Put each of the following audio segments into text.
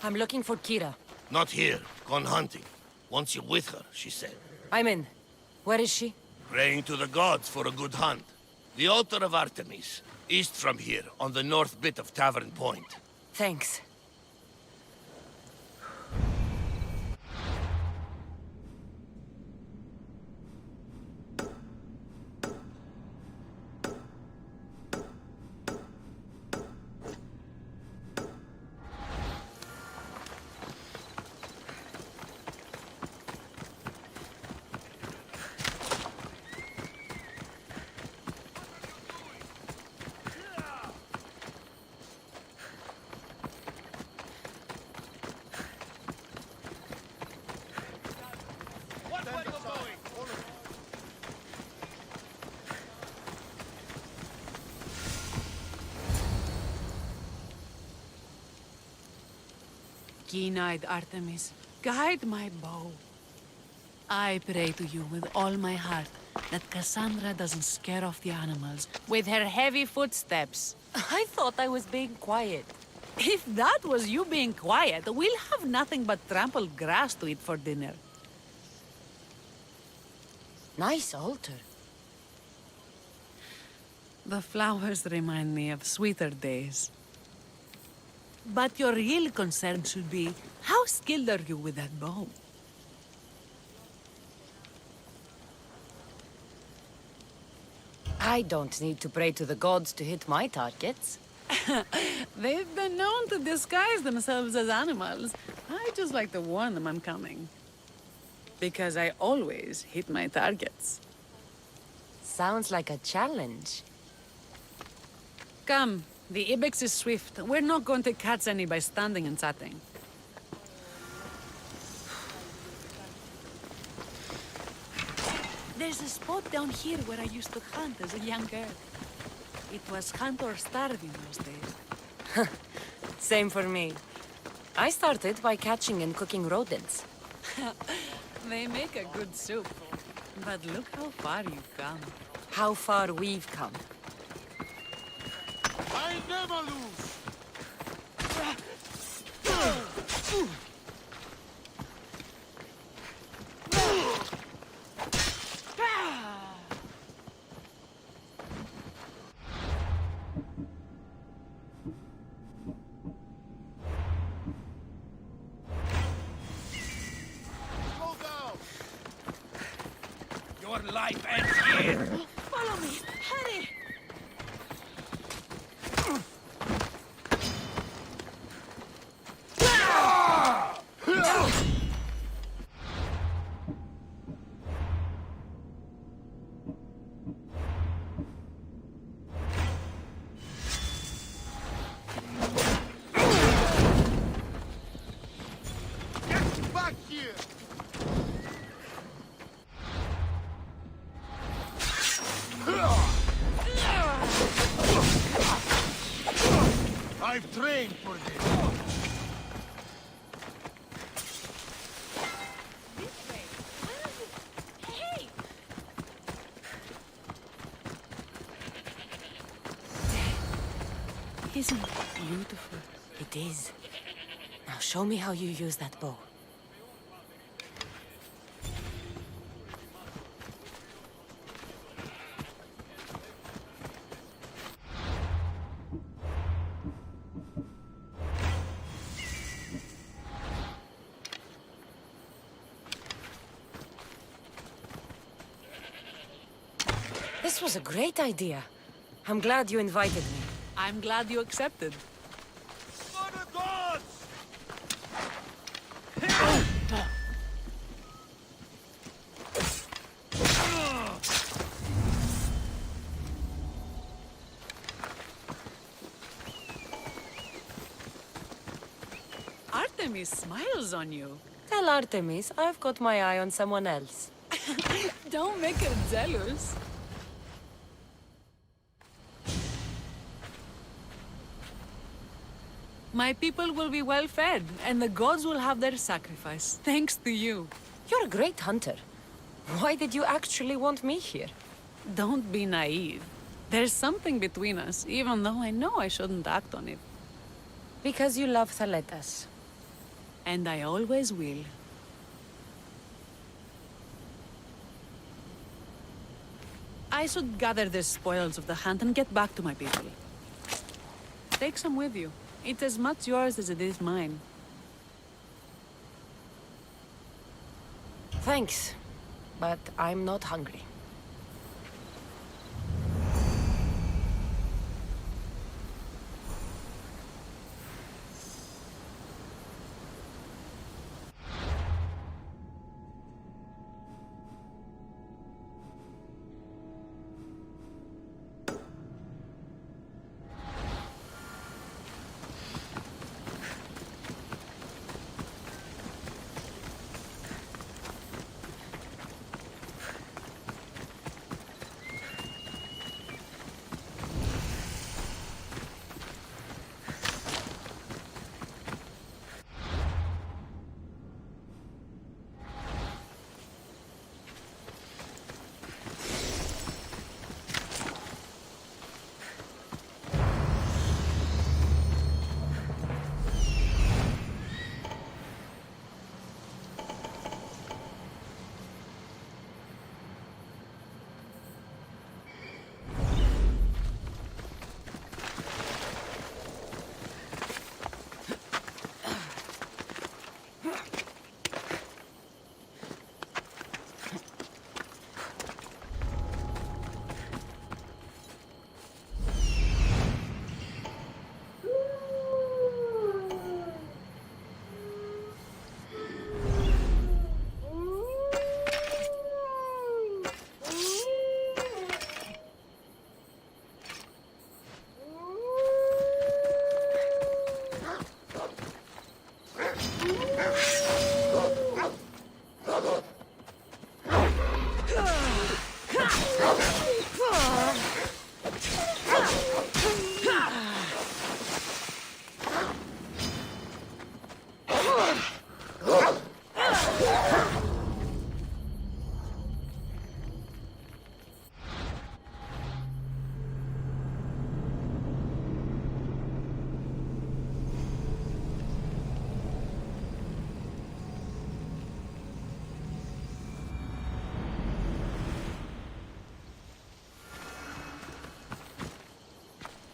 I'm looking for Kira. Not here. Gone hunting. Wants you with her, she said. I'm in. Where is she? Praying to the gods for a good hunt. The altar of Artemis. East from here, on the north bit of Tavern Point. Thanks. Keen-eyed Artemis, guide my bow. I pray to you with all my heart that Cassandra doesn't scare off the animals with her heavy footsteps. I thought I was being quiet. If that was you being quiet, we'll have nothing but trampled grass to eat for dinner. Nice altar. The flowers remind me of sweeter days. But your real concern should be, how skilled are you with that bow? I don't need to pray to the gods to hit my targets. They've been known to disguise themselves as animals. I just like to warn them I'm coming. Because I always hit my targets. Sounds like a challenge. Come, the ibex is swift. We're not going to catch any by standing and chatting. There's a spot down here where I used to hunt as a young girl. It was hunt or starve in those days. Same for me. I started by catching and cooking rodents. They make a good soup. But look how far you've come. How far we've come. I never lose! Slow down! Your life ends here! Follow me! Hurry! Get back here! I've trained for this. Hey! Isn't it beautiful? It is. Now show me how you use that bow. This was a great idea. I'm glad you invited me. I'm glad you accepted. For the gods! Artemis smiles on you. Tell Artemis I've got my eye on someone else. Don't make her jealous. My people will be well fed, and the gods will have their sacrifice, thanks to you. You're a great hunter. Why did you actually want me here? Don't be naive. There's something between us, even though I know I shouldn't act on it. Because you love Thaletas. And I always will. I should gather the spoils of the hunt and get back to my people. Take some with you. It's as much yours as it is mine. Thanks, but I'm not hungry.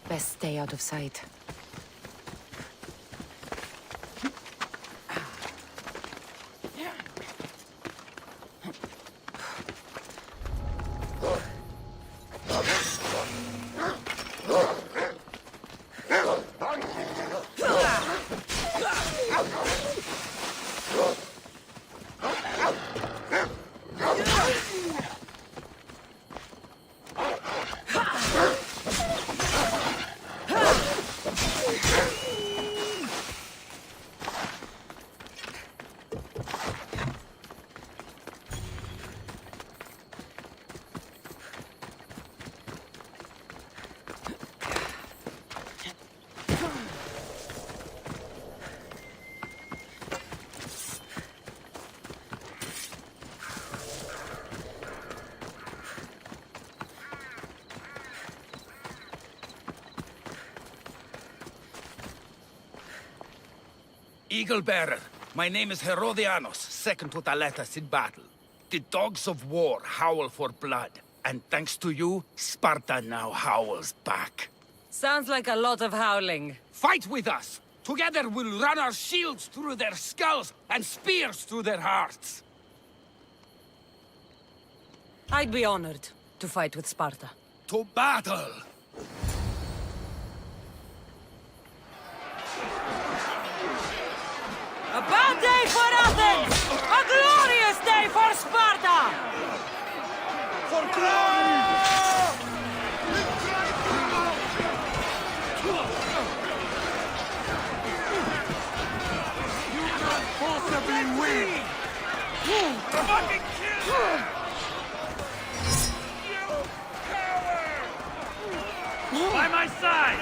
Best stay out of sight. Eagle Bearer, my name is Herodianos, second to Thaletas in battle. The dogs of war howl for blood, and thanks to you, Sparta now howls back. Sounds like a lot of howling. Fight with us! Together we'll run our shields through their skulls and spears through their hearts! I'd be honored to fight with Sparta. To battle! A bad day for Athens! A glorious day for Sparta! For glory! You can't possibly win! Fucking kill! By my side!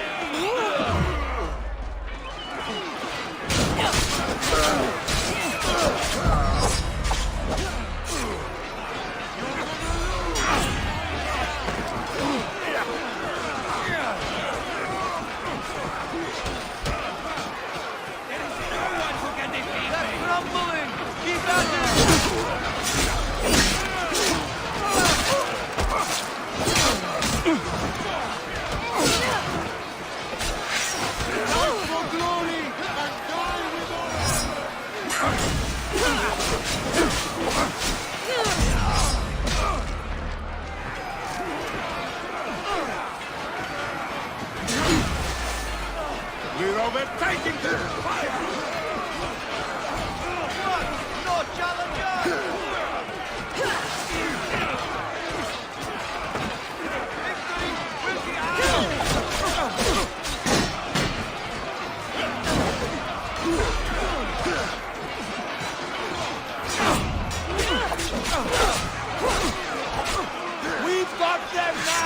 There is no one who can defeat me! We're overtaking them! Fire! No challenger! Victory will be ours! We've got them now!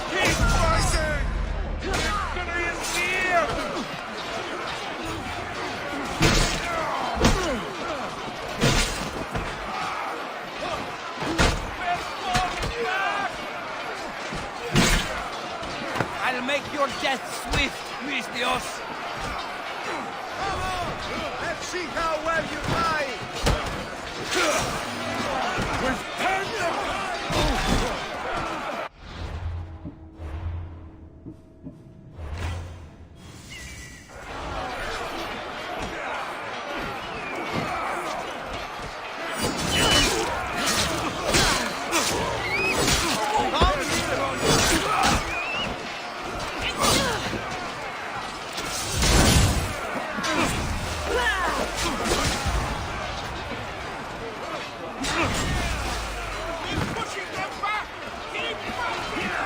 Keep fighting! Victory is here! I'll make your death swift, Mistios. Come on! Let's see how well you fight! We've turned them! Pushing them back! Keep fighting!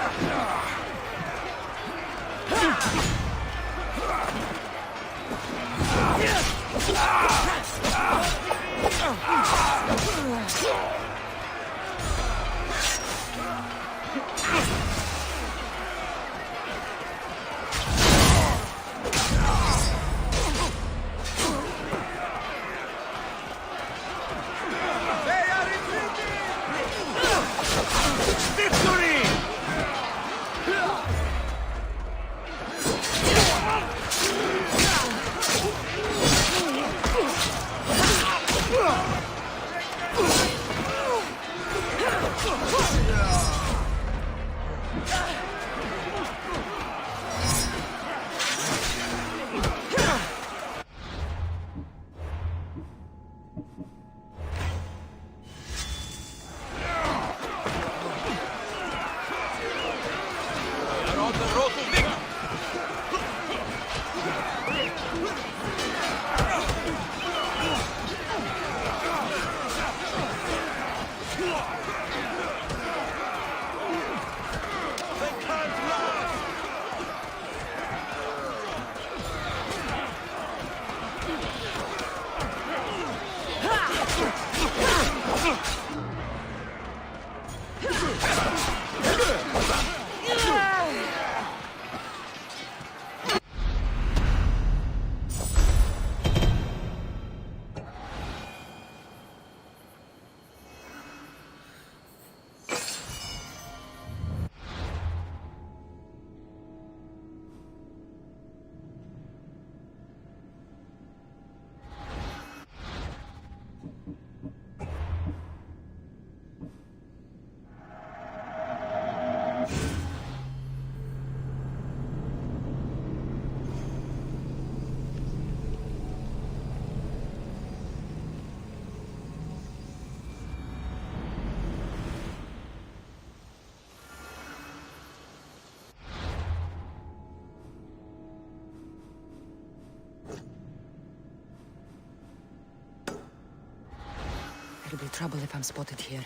They are retreating! Victory! They're on the road to victory! They can't last! There'll be trouble if I'm spotted here.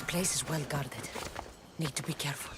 place is well guarded. Need to be careful.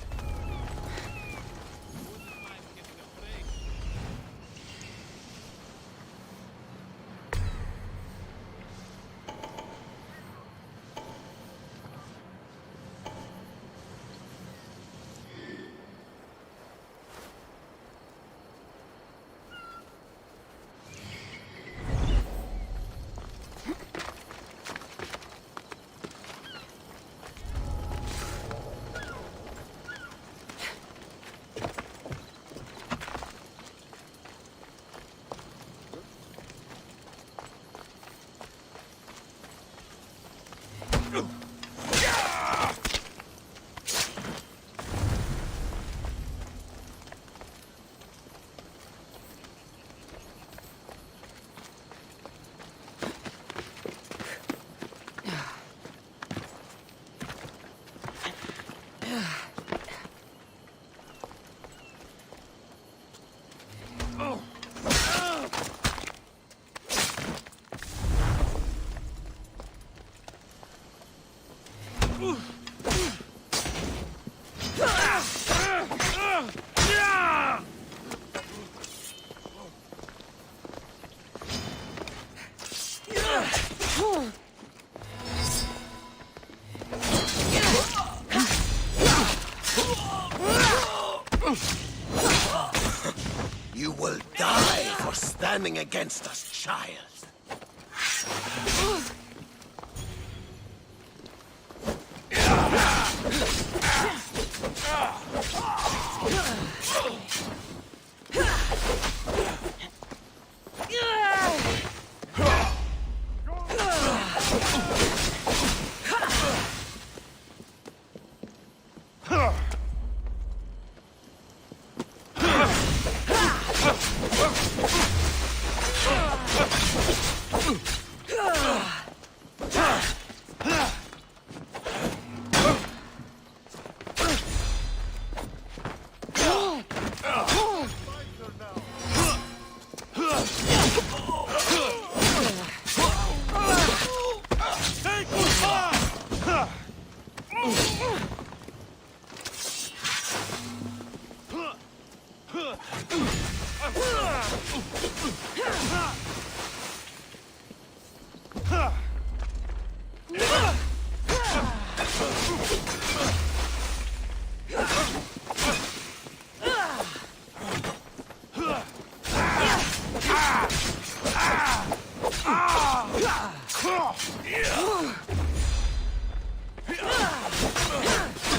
You will die for standing against us, child.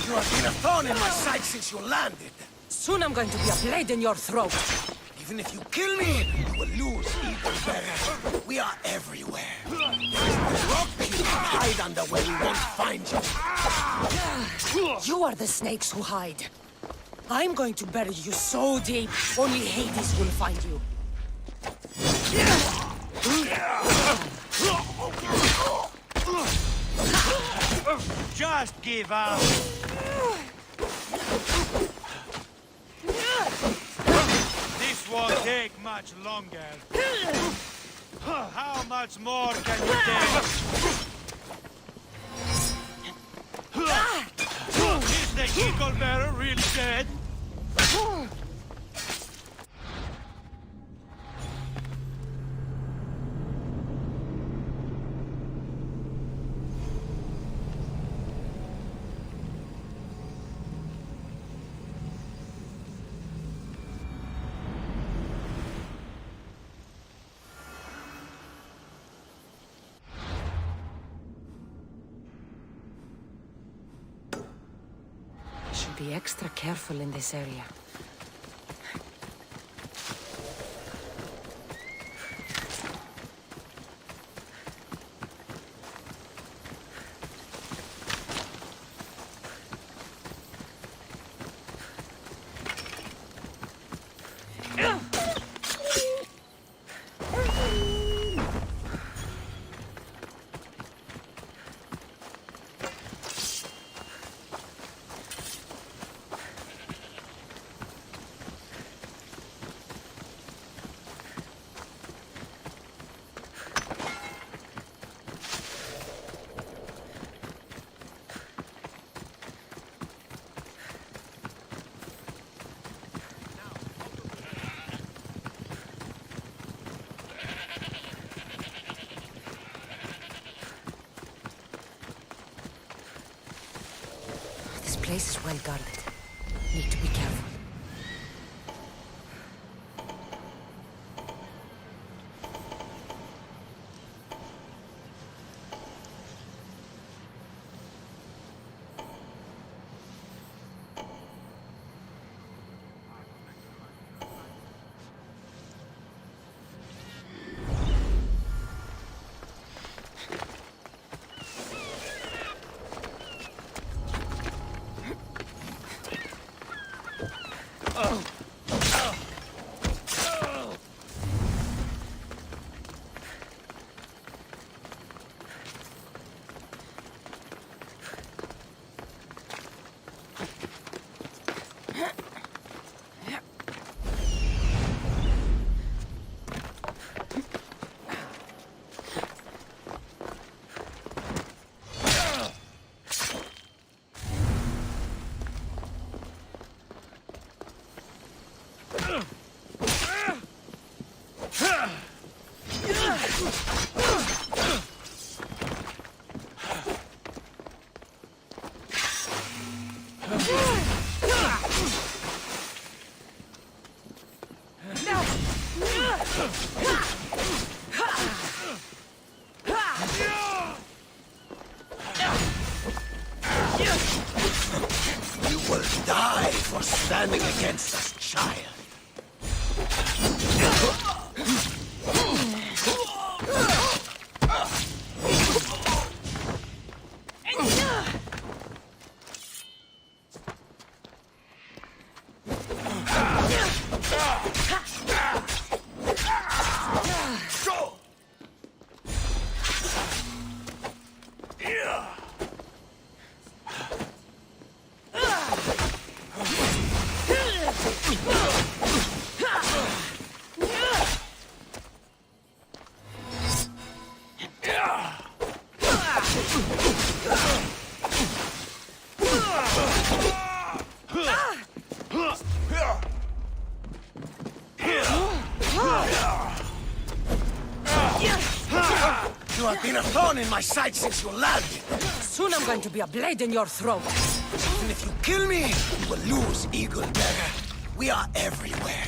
You have been a thorn in my side since you landed. Soon I'm going to be a blade in your throat. Even if you kill me, you will lose Eagle Bearer. We are everywhere. There's rock you can hide under where we won't find you. You are the snakes who hide. I'm going to bury you so deep, only Hades will find you. Just give up. This won't take much longer. How much more can you take? Is the Eagle Bearer really dead? Should be extra careful in this area. place is well guarded. Need to be careful. You will die for standing against us, child. You have been a thorn in my side since you landed. Soon I'm going to be a blade in your throat. And if you kill me, you will lose, Eagle Bearer. We are everywhere.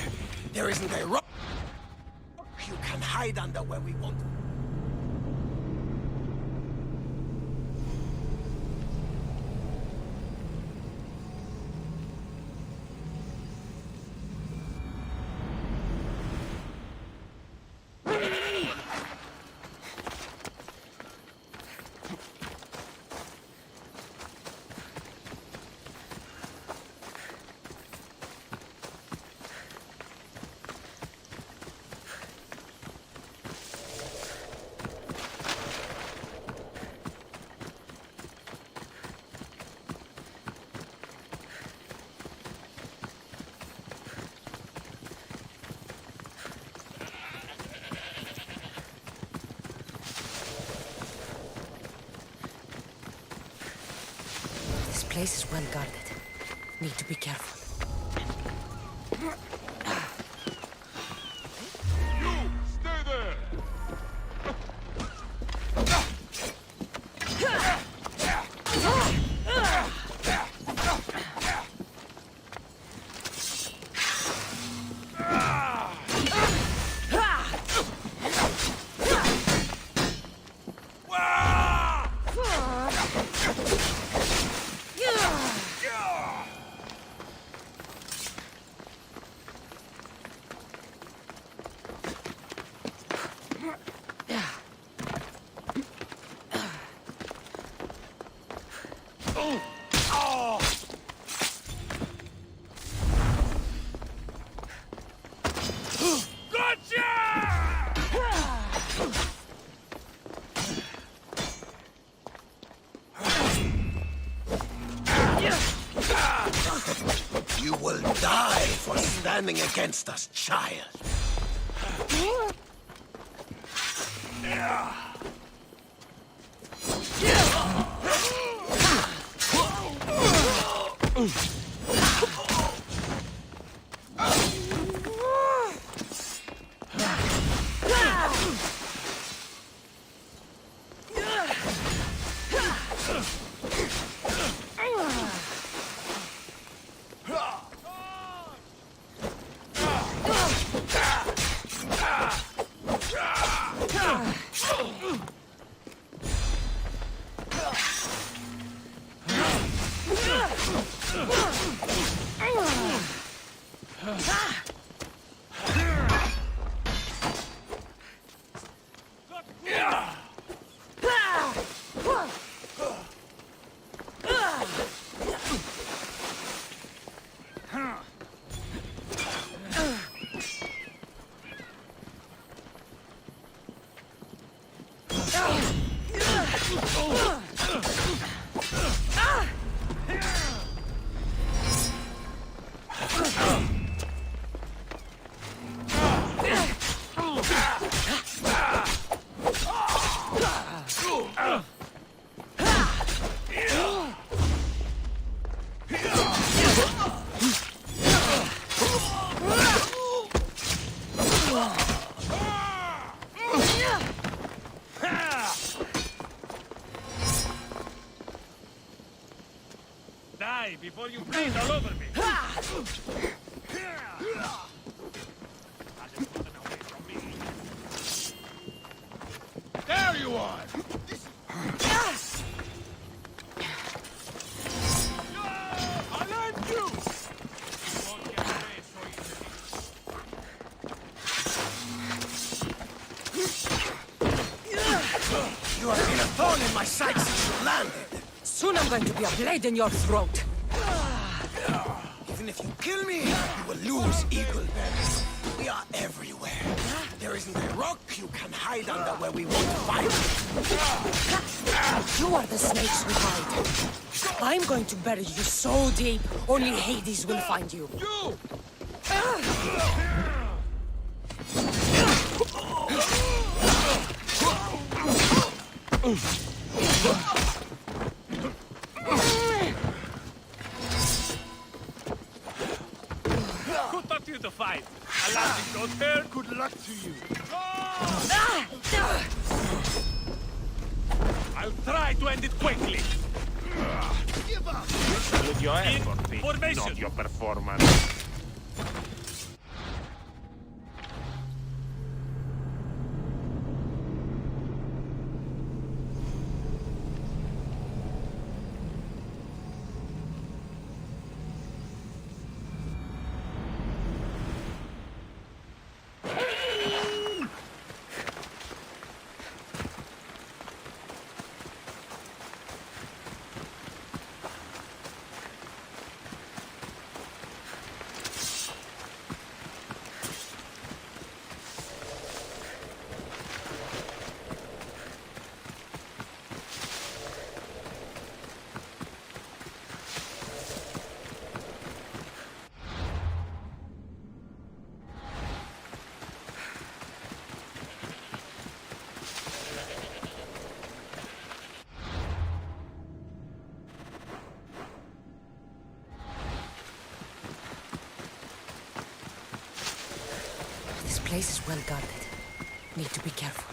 There isn't a rock you can hide under where we want. This place is well guarded. Need to be careful. Stay there! You will die for standing against us, child. Die before you breathe all over me. There you are! I'll end you! You won't get away so easily. You have been a thorn in my side since you landed. Soon I'm going to be a blade in your throat. Even if you kill me, you will lose Eagle Bear. We are everywhere. There isn't a rock you can hide under where we won't find you. You are the snakes we hide. I'm going to bury you so deep, only Hades will find you. You! Who taught you to fight? A laughing goat here? Good luck to you. I'll try to end it quickly. Give up! With your effort, formation. Not your performance. This place is well guarded. Need to be careful.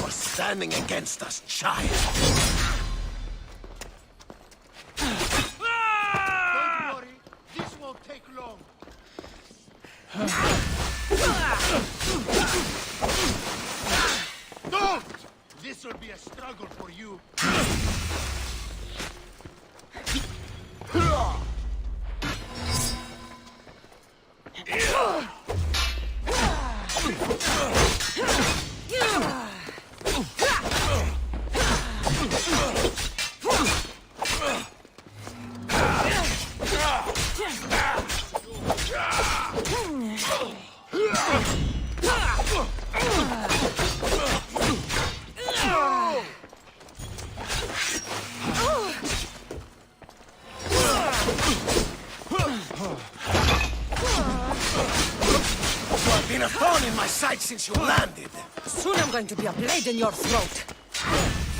Standing against us, child. Don't worry, this won't take long. Don't! This will be a struggle for you. Been a thorn in my side since you landed. Soon I'm going to be a blade in your throat.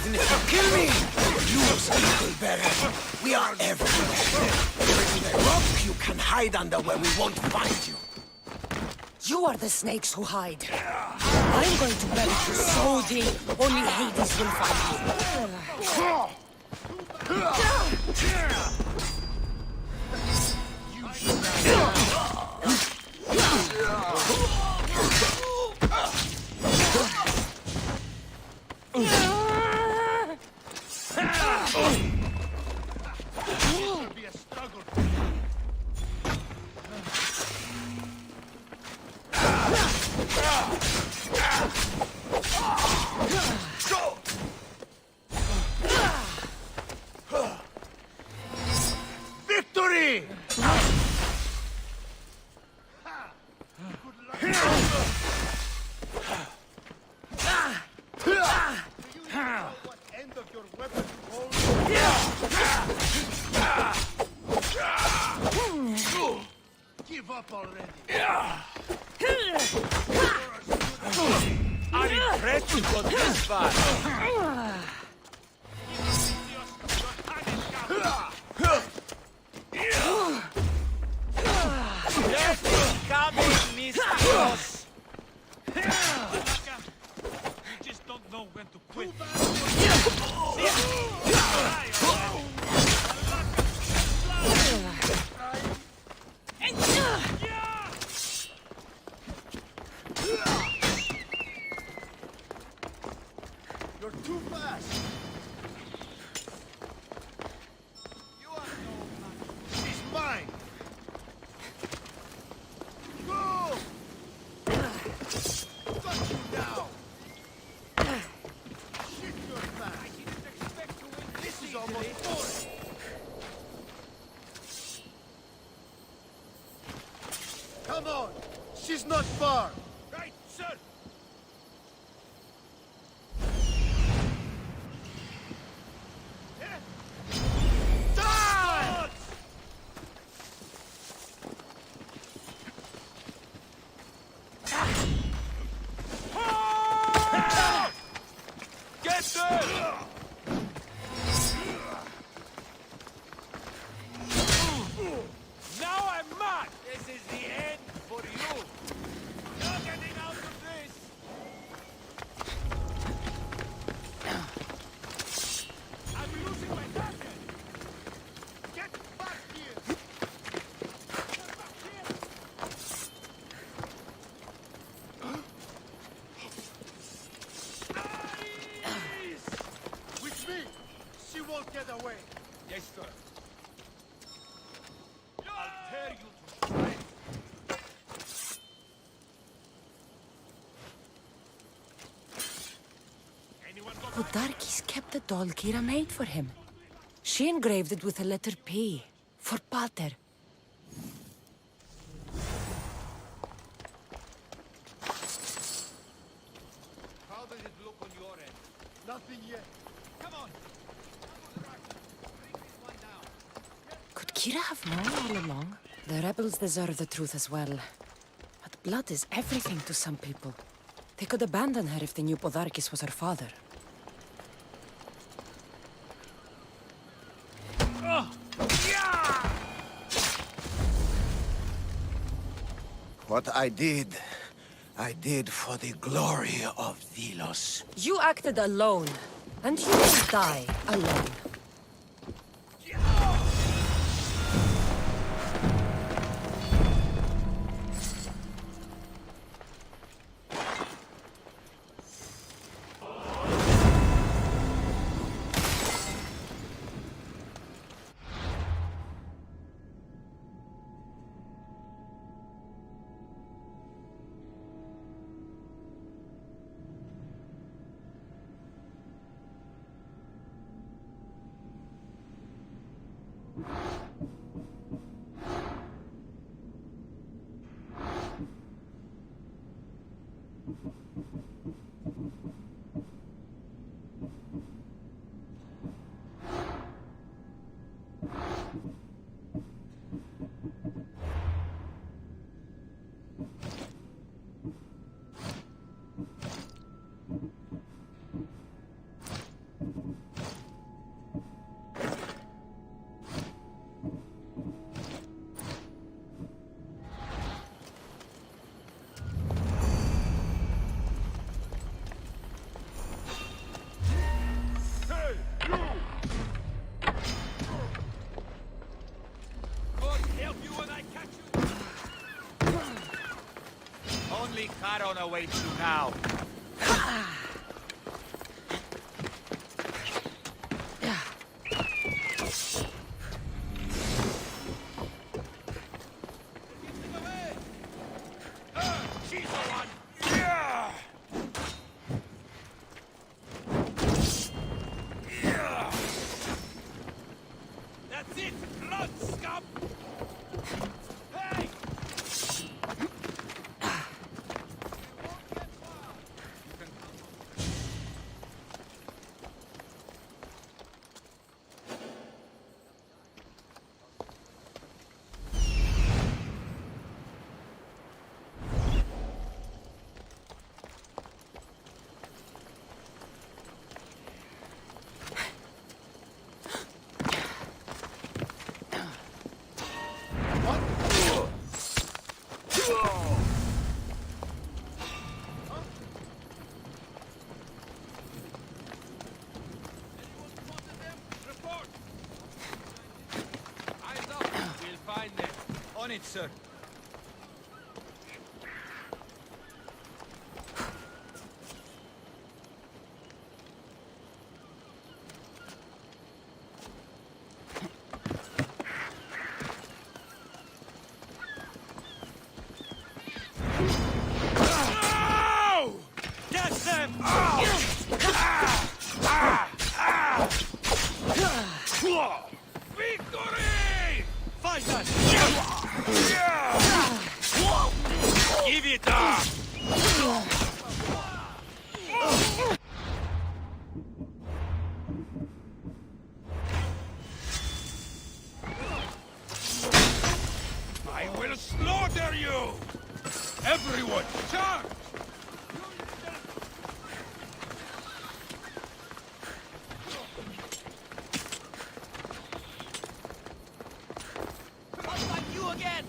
Even if you kill me, lose, Eagle Bearer. We are everywhere. With a rock you can hide under where we won't find you. You are the snakes who hide. I'm going to bury you so deep, only Hades will find Be a struggle. Victory! What end of your weapon you hold? Give up already. I'm impressed you got this far. Yes, it's coming, Miss. You just don't know when to quit. You're too fast. You are no match. She's mine. Go! Got you now. Shit, you're fast. I didn't expect to win. This is almost boring. Come on. She's not far. Right, sir. Die! Get there! Now I'm mad! This is the end for you! You're getting out of this! I'm losing my target! Get back here! Get back here! Nice! With me, she won't get away. Yes, sir. I'll tear you to shreds. Anyone got Podarkis kept the doll Kira made for him. She engraved it with the letter P, for Pater. How does it look on your end? Nothing yet. Come on! Could Kira have known all along? The rebels deserve the truth as well. But blood is everything to some people. They could abandon her if they knew Podarkis was her father. What I did for the glory of Delos. You acted alone, and you will die alone. Charon awaits you now. She's the one. Yeah. Yeah. That's it. Run, scum. Hey. Report. Eyes up. We'll find them. On it, sir. No! Get them! Victory! Fight us! Give it up! I will slaughter you! Everyone, charge! I'll fight you again!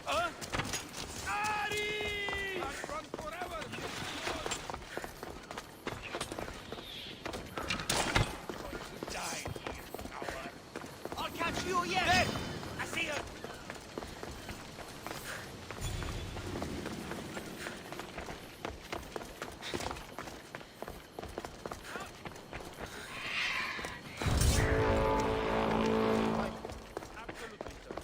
Huh? Ari! Can't run forever! Die here, coward. I'll catch you yet! There! I see you! Absolutely, sir.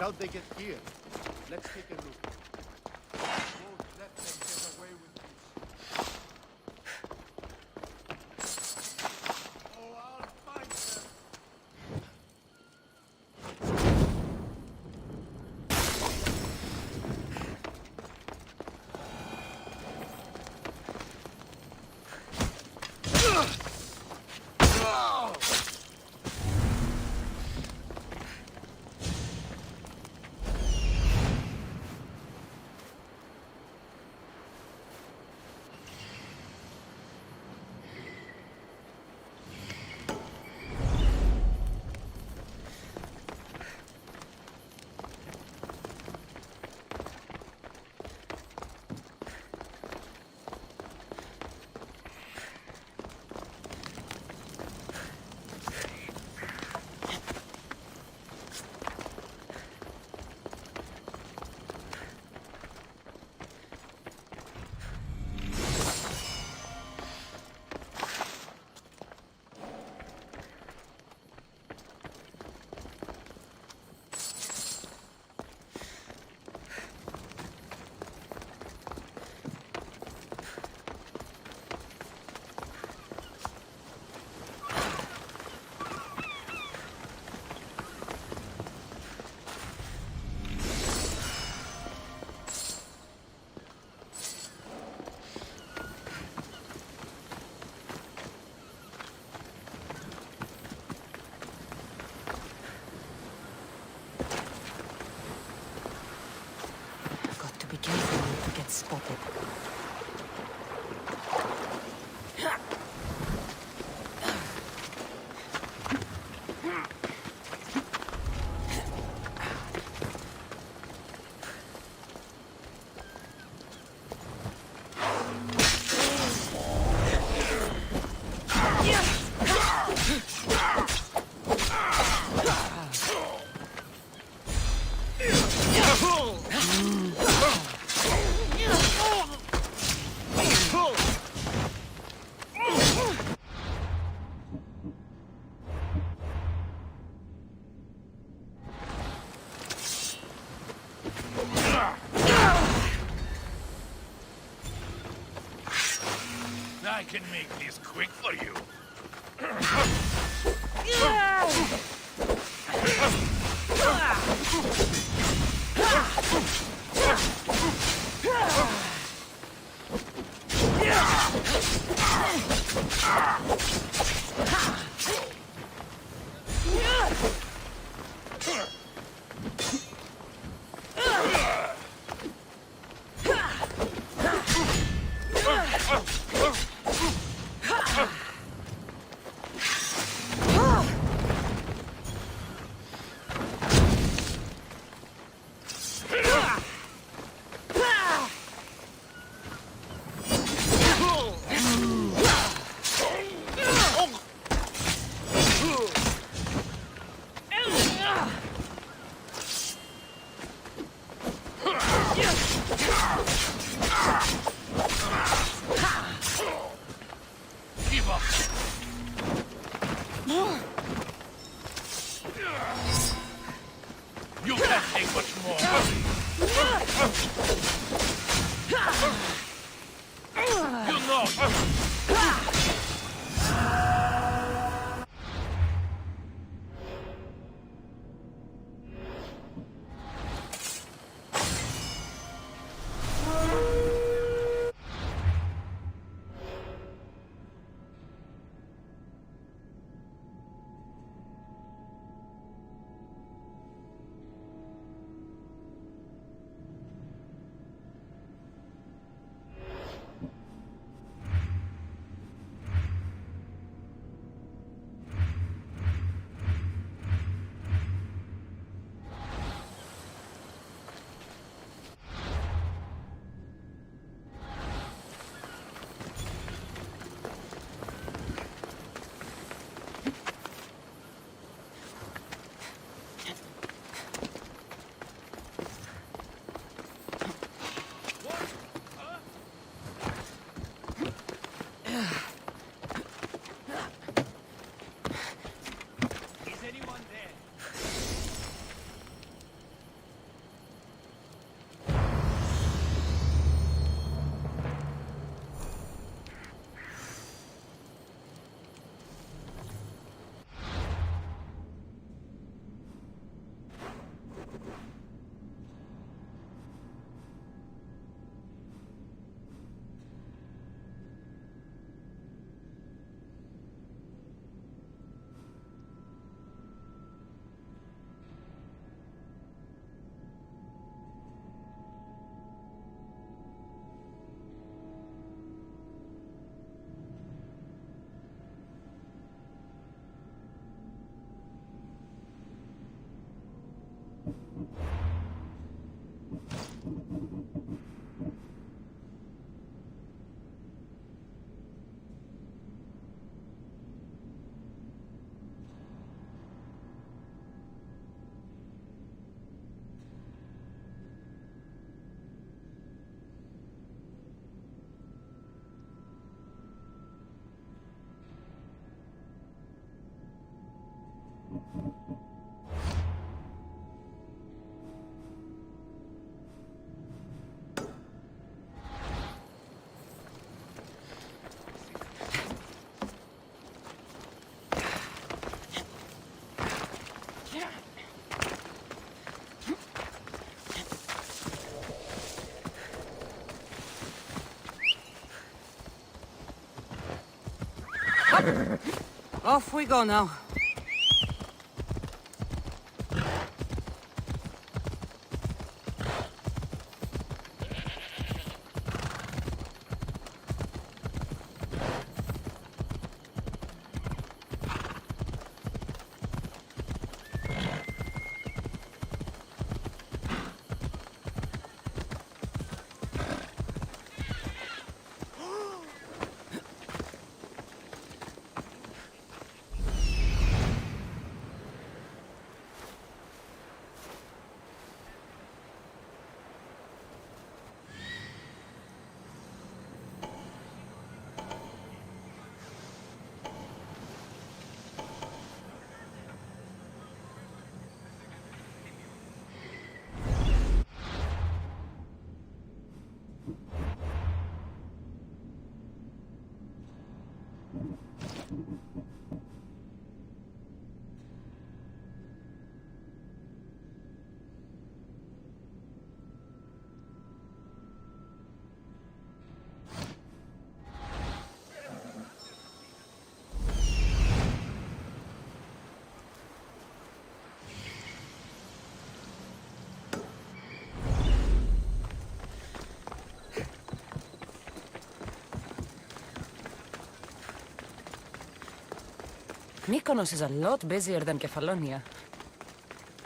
How'd they get here? Let's take a look. Won't let them get away with this. Oh, I'll find them. spotted. I can make this quick for you. Give up. You can't take much more. You know. Is anyone there? Off we go now. Mykonos is a lot busier than Kefalonia.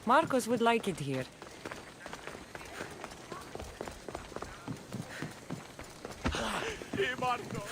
Marcos would like it here. Hey, Marco.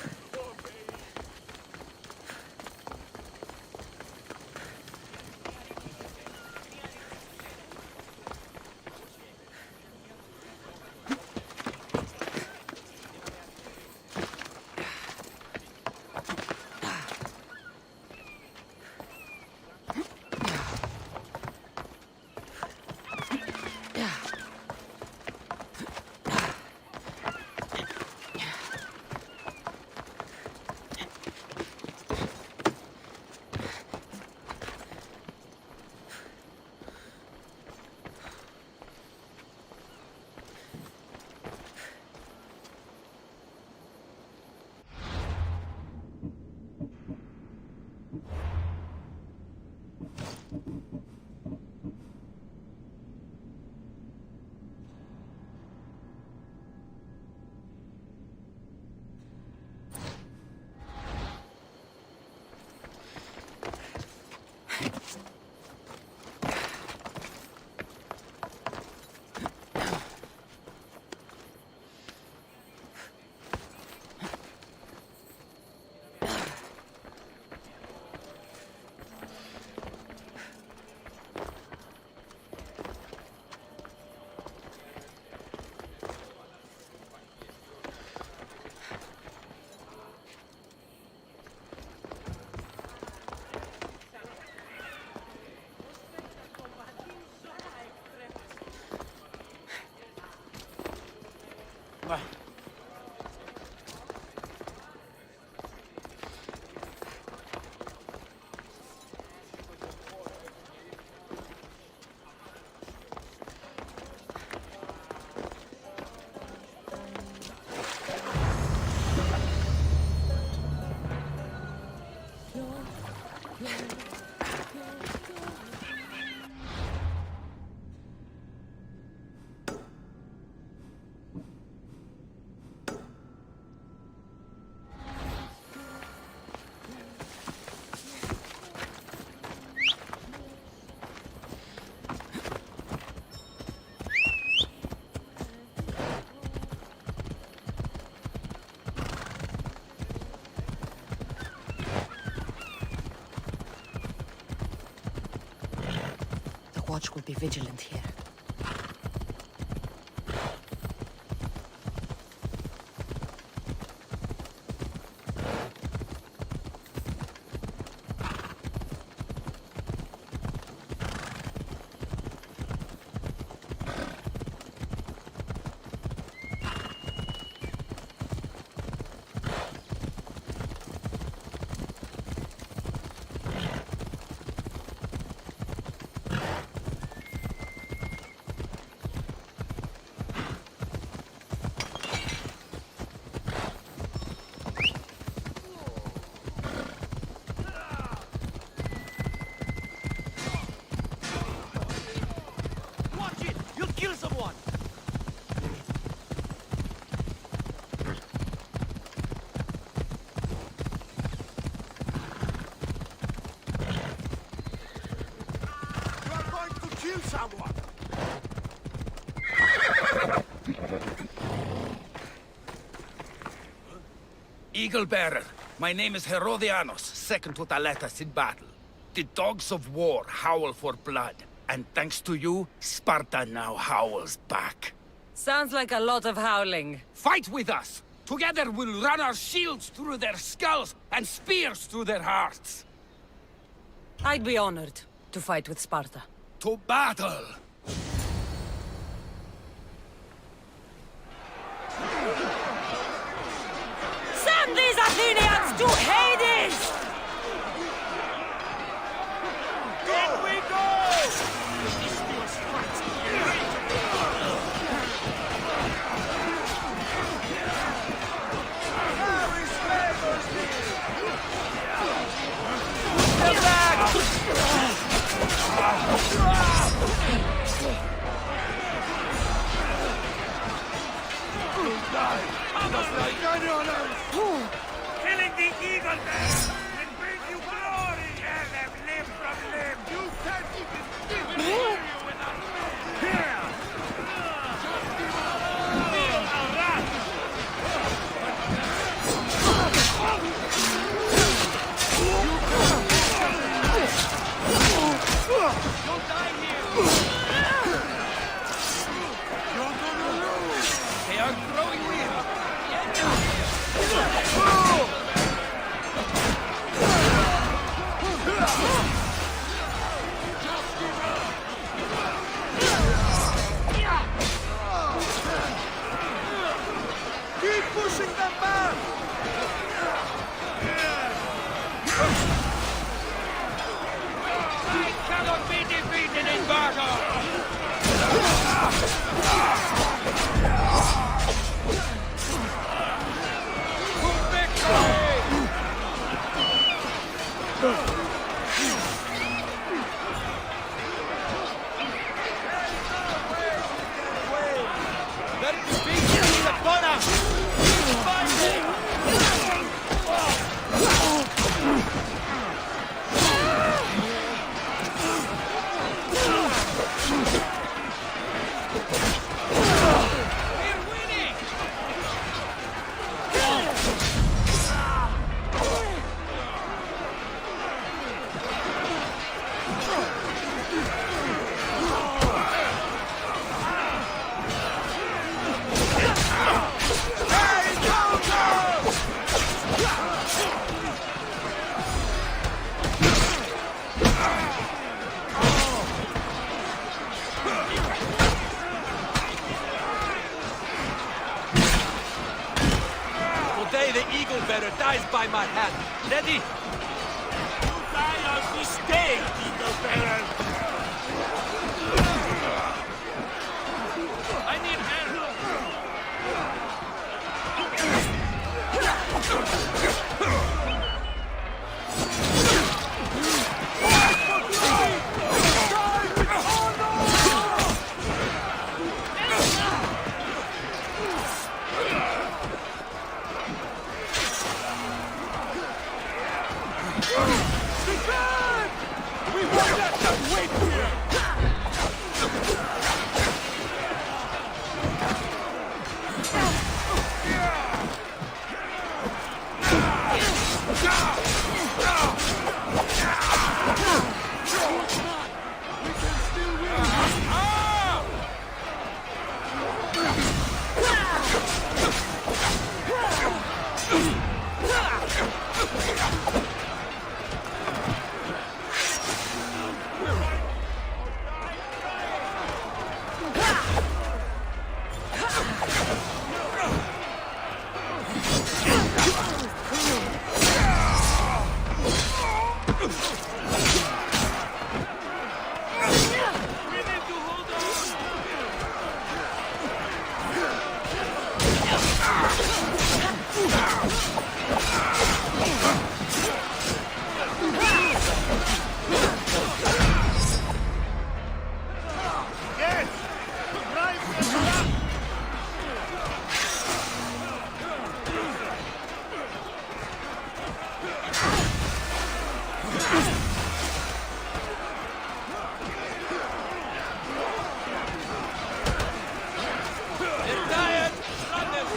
Watch will be vigilant here. Watch it! You'll kill someone! You are going to kill someone! Eagle Bearer, my name is Herodianos, second to Thaletas in battle. The dogs of war howl for blood, and thanks to you, Sparta now howls back. Sounds like a lot of howling. Fight with us! Together we'll run our shields through their skulls and spears through their hearts. I'd be honored to fight with Sparta. To battle! Send these Athenians to Hades! In we go! Killing the eagle bear will bring you glory, Helen! dies by my hand. Ready? You die on mistake, Eagle Bearer. I need help. We won't let them wait here! Yes! Drive them up! They're tired! Run them!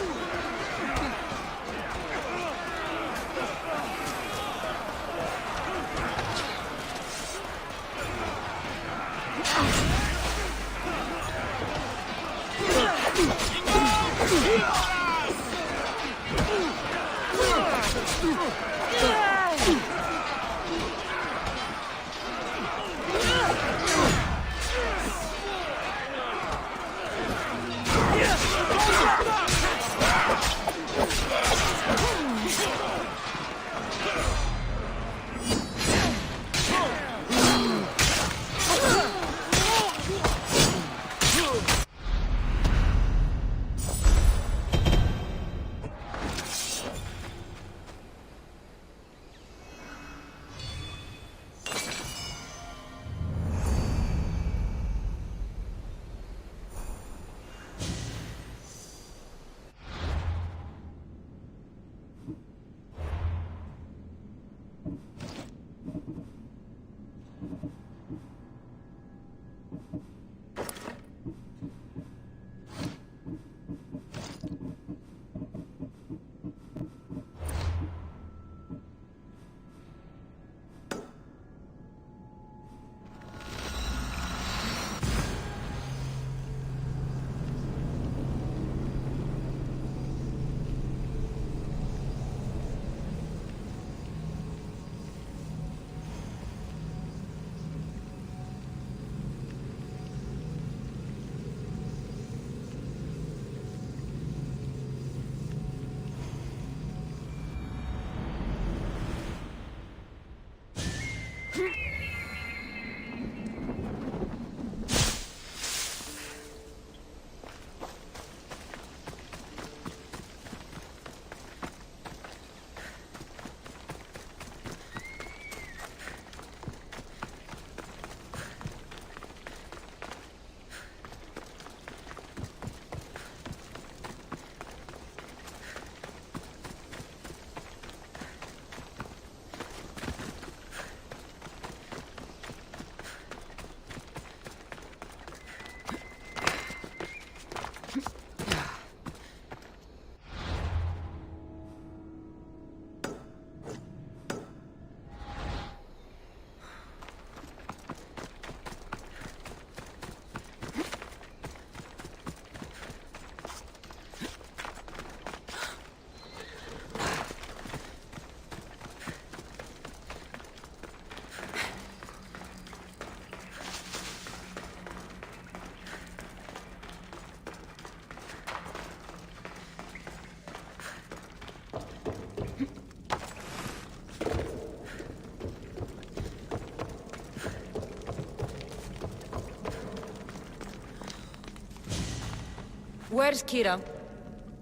Where's Kira?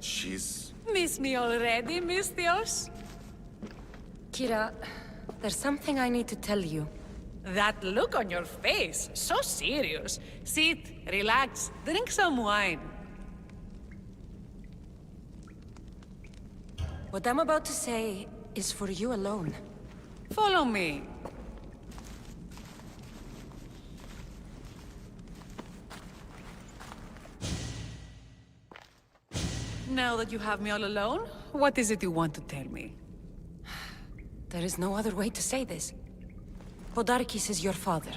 She's... Miss me already, Mistios? Kira, there's something I need to tell you. That look on your face, so serious. Sit, relax, drink some wine. What I'm about to say is for you alone. Follow me. Now that you have me all alone, what is it you want to tell me? There is no other way to say this. Podarkis is your father.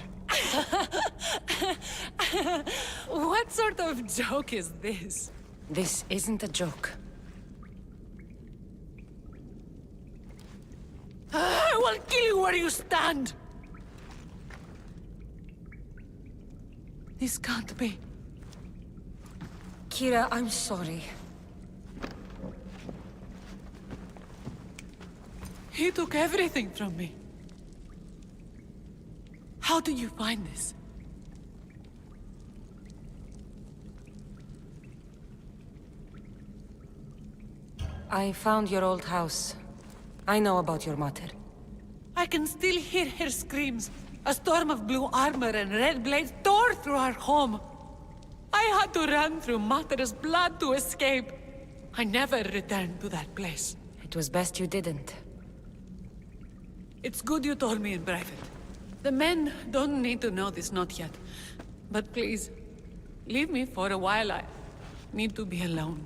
What sort of joke is this? This isn't a joke. I will kill you where you stand! This can't be. Kira, I'm sorry. He took everything from me. How did you find this? I found your old house. I know about your mother. I can still hear her screams. A storm of blue armor and red blades tore through our home. I had to run through Mater's blood to escape. I never returned to that place. It was best you didn't. It's good you told me in private. The men don't need to know this, not yet. But please, leave me for a while. I need to be alone.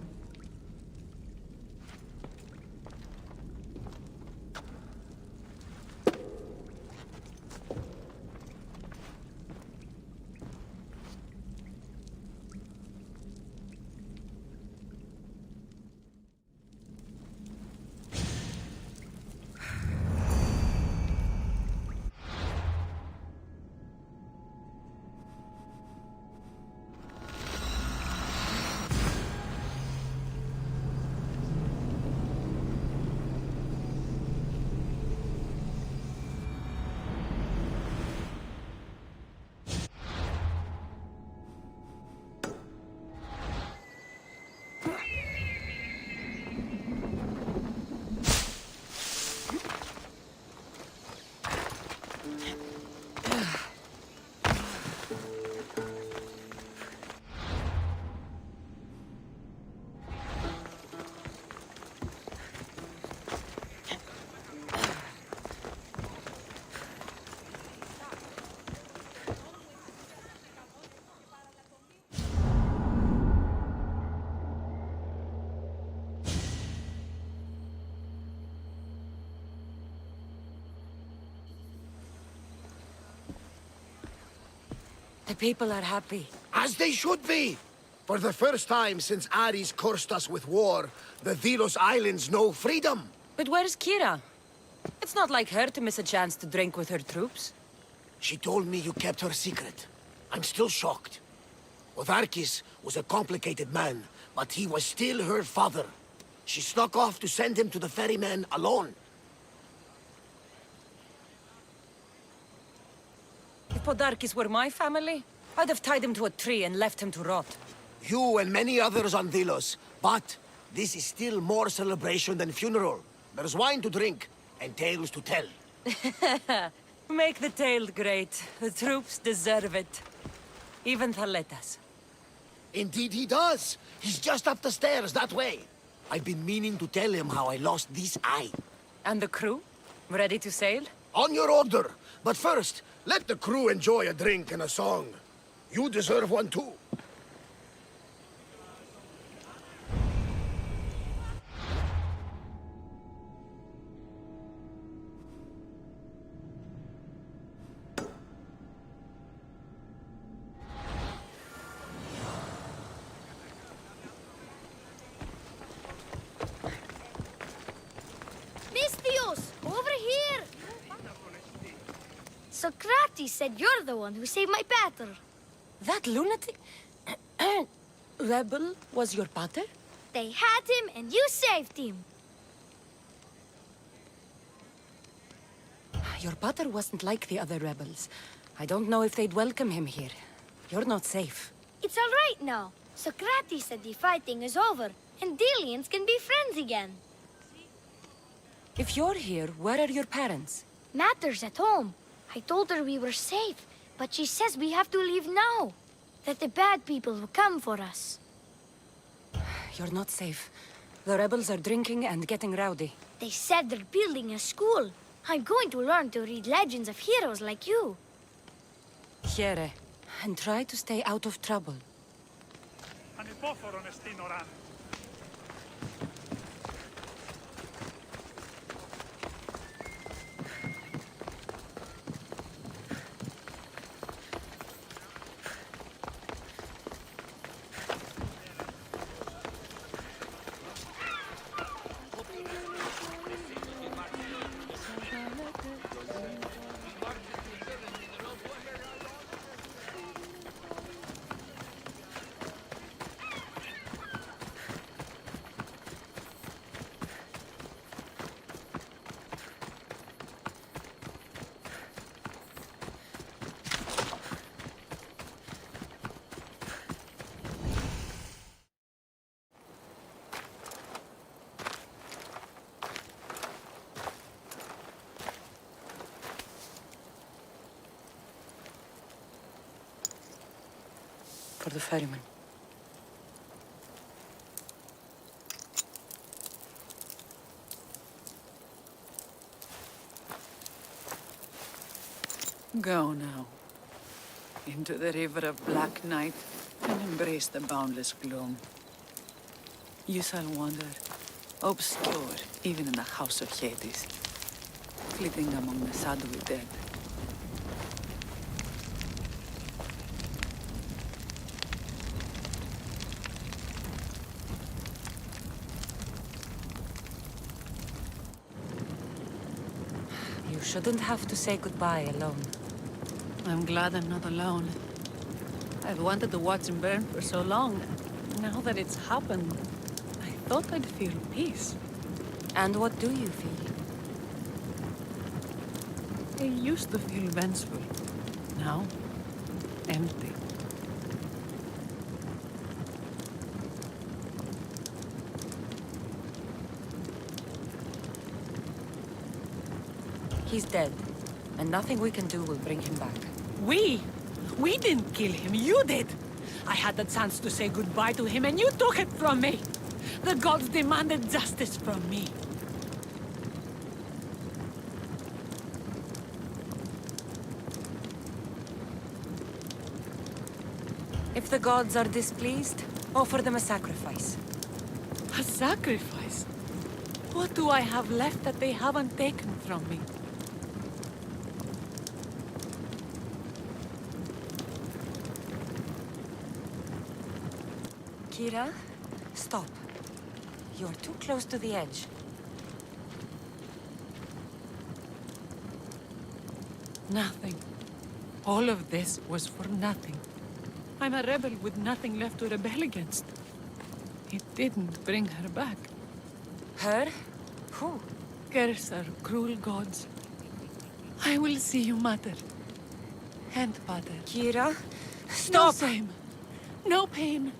The people are happy. As they should be! For the first time since Ares cursed us with war, the Delos Islands know freedom! But where's Kira? It's not like her to miss a chance to drink with her troops. She told me you kept her secret. I'm still shocked. Podarkis was a complicated man, but he was still her father. She snuck off to send him to the ferryman alone. If Podarkis were my family, I'd have tied him to a tree and left him to rot. You and many others on Delos, but this is still more celebration than funeral. There's wine to drink, and tales to tell. Make the tale great. The troops deserve it. Even Thaletas. Indeed he does. He's just up the stairs, that way. I've been meaning to tell him how I lost this eye. And the crew? Ready to sail? On your order. But first, let the crew enjoy a drink and a song. You deserve one too. Mistios, over here! Socrates said you're the one who saved my pater. That lunatic... rebel was your pater? They had him and you saved him. Your pater wasn't like the other rebels. I don't know if they'd welcome him here. You're not safe. It's all right now. Socrates said the fighting is over, and Delians can be friends again. If you're here, where are your parents? Matter's at home. I told her we were safe, but she says we have to leave now. That the bad people will come for us. You're not safe. The rebels are drinking and getting rowdy. They said they're building a school. I'm going to learn to read legends of heroes like you. Here, and try to stay out of trouble. Ανυπόφορον εστίν οράν. For the ferryman. Go now. Into the river of black night and embrace the boundless gloom. You shall wander, obscure even in the house of Hades, flitting among the shadowy dead. You shouldn't have to say goodbye alone. I'm glad I'm not alone. I've wanted to watch him burn for so long. Now that it's happened, I thought I'd feel peace. And what do you feel? I used to feel vengeful. Now, empty. He's dead, and nothing we can do will bring him back. We? We didn't kill him, you did! I had the chance to say goodbye to him and you took it from me! The gods demanded justice from me. If the gods are displeased, offer them a sacrifice. A sacrifice? What do I have left that they haven't taken from me? Kira, stop. You're too close to the edge. Nothing. All of this was for nothing. I'm a rebel with nothing left to rebel against. It didn't bring her back. Her? Who? Curse are cruel gods. I will see you, Mother. And Father. Kira, No stop! shame. No pain.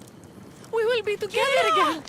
We will be together again.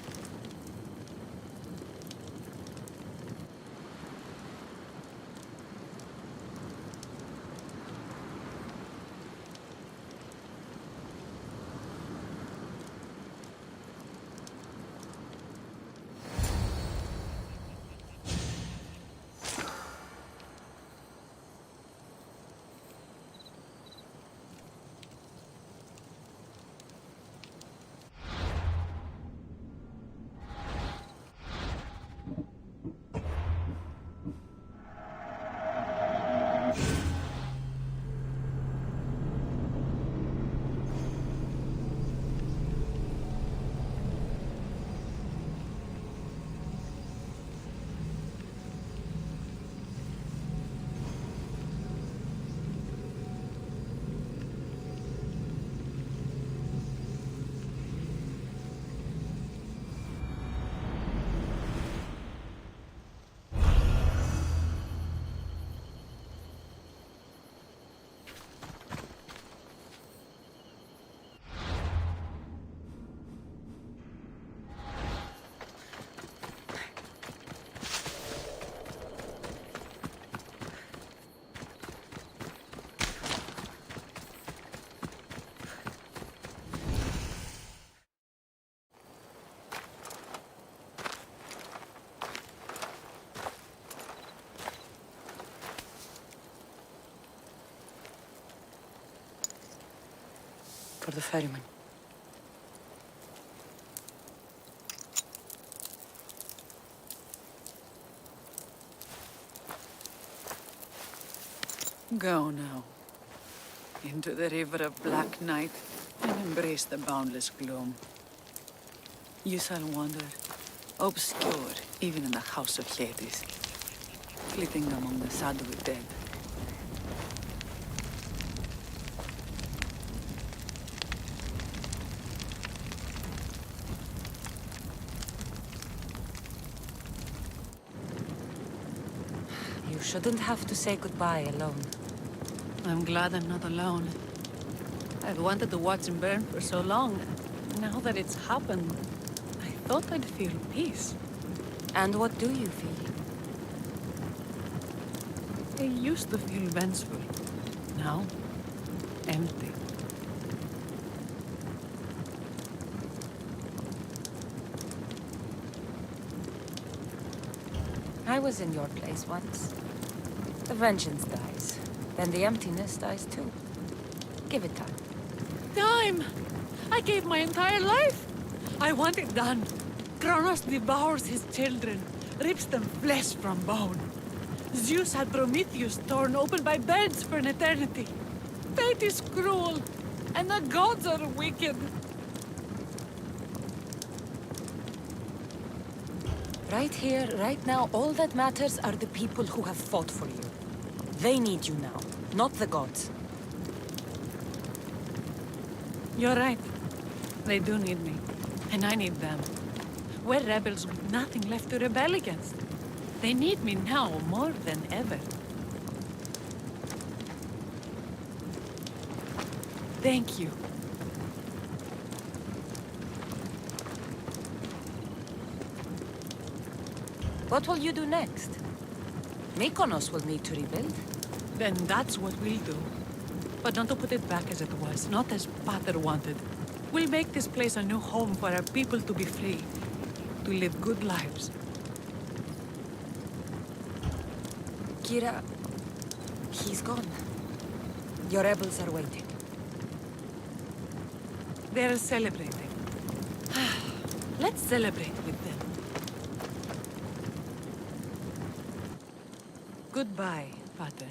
for the ferryman. Go now. Into the river of black night and embrace the boundless gloom. You shall wander, obscure even in the house of Hades, flitting among the shadowy dead. You shouldn't have to say goodbye alone. I'm glad I'm not alone. I've wanted to watch him burn for so long. Now that it's happened, I thought I'd feel peace. And what do you feel? I used to feel vengeful. Now, empty. I was in your place once. The vengeance dies. Then the emptiness dies too. Give it time. Time! I gave my entire life! I want it done. Kronos devours his children, rips them flesh from bone. Zeus had Prometheus torn open by birds for an eternity. Fate is cruel, and the gods are wicked. Right here, right now, all that matters are the people who have fought for you. They need you now, not the gods. You're right. They do need me, and I need them. We're rebels with nothing left to rebel against. They need me now more than ever. Thank you. What will you do next? Mykonos will need to rebuild. Then that's what we'll do. But not to put it back as it was, not as Pater wanted. We'll make this place a new home for our people to be free, to live good lives. Kira, he's gone. Your rebels are waiting. They're celebrating. Let's celebrate with them. Goodbye, Pater.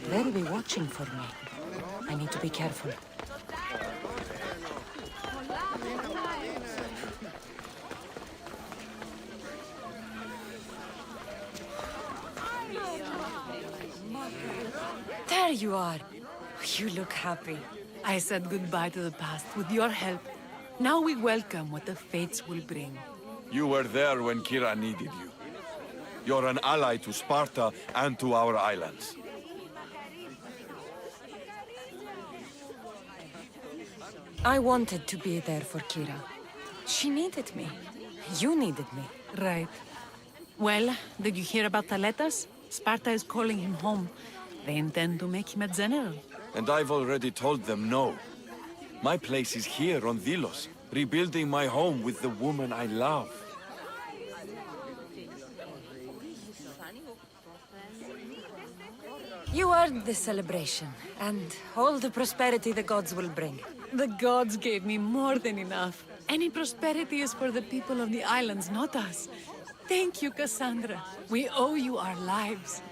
They'll be watching for me. I need to be careful. There you are. You look happy. I said goodbye to the past with your help. Now we welcome what the fates will bring. You were there when Kira needed you. You're an ally to Sparta and to our islands. I wanted to be there for Kira. She needed me. You needed me. Right. Well, did you hear about Thaletas? Sparta is calling him home. They intend to make him a general. And I've already told them no. My place is here on Delos, rebuilding my home with the woman I love. You earned this celebration, and all the prosperity the gods will bring. The gods gave me more than enough. Any prosperity is for the people of the islands, not us. Thank you, Cassandra. We owe you our lives.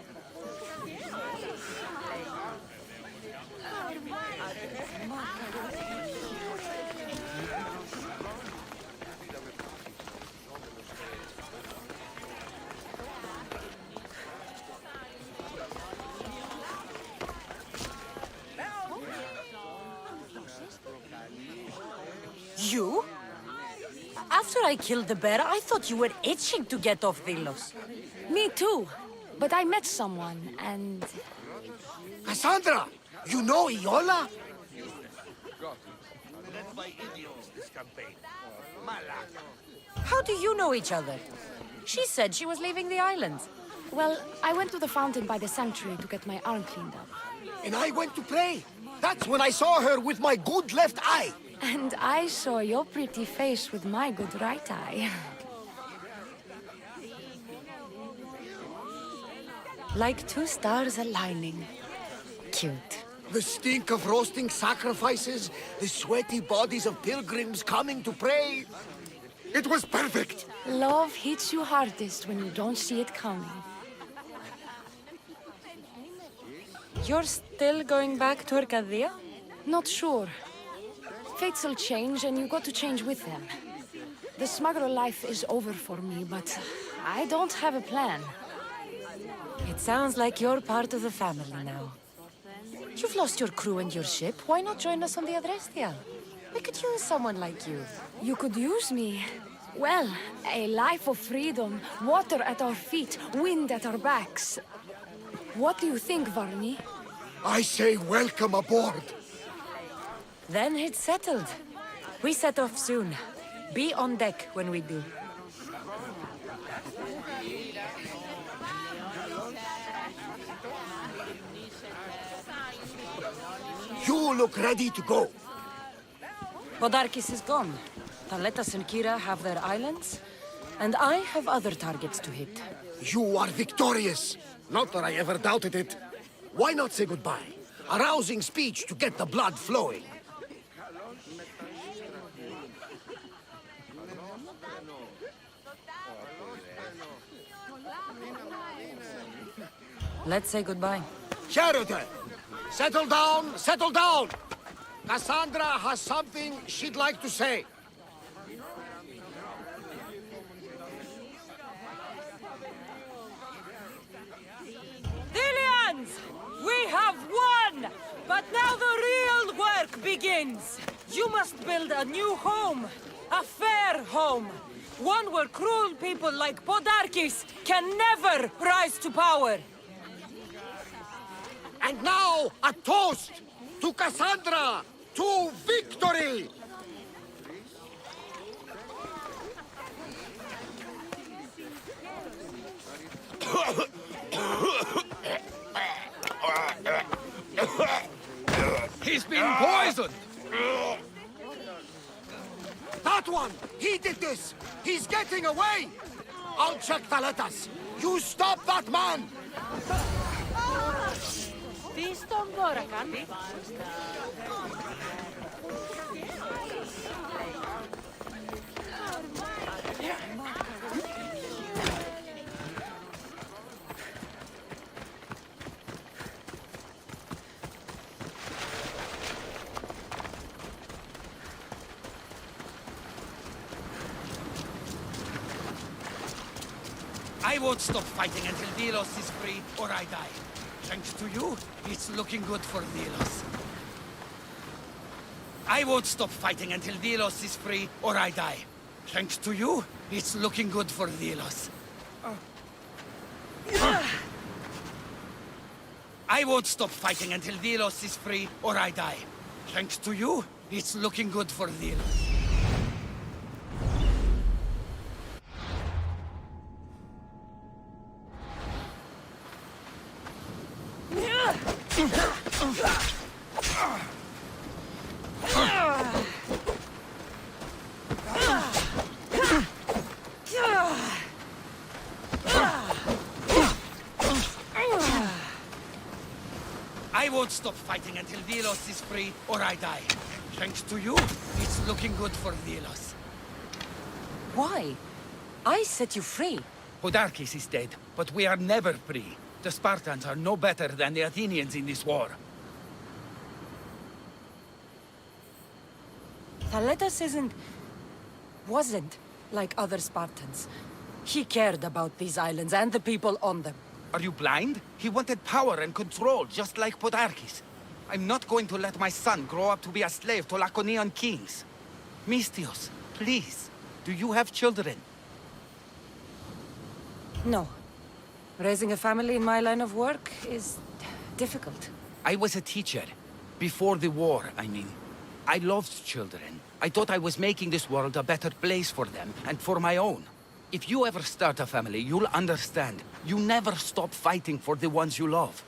You? After I killed the bear, I thought you were itching to get off Delos. Me too. But I met someone, and... Cassandra! You know Iola? Led by idiots this campaign. Malak. How do you know each other? She said she was leaving the island. Well, I went to the fountain by the sanctuary to get my arm cleaned up. And I went to pray. That's when I saw her with my good left eye. And I saw your pretty face with my good right eye. Like two stars aligning. Cute. The stink of roasting sacrifices, the sweaty bodies of pilgrims coming to pray. It was perfect. Love hits you hardest when you don't see it coming. You're still going back to Arcadia? Not sure. Fates will change, and you got to change with them. The smuggler life is over for me, but I don't have a plan. It sounds like you're part of the family now. You've lost your crew and your ship. Why not join us on the Adrestia? We could use someone like you. You could use me. Well, a life of freedom, water at our feet, wind at our backs. What do you think, Varney? I say welcome aboard. Then it's settled. We set off soon. Be on deck when we do. You look ready to go. Podarkis is gone. Taletas and Kira have their islands, and I have other targets to hit. You are victorious. Not that I ever doubted it. Why not say goodbye? A rousing speech to get the blood flowing. Let's say goodbye. Sheridan, settle down, settle down. Cassandra has something she'd like to say. Dillians! We have won! But now the real work begins! You must build a new home. A fair home. One where cruel people like Podarkis can never rise to power. And now, a toast to Cassandra, to victory! He's been poisoned! That one! He did this! He's getting away! I'll check Thaletas. You stop that man! I won't stop fighting until Delos is free, or I die. Thanks to you, it's looking good for Delos. I won't stop fighting until Delos is free, or I die. Thanks to you, it's looking good for Delos. I won't stop fighting until Delos is free, or I die. Thanks to you, it's looking good for Delos. I won't stop fighting until Delos is free, or I die. Thanks to you, it's looking good for Delos. Why? I set you free. Podarkis is dead, but we are never free. The Spartans are no better than the Athenians in this war. Thaletas wasn't like other Spartans. He cared about these islands and the people on them. Are you blind? He wanted power and control, just like Podarkis. I'm not going to let my son grow up to be a slave to Laconian kings. Mistios, please, do you have children? No. Raising a family in my line of work is difficult. I was a teacher. Before the war, I mean. I loved children. I thought I was making this world a better place for them, and for my own. If you ever start a family, you'll understand. You never stop fighting for the ones you love.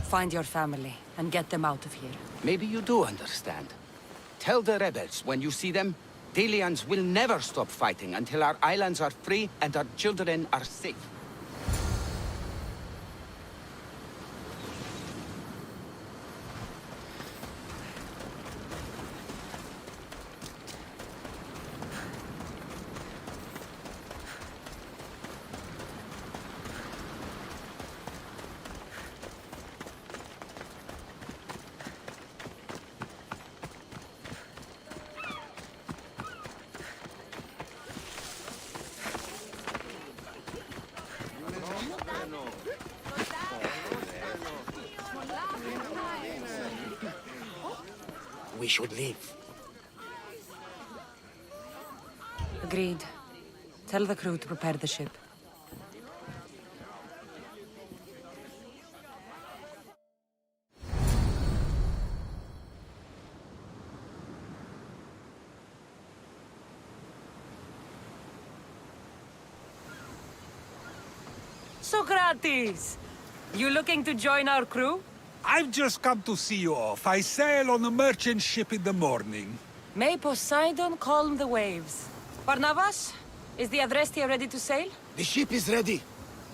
Find your family, and get them out of here. Maybe you do understand. Tell the rebels when you see them, Delians will never stop fighting until our islands are free and our children are safe. We should leave. Agreed. Tell the crew to prepare the ship. Socrates! You looking to join our crew? I've just come to see you off. I sail on a merchant ship in the morning. May Poseidon calm the waves. Barnabas, is the Adrestia ready to sail? The ship is ready,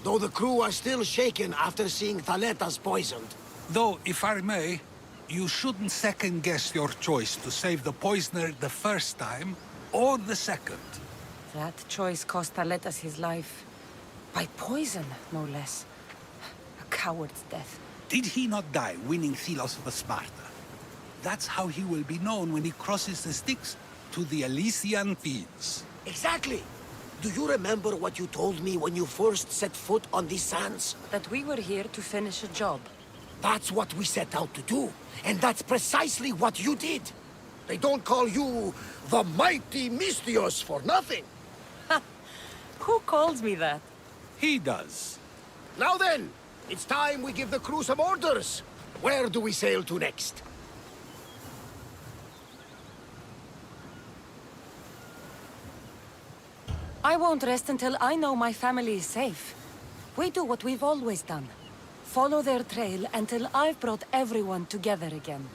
though the crew are still shaken after seeing Thaletas poisoned. Though, if I may, you shouldn't second-guess your choice to save the poisoner the first time, or the second. That choice cost Thaletas his life. By poison, no less. A coward's death. Did he not die winning Thelos of Sparta? That's how he will be known when he crosses the Styx to the Elysian Fields. Exactly! Do you remember what you told me when you first set foot on these sands? That we were here to finish a job. That's what we set out to do, and that's precisely what you did. They don't call you the mighty Mystios for nothing. Who calls me that? He does. Now then, it's time we give the crew some orders. Where do we sail to next? I won't rest until I know my family is safe. We do what we've always done. Follow their trail until I've brought everyone together again.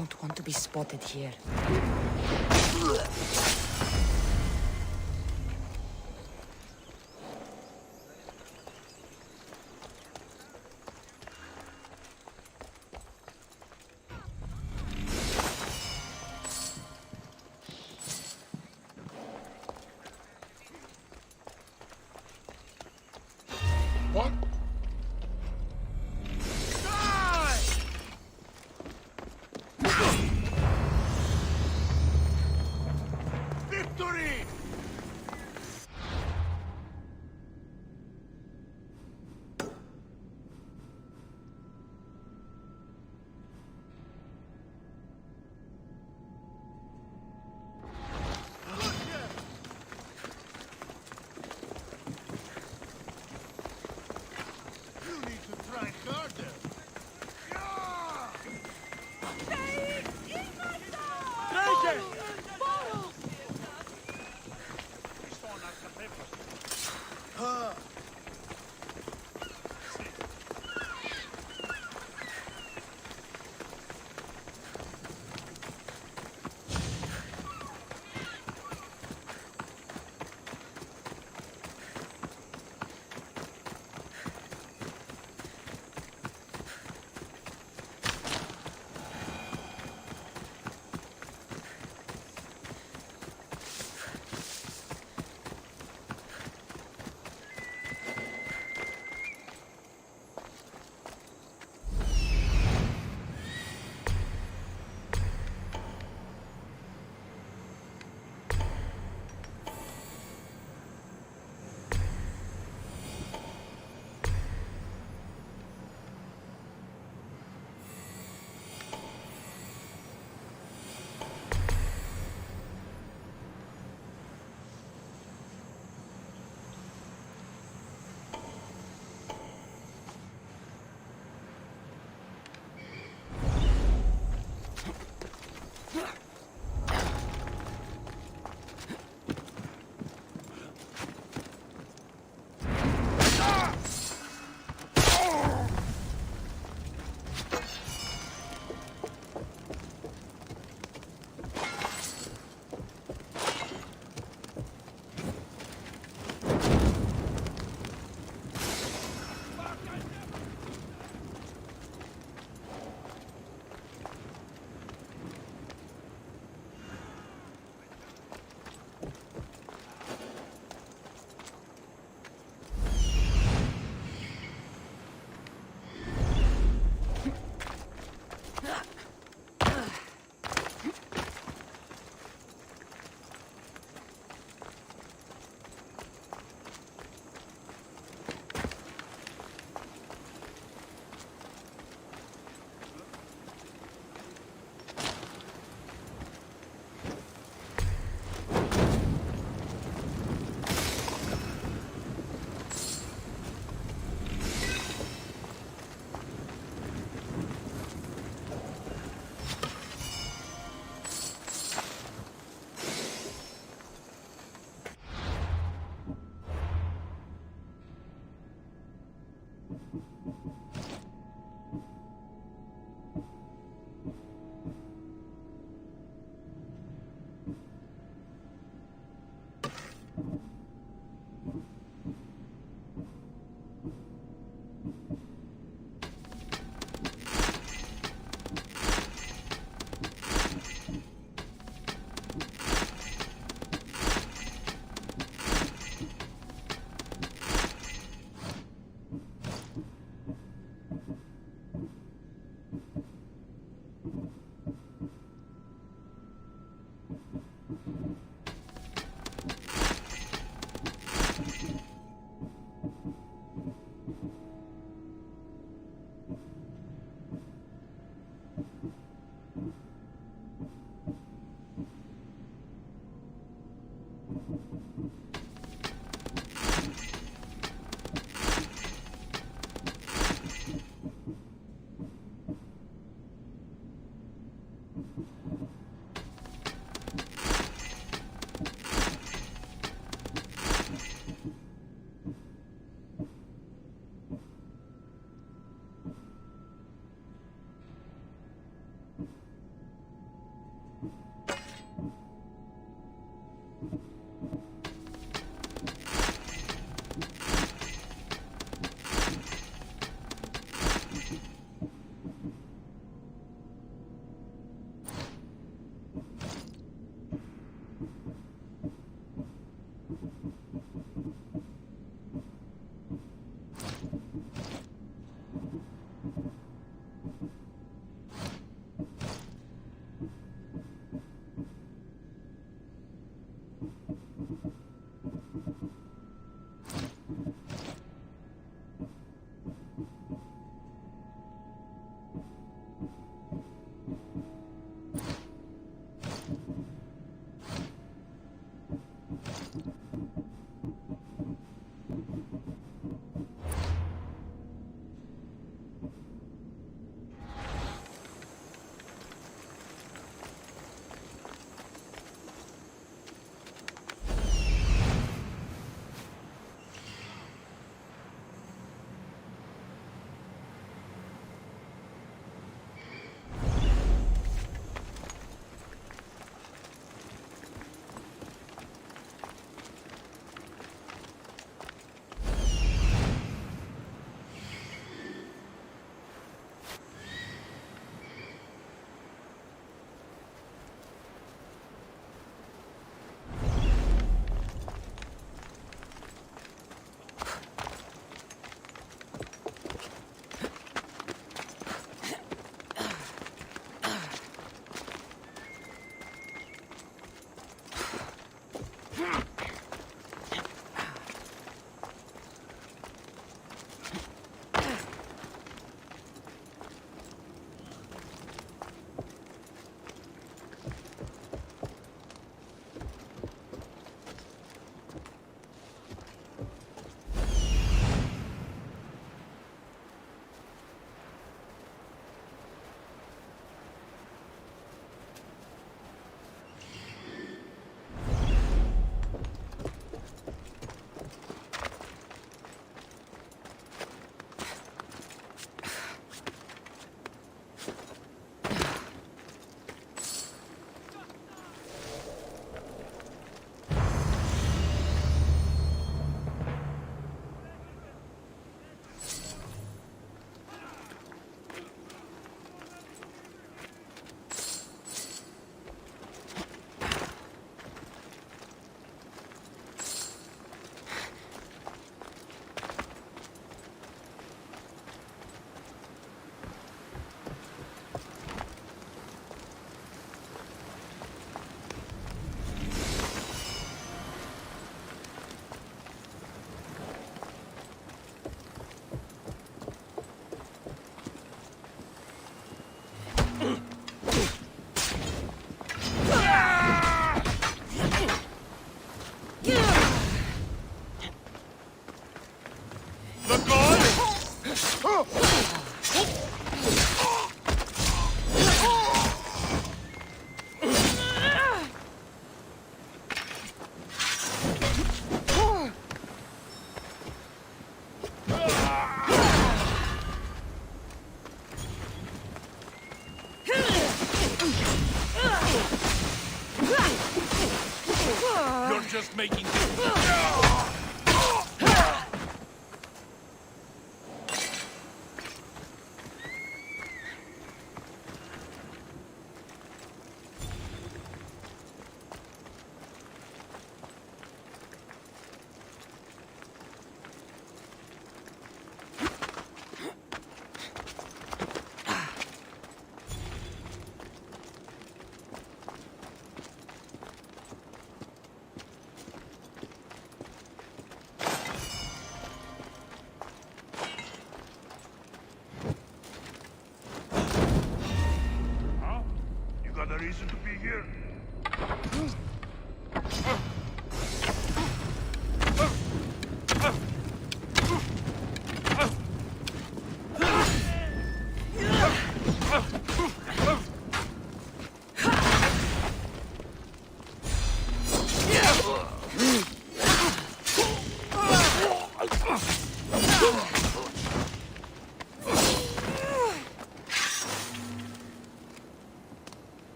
don't want to be spotted here. What? Victory! You need to try harder. just making... You got a reason to be here?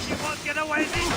You won't get away with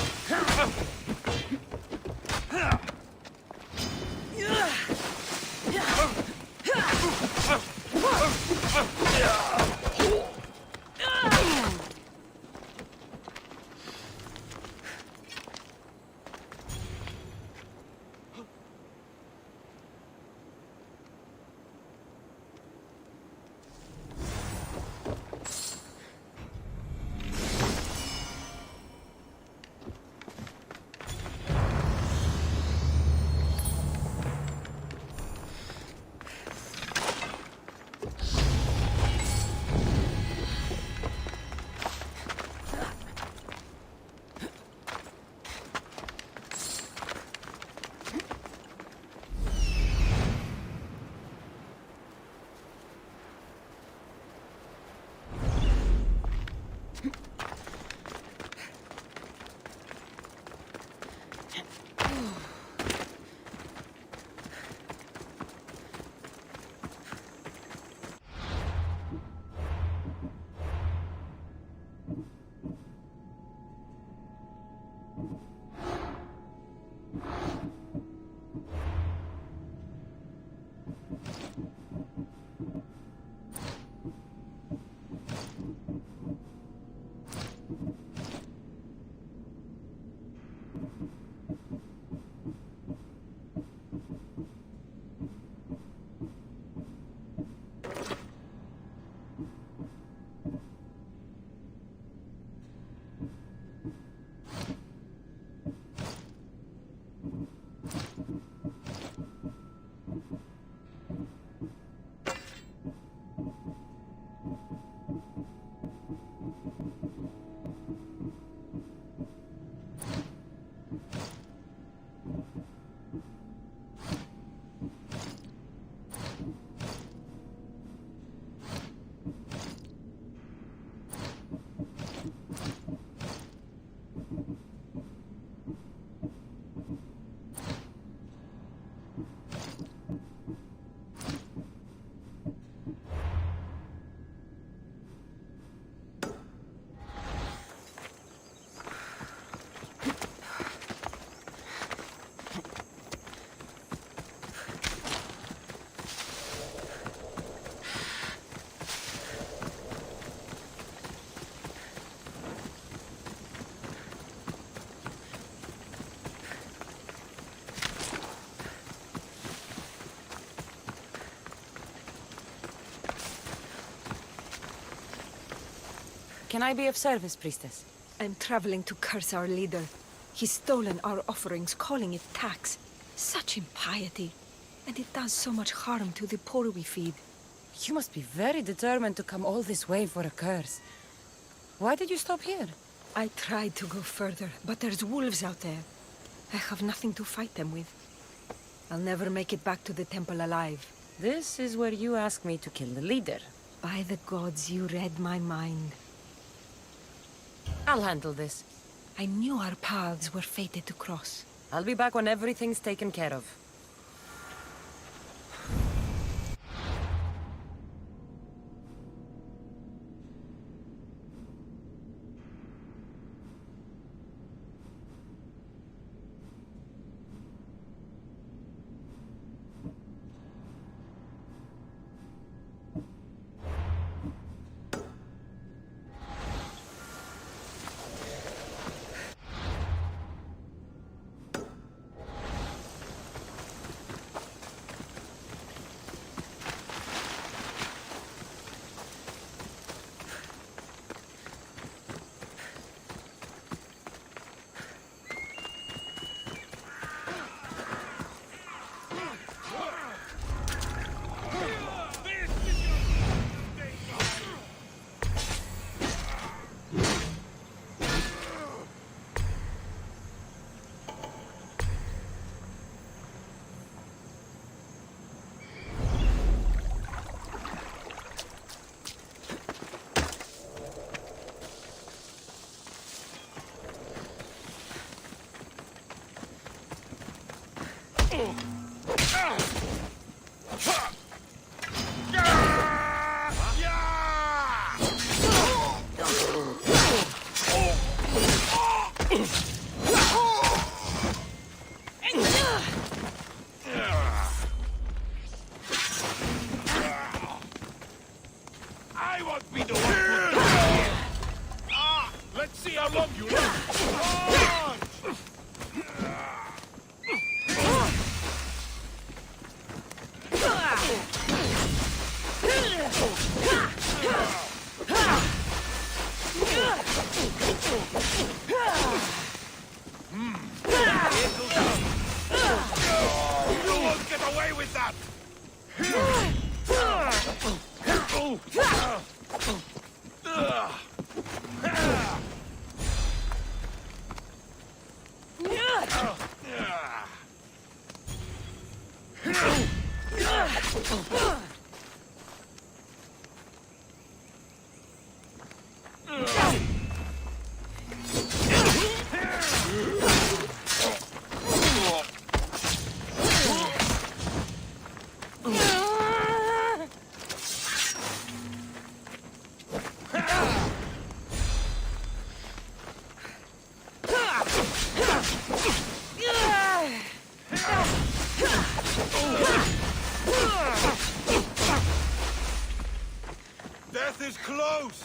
Can I be of service, priestess? I'm traveling to curse our leader. He's stolen our offerings, calling it tax. Such impiety. And it does so much harm to the poor we feed. You must be very determined to come all this way for a curse. Why did you stop here? I tried to go further, but there's wolves out there. I have nothing to fight them with. I'll never make it back to the temple alive. This is where you ask me to kill the leader. By the gods, you read my mind. I'll handle this. I knew our paths were fated to cross. I'll be back when everything's taken care of. I won't be the one to... Let's see how long you last. You won't get away with that! Death is close!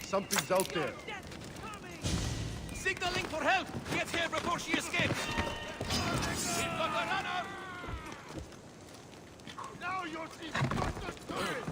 Something's out there. Signaling for help! Get here before she escapes! We've got a runner! Now you'll see justice to it!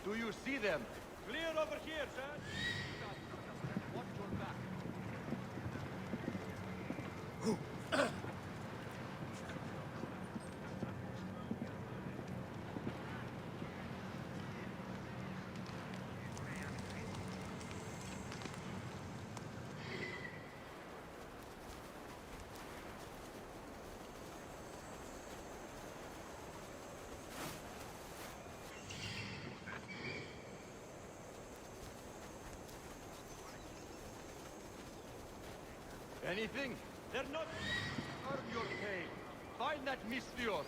Do you see them? Clear over here, sir! Watch your back. Anything? They're not... Earn your pay. Find that Misthios.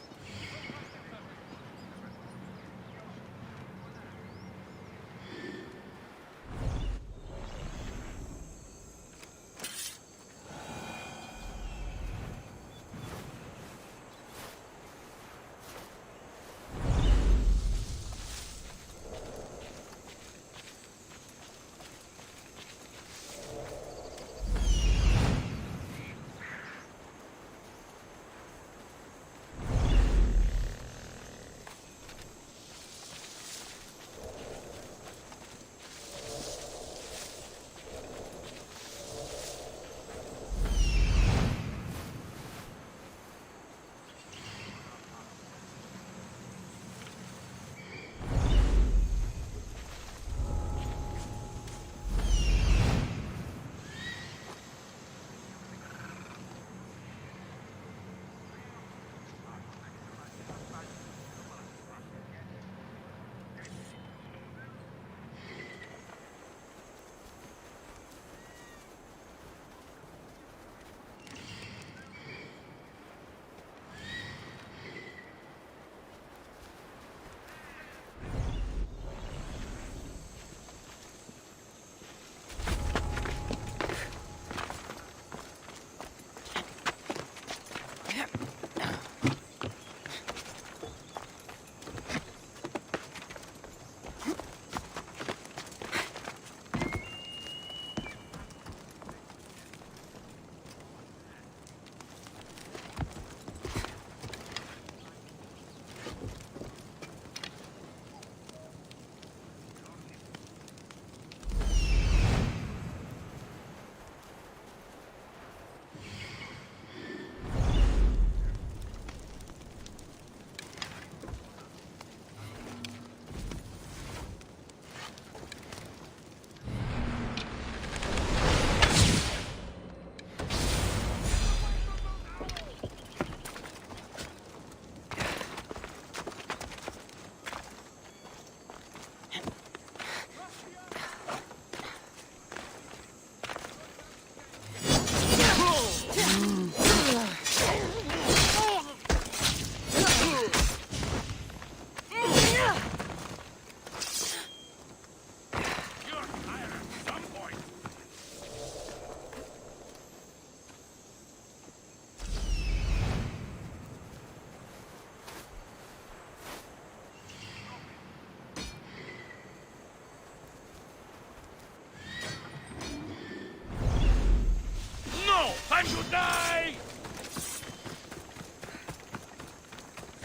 Time to die!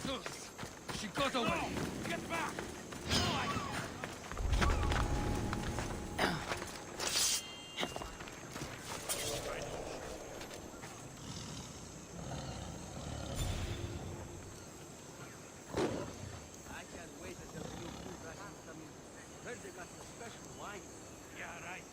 Zeus, she got away. Get back! I can't wait until the new food rations come in. Heard they got some special wine. Yeah, right.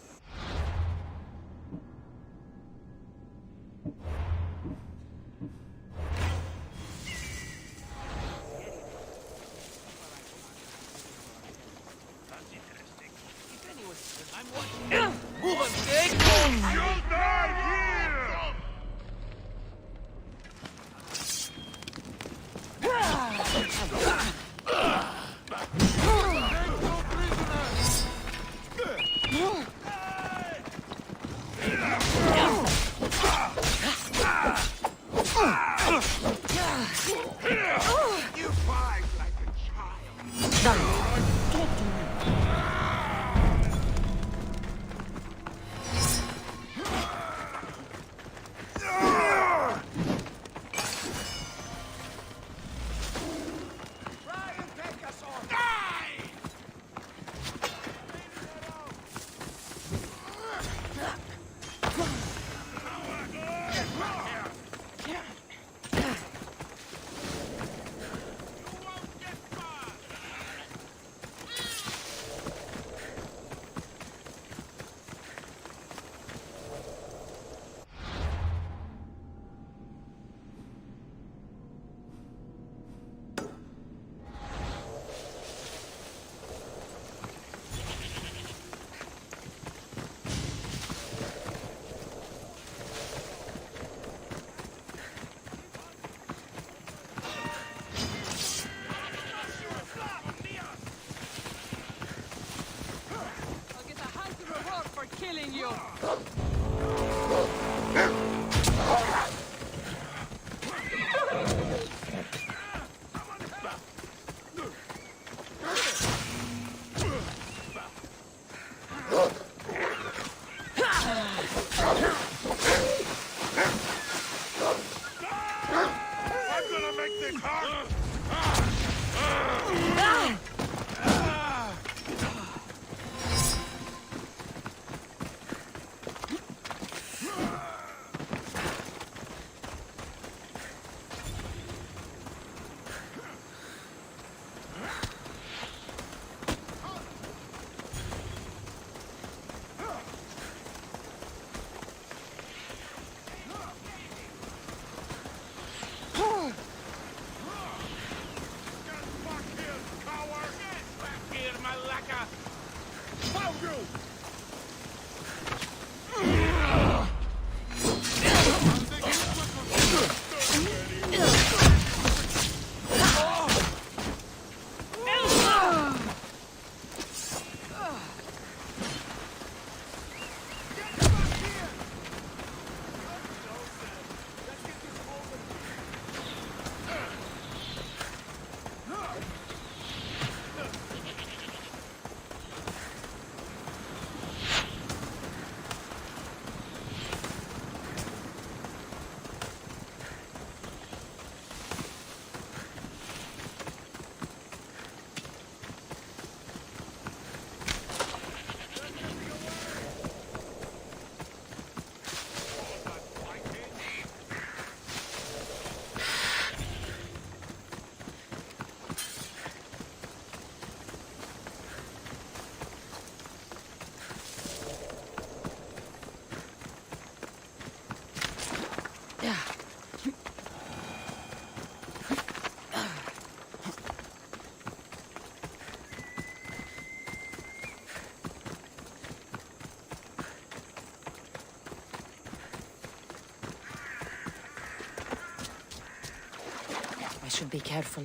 I should be careful.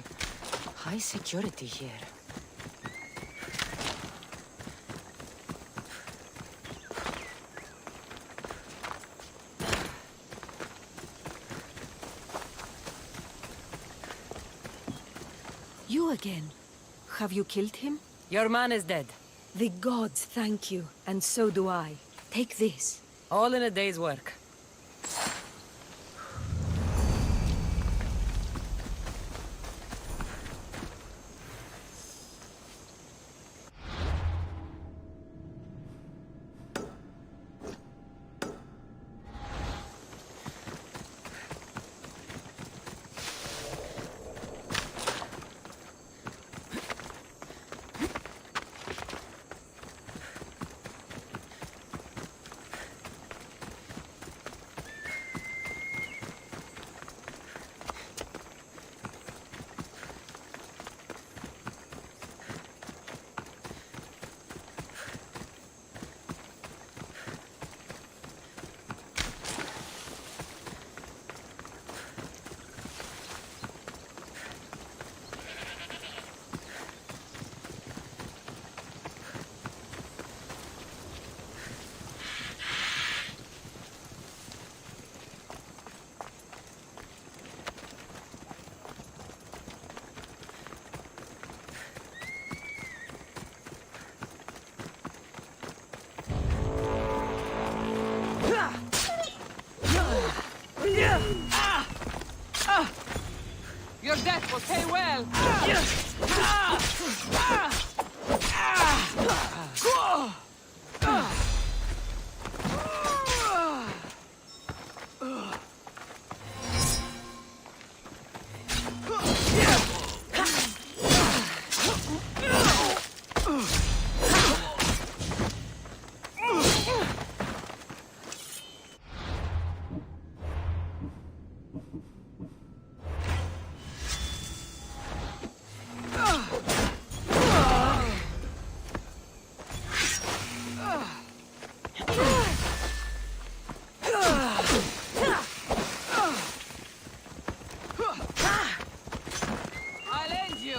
High security here. You again. Have you killed him? Your man is dead. The gods thank you, and so do I. Take this. All in a day's work. Your death will pay well. I'll end you.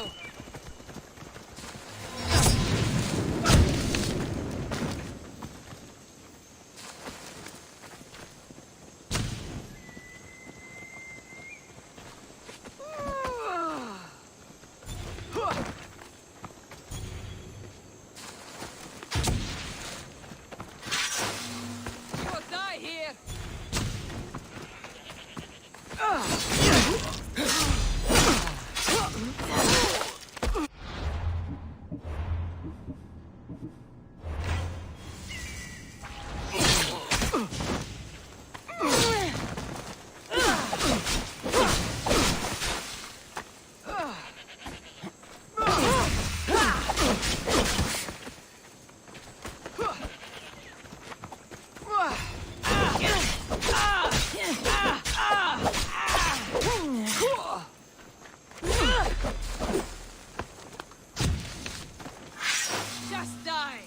You will die here. Just die.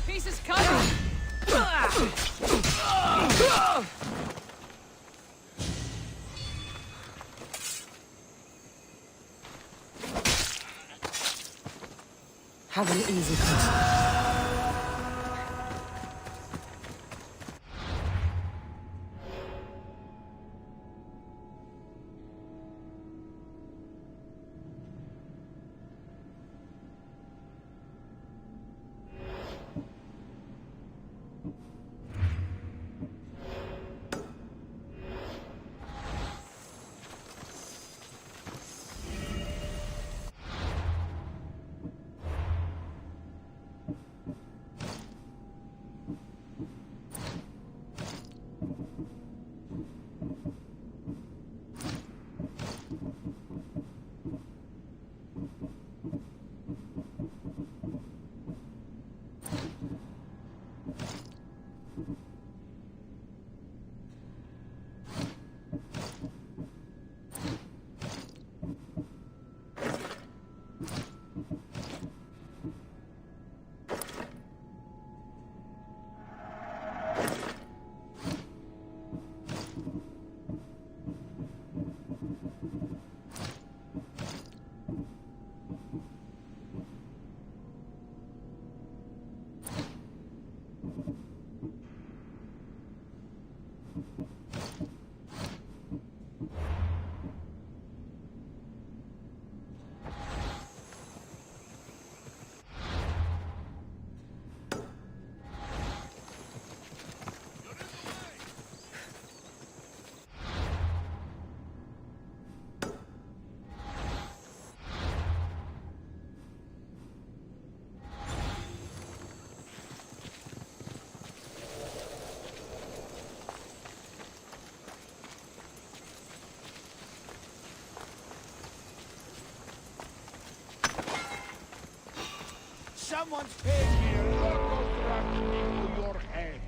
Pieces coming. Have an easy time. Someone's paid here. Your contract into your head.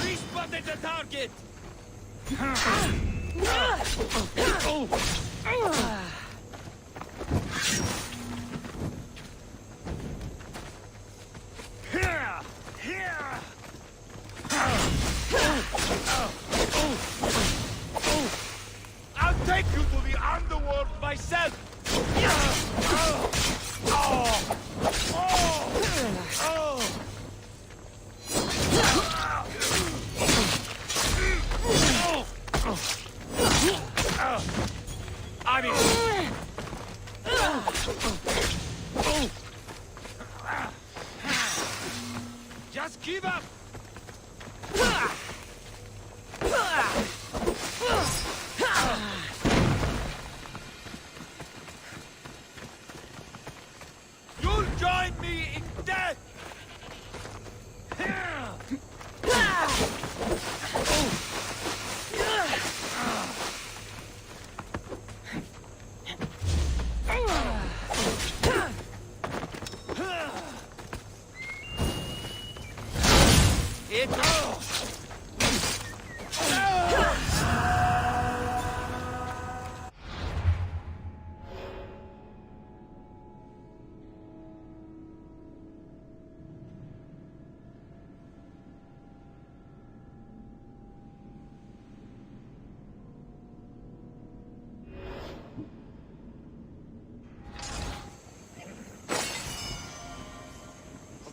Respotted the target! I'll take you to the underworld myself! I mean... Just give up! You'll join me in death!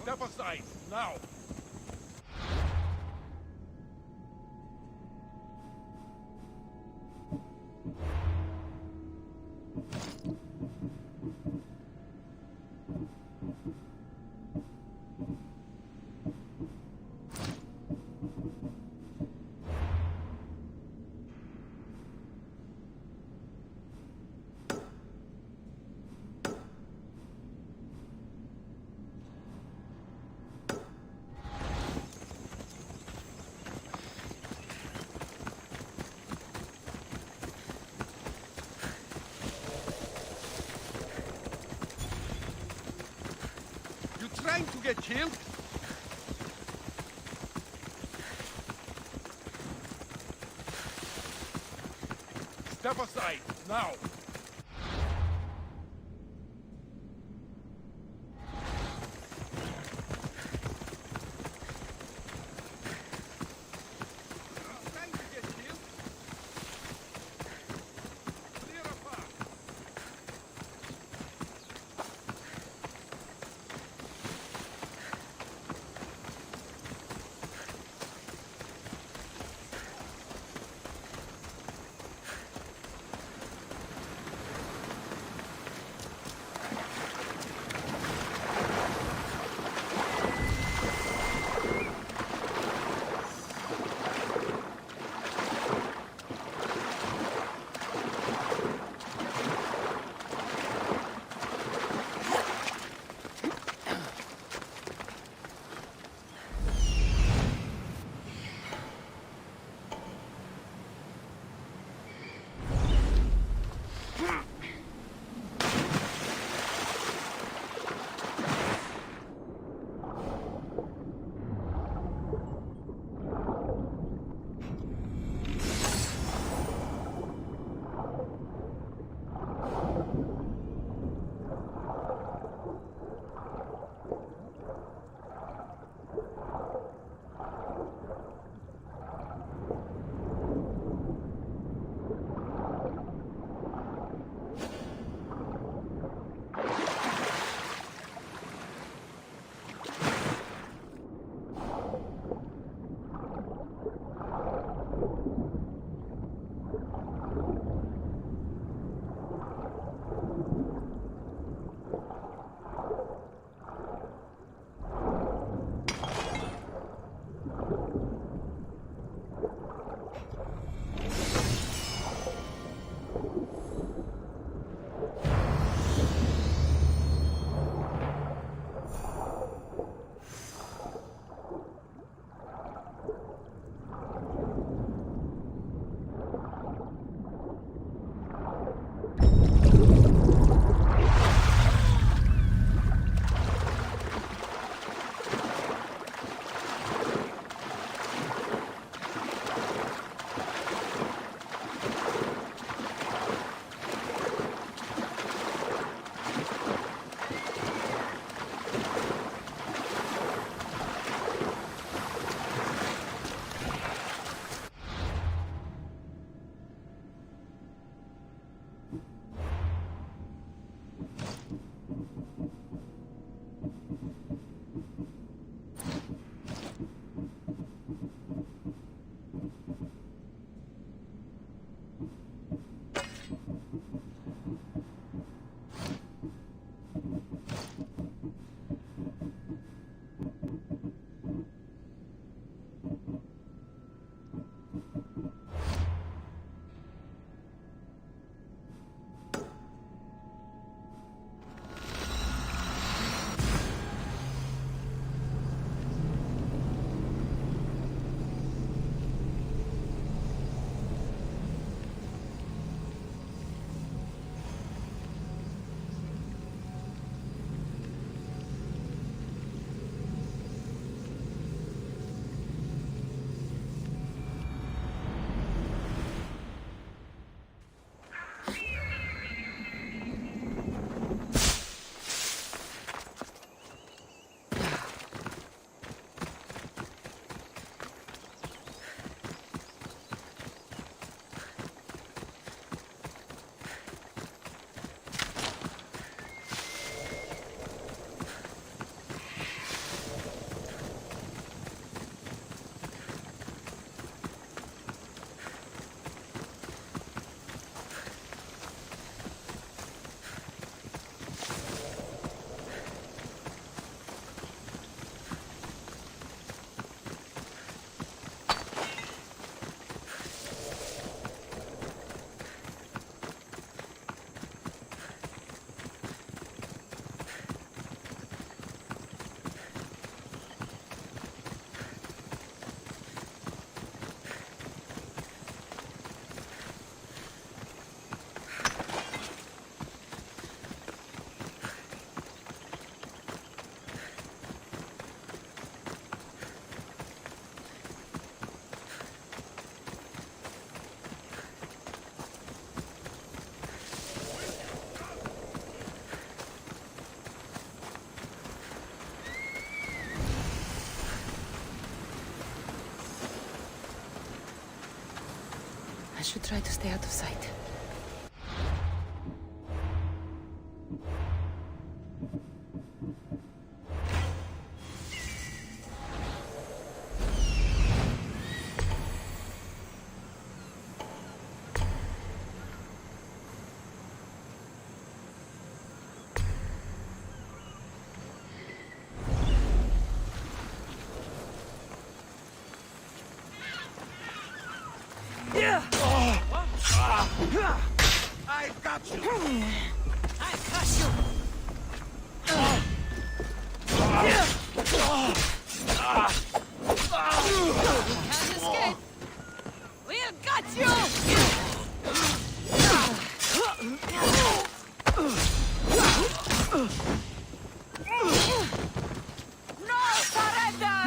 Step aside, now! Trying to get killed? Step aside, now! Trying to get killed? Clear a path. should try to stay out of sight. I got you! I crush you! Can't escape! We'll got you! No surrender!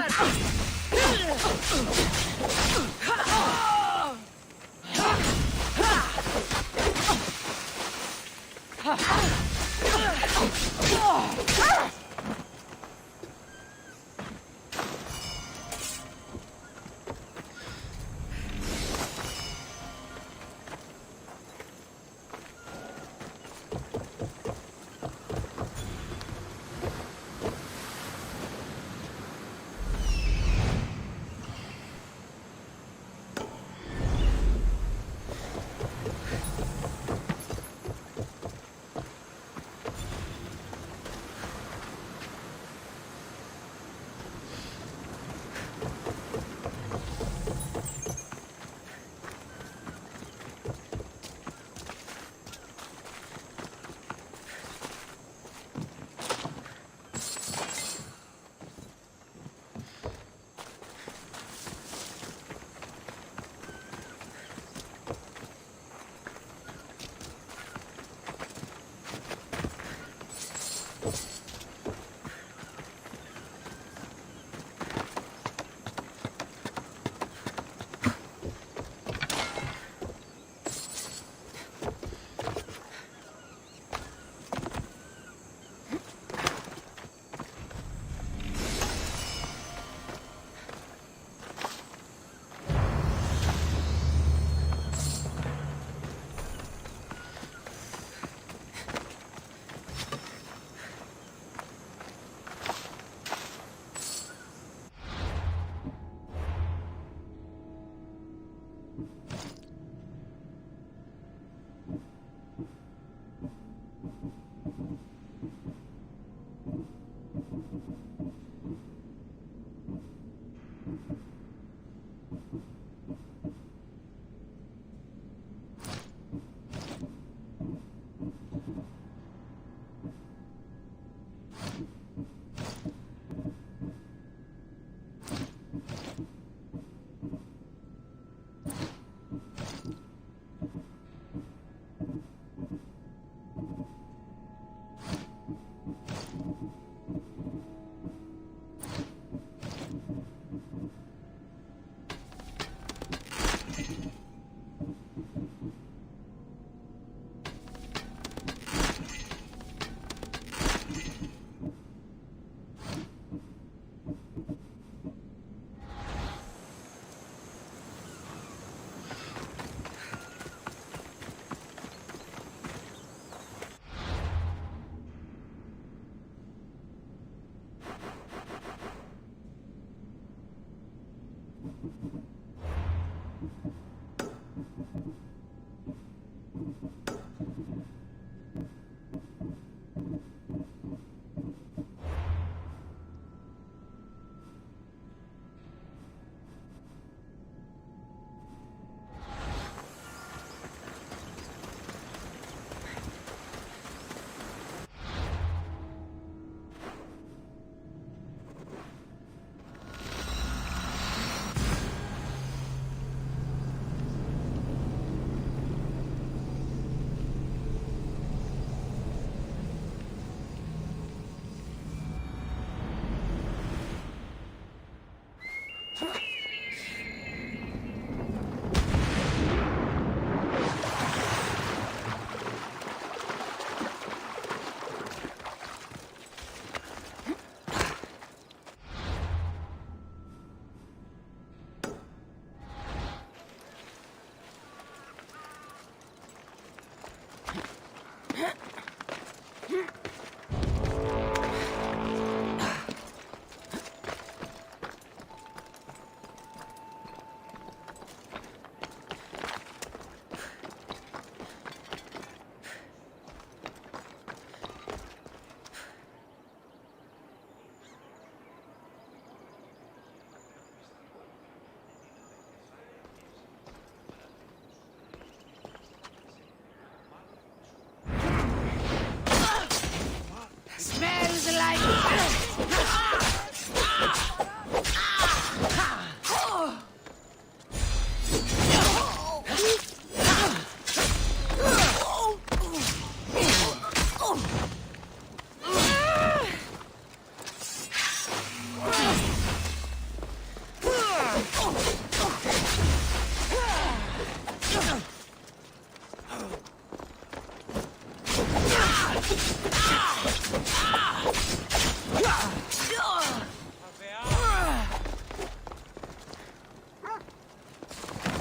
Smells like...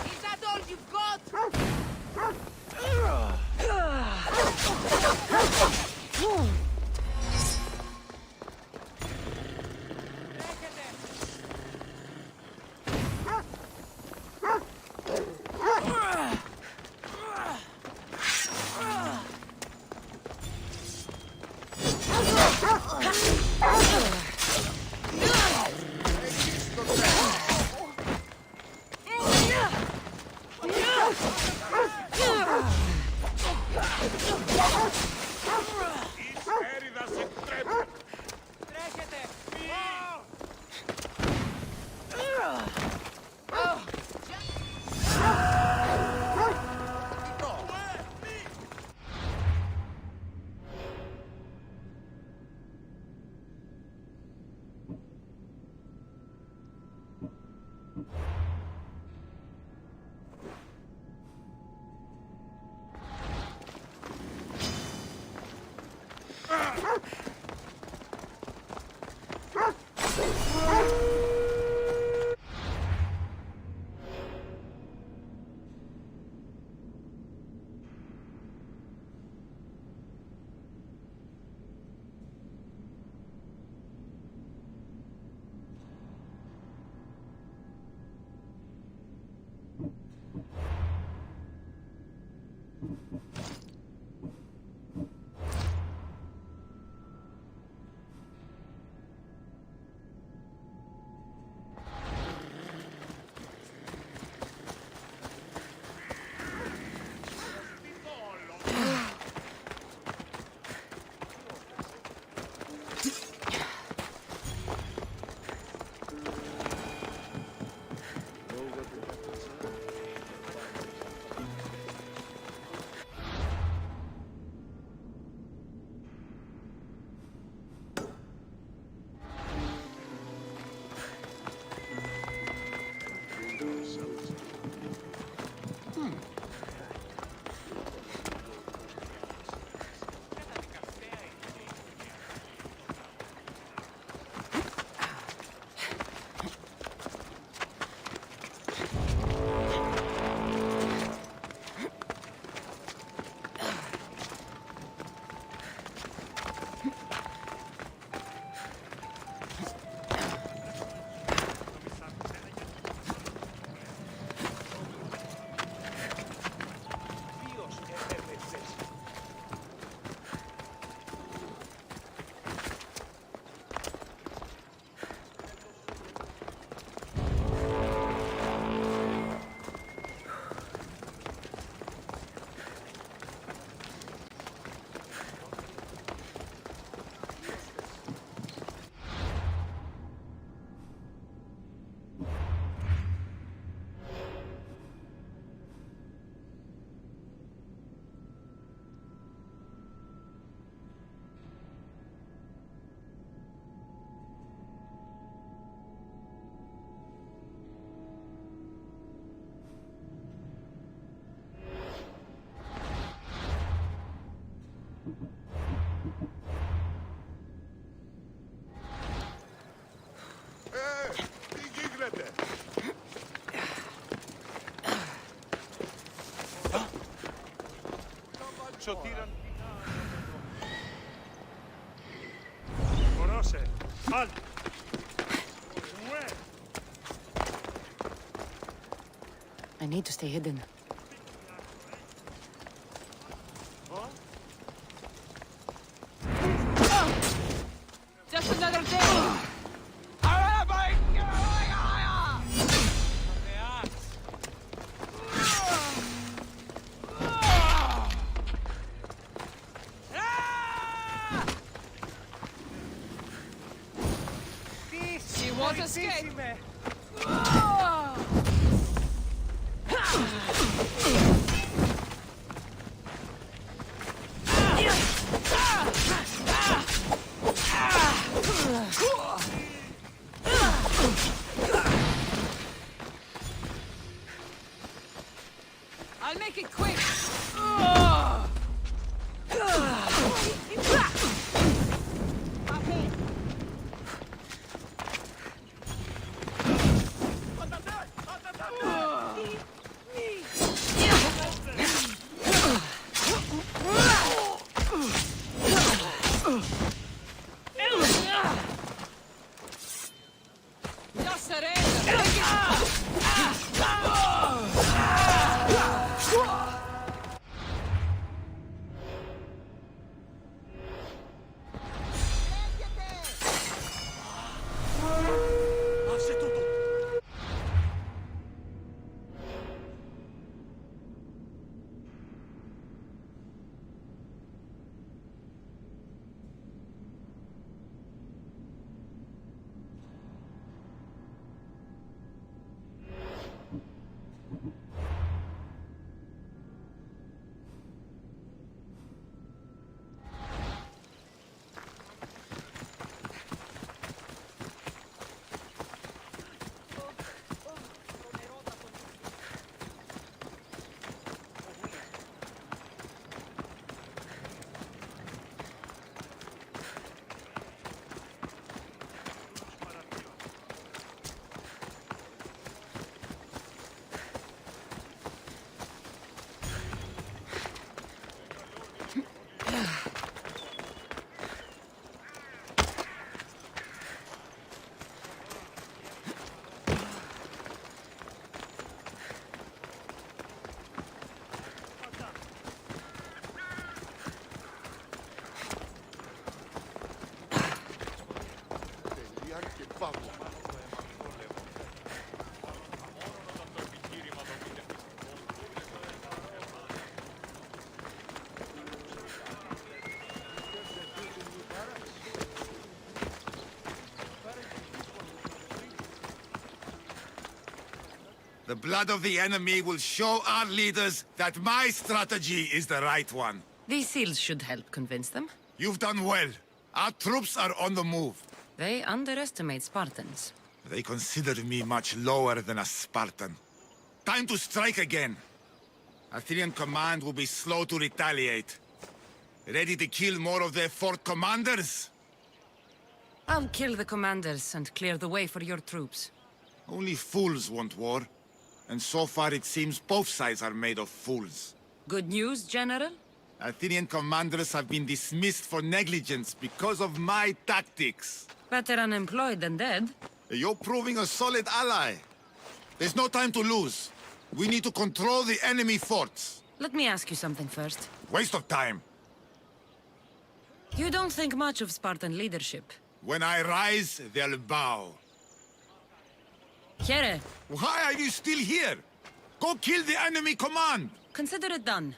Is that all you've got? Σωτήραν. No sé. Halt! I need to stay hidden. Just another day! She won't escape! I'll make it quick! Just surrender! The blood of the enemy will show our leaders that my strategy is the right one. These seals should help convince them. You've done well. Our troops are on the move. They underestimate Spartans. They consider me much lower than a Spartan. Time to strike again. Athenian command will be slow to retaliate. Ready to kill more of their fort commanders? I'll kill the commanders and clear the way for your troops. Only fools want war. And so far it seems both sides are made of fools. Good news, General? Athenian commanders have been dismissed for negligence because of my tactics. Better unemployed than dead. You're proving a solid ally. There's no time to lose. We need to control the enemy forts. Let me ask you something first. Waste of time. You don't think much of Spartan leadership. When I rise, they'll bow. Here, Why are you still here? Go kill the enemy command! consider it done.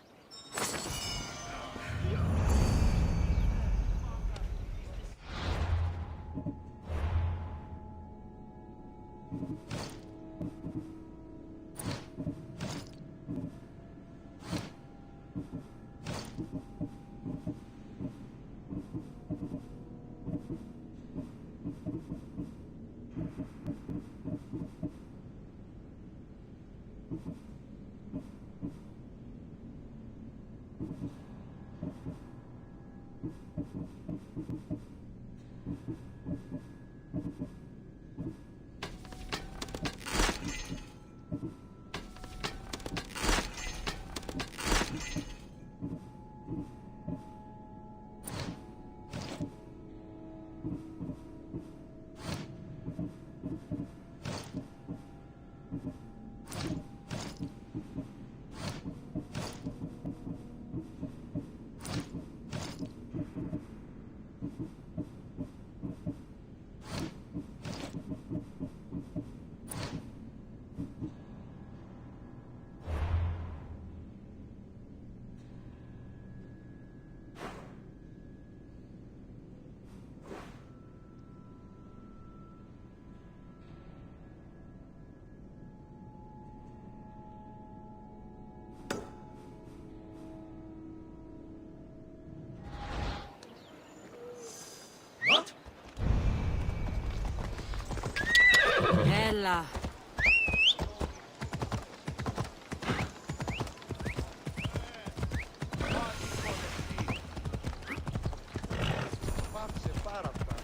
Cassandra. Πάψε πάρα αυτά.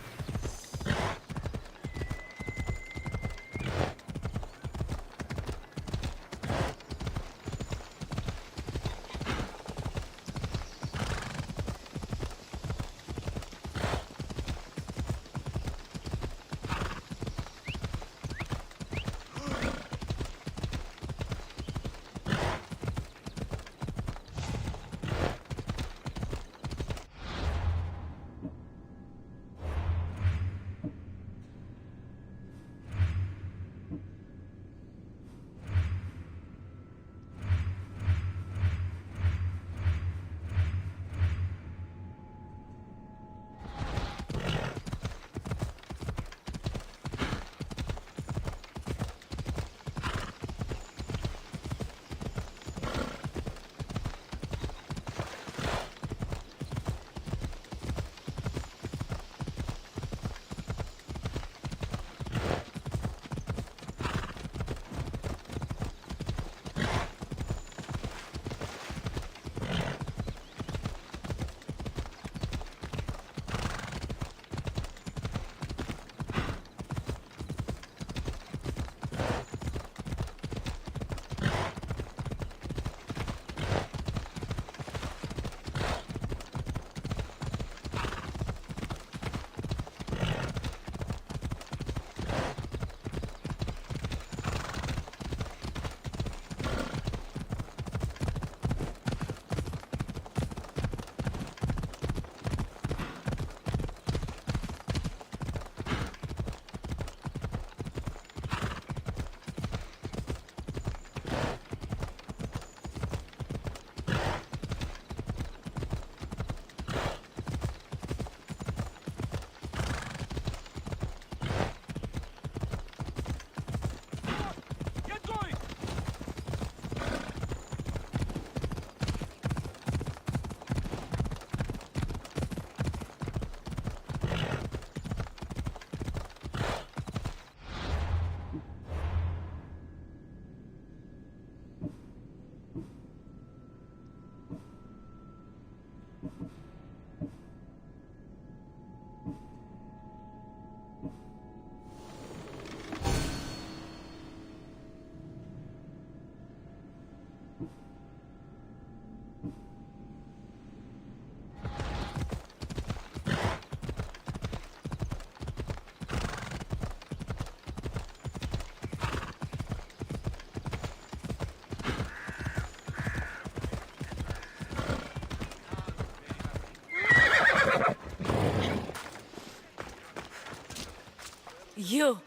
You,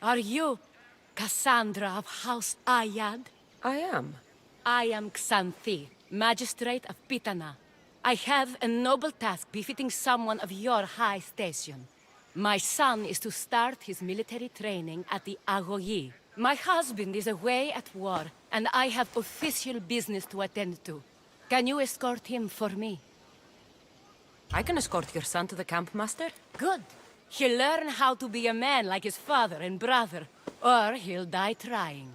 are you Cassandra of House Ayad? I am. I am Xanthi, Magistrate of Pitana. I have a noble task befitting someone of your high station. My son is to start his military training at the Agogi. My husband is away at war, and I have official business to attend to. Can you escort him for me? I can escort your son to the camp, Master. Good. He'll learn how to be a man like his father and brother, or he'll die trying.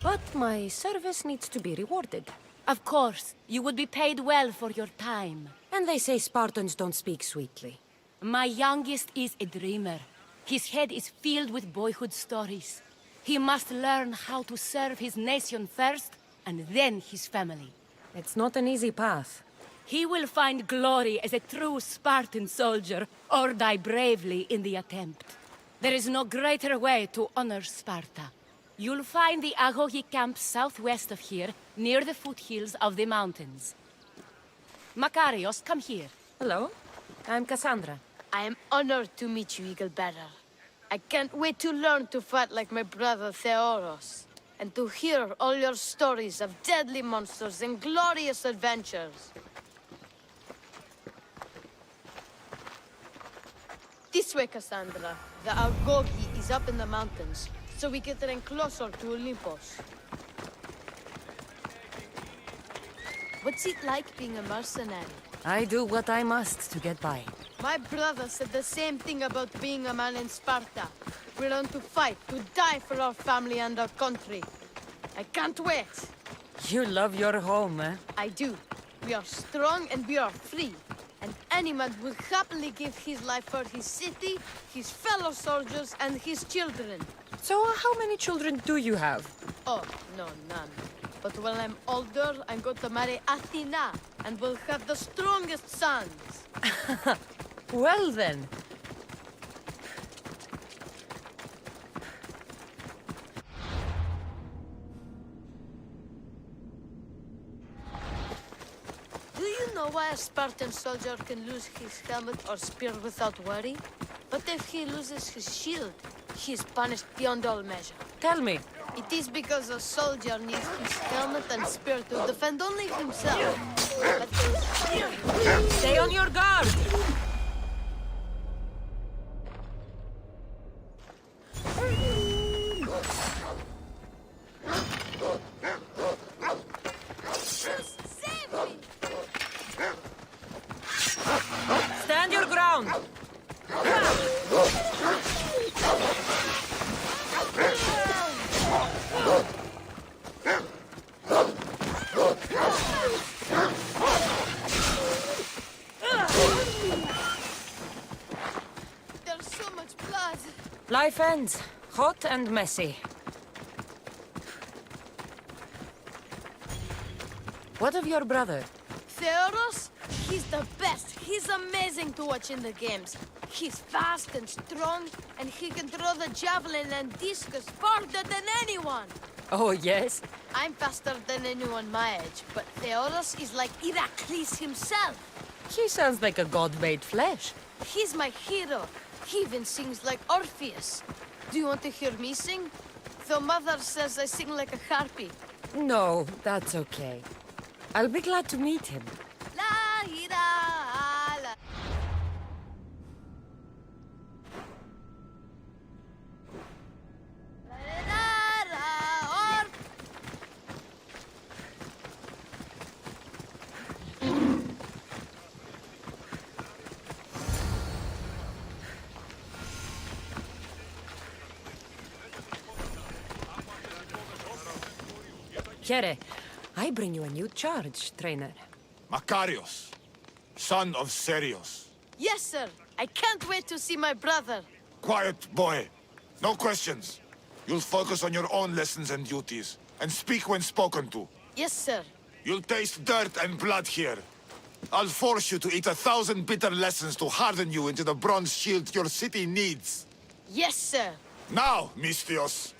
But my service needs to be rewarded. Of course, you would be paid well for your time. And they say Spartans don't speak sweetly. My youngest is a dreamer. His head is filled with boyhood stories. He must learn how to serve his nation first, and then his family. It's not an easy path. He will find glory as a true Spartan soldier, or die bravely in the attempt. There is no greater way to honor Sparta. You'll find the Agogi camp southwest of here, near the foothills of the mountains. Makarios, come here. Hello, I'm Cassandra. I am honored to meet you, Eagle Bearer. I can't wait to learn to fight like my brother Theoros, and to hear all your stories of deadly monsters and glorious adventures. This way, Cassandra. The Agogi is up in the mountains, so we get in closer to Olympus. What's it like being a mercenary? I do what I must to get by. My brother said the same thing about being a man in Sparta. We learn to fight, to die for our family and our country. I can't wait. You love your home, eh? I do. We are strong and we are free. And any man will happily give his life for his city, his fellow soldiers, and his children. So, how many children do you have? Oh, no, none. But when I'm older, I'm going to marry Athena, and we'll have the strongest sons. Well then. Do you know why a Spartan soldier can lose his helmet or spear without worry? But if he loses his shield, he is punished beyond all measure. Tell me. It is because a soldier needs his helmet and spear to defend only himself. But Stay on your guard! save me! Stand your ground! There's so much blood. Life ends. Hot and messy. What of your brother? Theodos? He's the best. He's amazing to watch in the games. He's fast and strong, and he can throw the javelin and discus farther than anyone. Oh, yes? I'm faster than anyone my age, but Theodos is like Heracles himself. He sounds like a god made flesh. He's my hero. He even sings like Orpheus. Do you want to hear me sing? Though Mother says I sing like a harpy. No, that's okay. I'll be glad to meet him. La ira la. Here, I bring you a new charge, trainer. Makarios, son of Serios. Yes, sir. I can't wait to see my brother. Quiet, boy. No questions. You'll focus on your own lessons and duties, and speak when spoken to. Yes, sir. You'll taste dirt and blood here. I'll force you to eat 1,000 bitter lessons to harden you into the bronze shield your city needs. Yes, sir. Now, Mistios,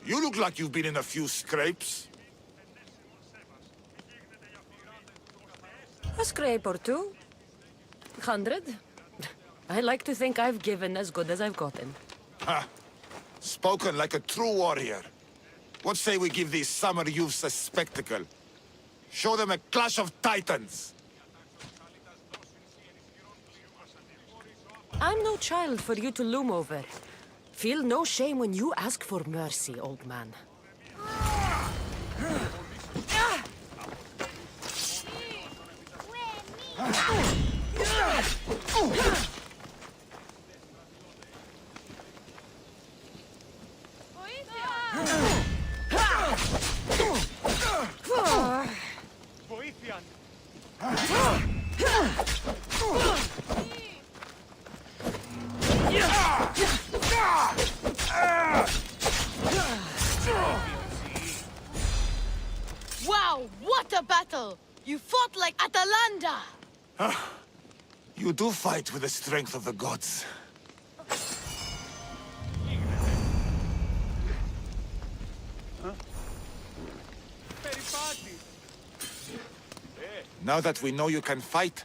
you look like you've been in a few scrapes. A scrape or two. 100. I like to think I've given as good as I've gotten. Ha! Spoken like a true warrior. What say we give these summer youths a spectacle? Show them a clash of titans! I'm no child for you to loom over. Feel no shame when you ask for mercy, old man. Wow, what a battle! You fought like Atalanta! You do fight with the strength of the gods. Now that we know you can fight,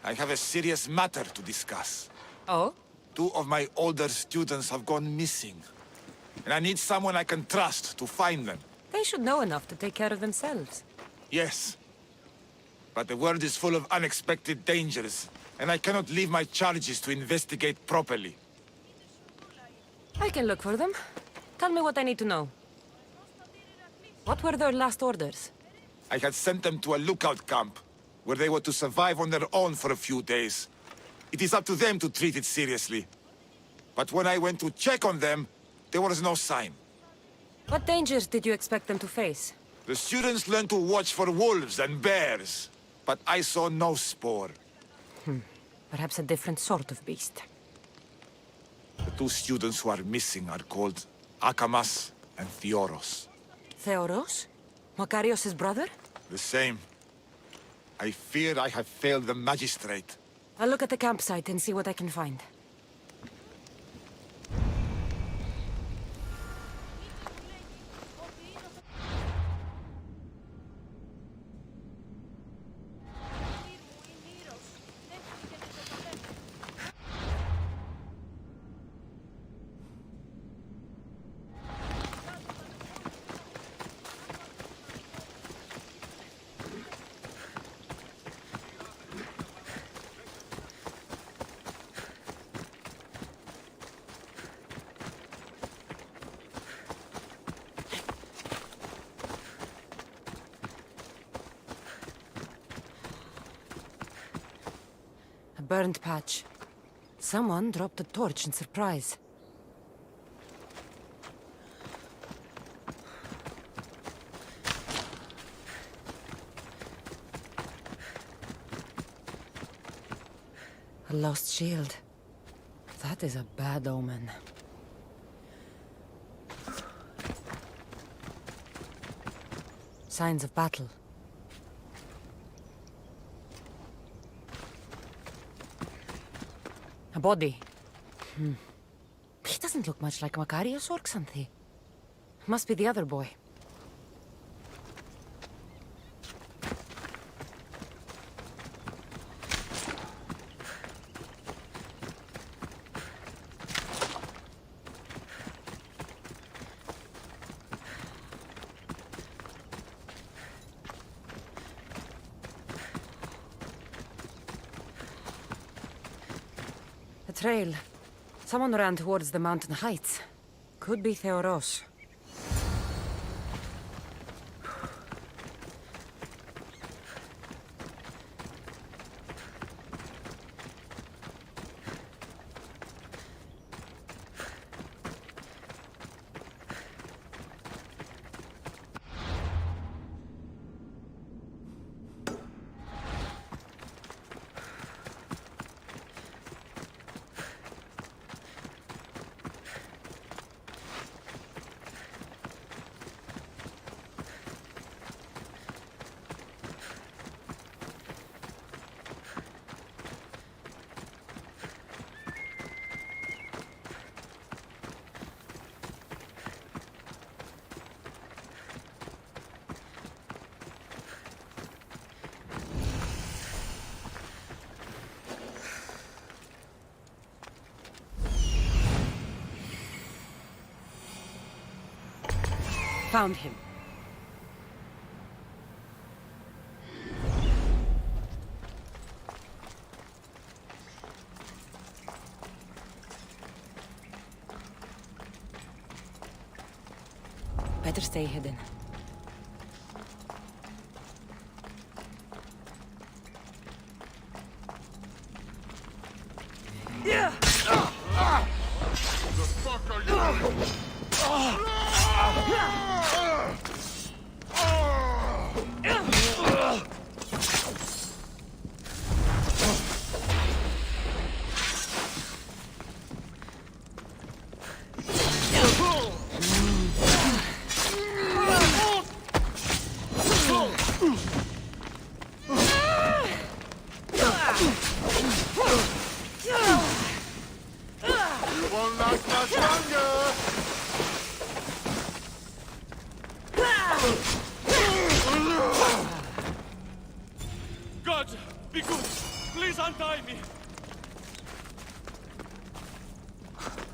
I have a serious matter to discuss. Oh? 2 of my older students have gone missing. And I need someone I can trust to find them. They should know enough to take care of themselves. Yes. But the world is full of unexpected dangers, and I cannot leave my charges to investigate properly. I can look for them. Tell me what I need to know. What were their last orders? I had sent them to a lookout camp, where they were to survive on their own for a few days. It is up to them to treat it seriously. But when I went to check on them, there was no sign. What dangers did you expect them to face? The students learned to watch for wolves and bears, but I saw no spoor. Perhaps a different sort of beast. The two students who are missing are called Akamas and Theoros. Theoros? Makarios' brother? The same. I fear I have failed the magistrate. I'll look at the campsite and see what I can find. Burned patch. Someone dropped a torch in surprise. A lost shield. That is a bad omen. Signs of battle. A body. He doesn't look much like Makarios or Xanthi. Must be the other boy. Trail. Someone ran towards the mountain heights. Could be Theoros. Found him. Better stay hidden. Yeah! The fuck are you doing? God, be good. Please untie me.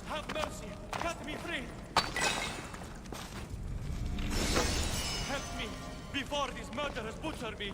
Have mercy. Cut me free. Help me before these murderers butcher me.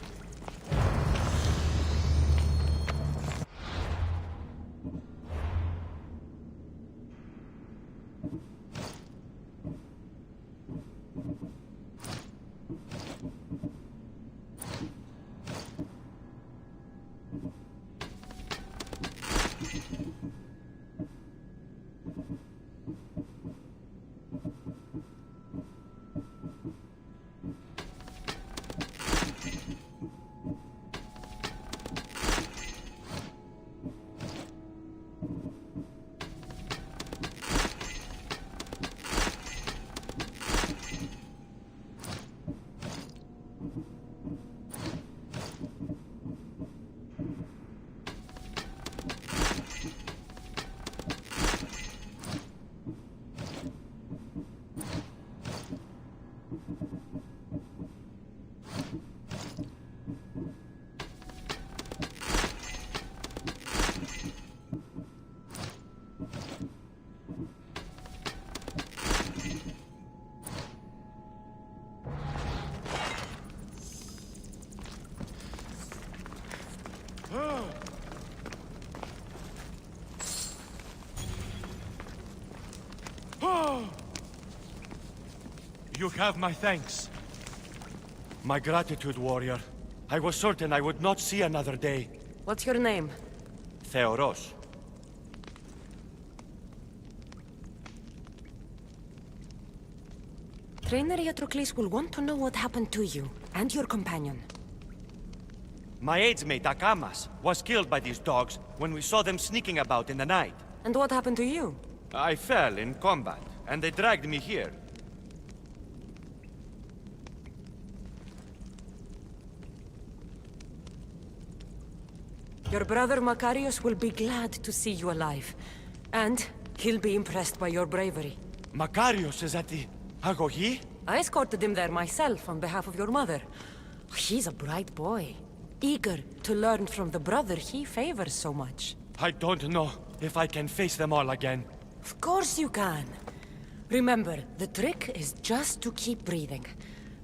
You have my thanks. My gratitude, warrior. I was certain I would not see another day. What's your name? Theoros. Trainer Iatrocles will want to know what happened to you and your companion. My aides mate, Akamas, was killed by these dogs when we saw them sneaking about in the night. And what happened to you? I fell in combat, and they dragged me here. Your brother Makarios will be glad to see you alive. And he'll be impressed by your bravery. Makarios is at the Agogi? I escorted him there myself on behalf of your mother. He's a bright boy, eager to learn from the brother he favors so much. I don't know if I can face them all again. Of course you can. Remember, the trick is just to keep breathing.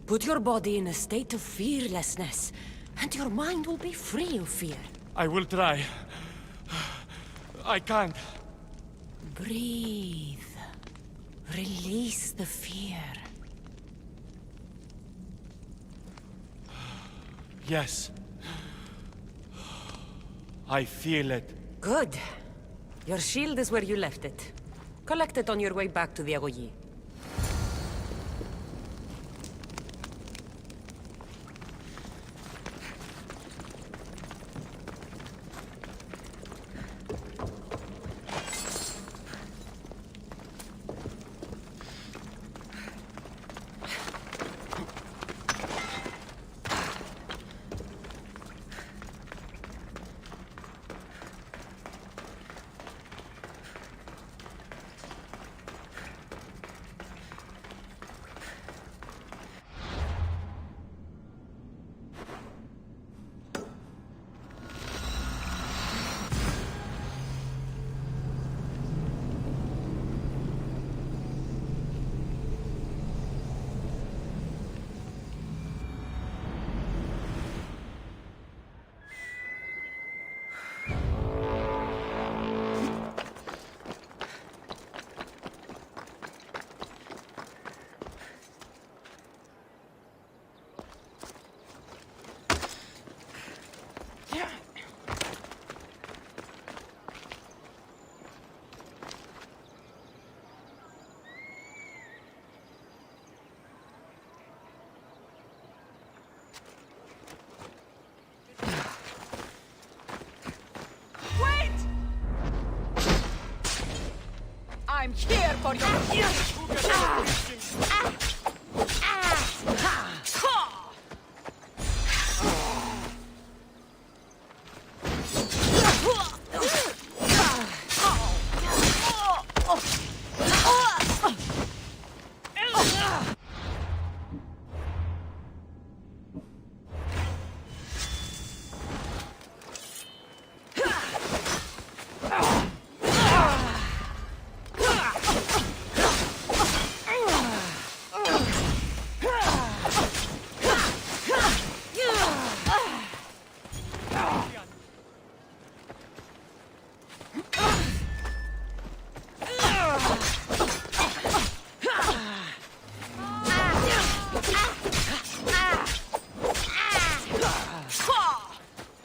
Put your body in a state of fearlessness, and your mind will be free of fear. I will try. I can't. Breathe. Release the fear. Yes. I feel it. Good. Your shield is where you left it. Collect it on your way back to the Agoyi. I'm here for your...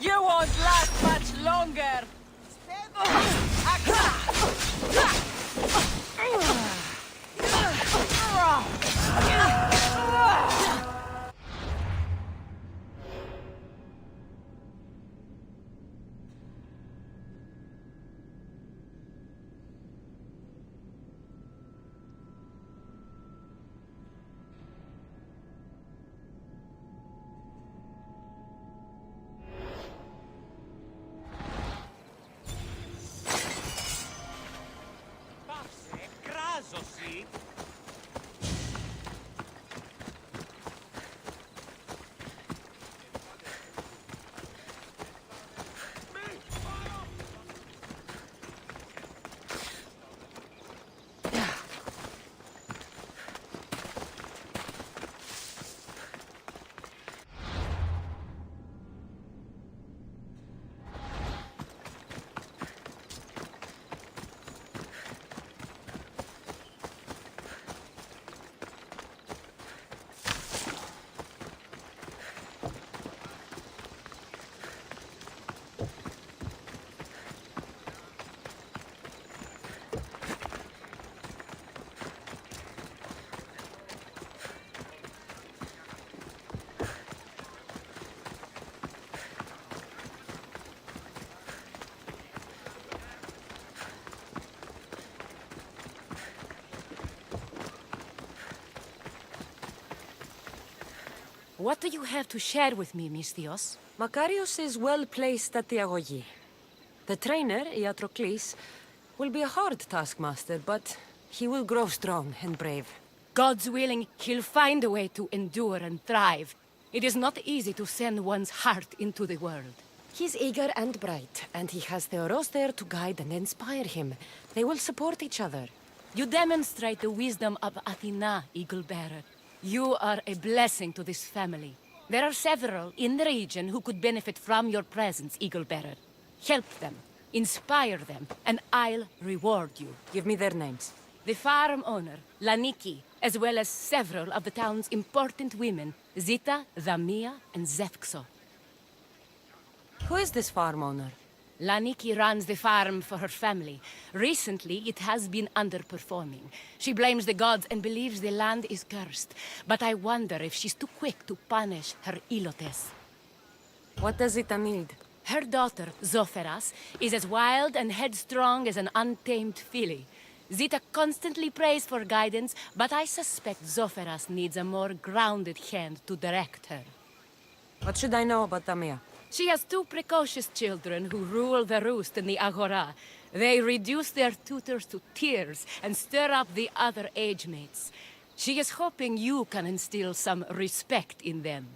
You won't last much longer! What do you have to share with me, Misthios? Makarios is well placed at the Agogi. The trainer, Iatrocles, will be a hard taskmaster, but he will grow strong and brave. God's willing, he'll find a way to endure and thrive. It is not easy to send one's heart into the world. He's eager and bright, and he has Theoros there to guide and inspire him. They will support each other. You demonstrate the wisdom of Athena, Eagle-Bearer. You are a blessing to this family. There are several in the region who could benefit from your presence, Eagle-Bearer. Help them, inspire them, and I'll reward you. Give me their names. The farm owner, Laniki, as well as several of the town's important women, Zita, Zamia, and Zevkso. Who is this farm owner? Laniki runs the farm for her family. Recently, it has been underperforming. She blames the gods and believes the land is cursed. But I wonder if she's too quick to punish her ilotes. What does Zita need? Her daughter, Zoferas, is as wild and headstrong as an untamed filly. Zita constantly prays for guidance, but I suspect Zoferas needs a more grounded hand to direct her. What should I know about Tamia? She has two precocious children who rule the roost in the Agora. They reduce their tutors to tears and stir up the other age mates. She is hoping you can instill some respect in them.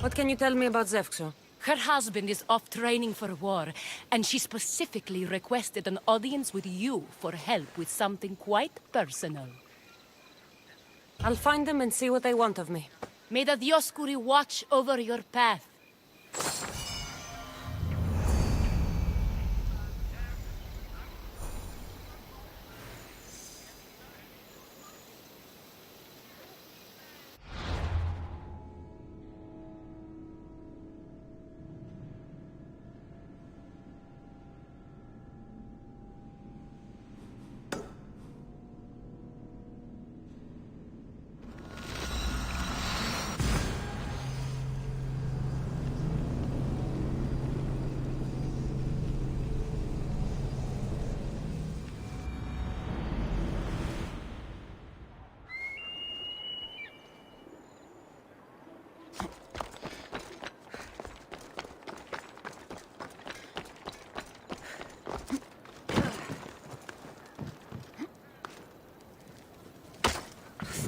What can you tell me about Zevkso? Her husband is off training for war, and she specifically requested an audience with you for help with something quite personal. I'll find them and see what they want of me. May the Dioscuri watch over your path.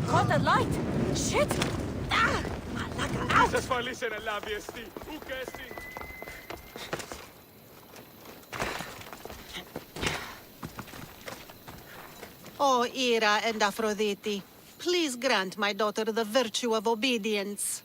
Caught the light! Shit! Ah! Malaka, out! O Ira and Aphrodite, please grant my daughter the virtue of obedience.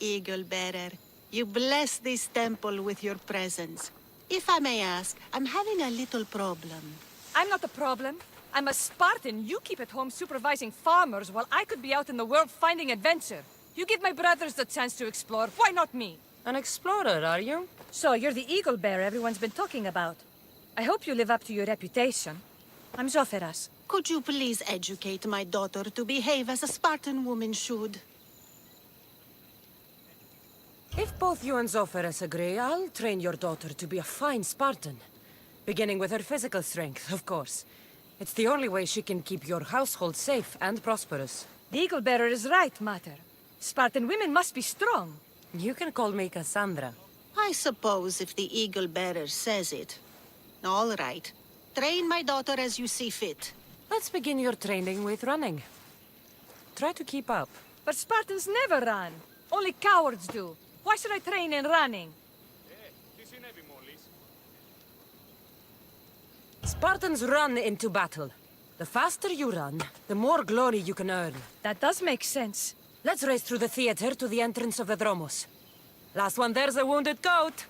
Eagle-Bearer, you bless this temple with your presence. If I may ask, I'm having a little problem. I'm not the problem. I'm a Spartan. You keep at home supervising farmers while I could be out in the world finding adventure. You give my brothers the chance to explore. Why not me? An explorer, are you? So you're the eagle bearer everyone's been talking about. I hope you live up to your reputation. I'm Zoferas. Could you please educate my daughter to behave as a Spartan woman should? If both you and Zoferas agree, I'll train your daughter to be a fine Spartan. Beginning with her physical strength, of course. It's the only way she can keep your household safe and prosperous. The eagle bearer is right, Mater. Spartan women must be strong. You can call me Cassandra. I suppose if the eagle-bearer says it. All right. Train my daughter as you see fit. Let's begin your training with running. Try to keep up. But Spartans never run. Only cowards do. Why should I train in running? Spartans run into battle. The faster you run, the more glory you can earn. That does make sense. Let's race through the theater to the entrance of the Dromos. Last one there's a wounded goat.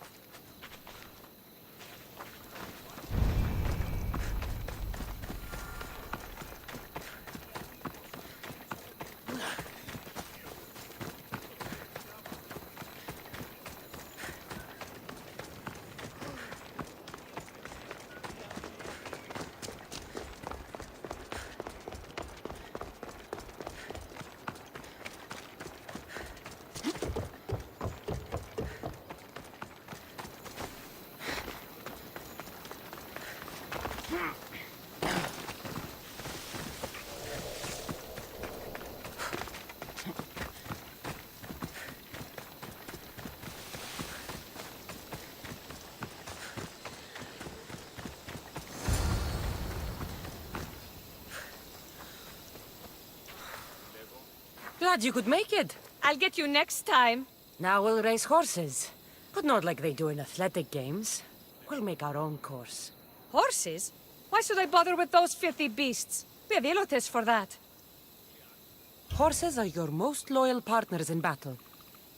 Glad you could make it. I'll get you next time. Now we'll race horses. But not like they do in athletic games. We'll make our own course. Horses? Why should I bother with those filthy beasts? We have elotes for that. Horses are your most loyal partners in battle.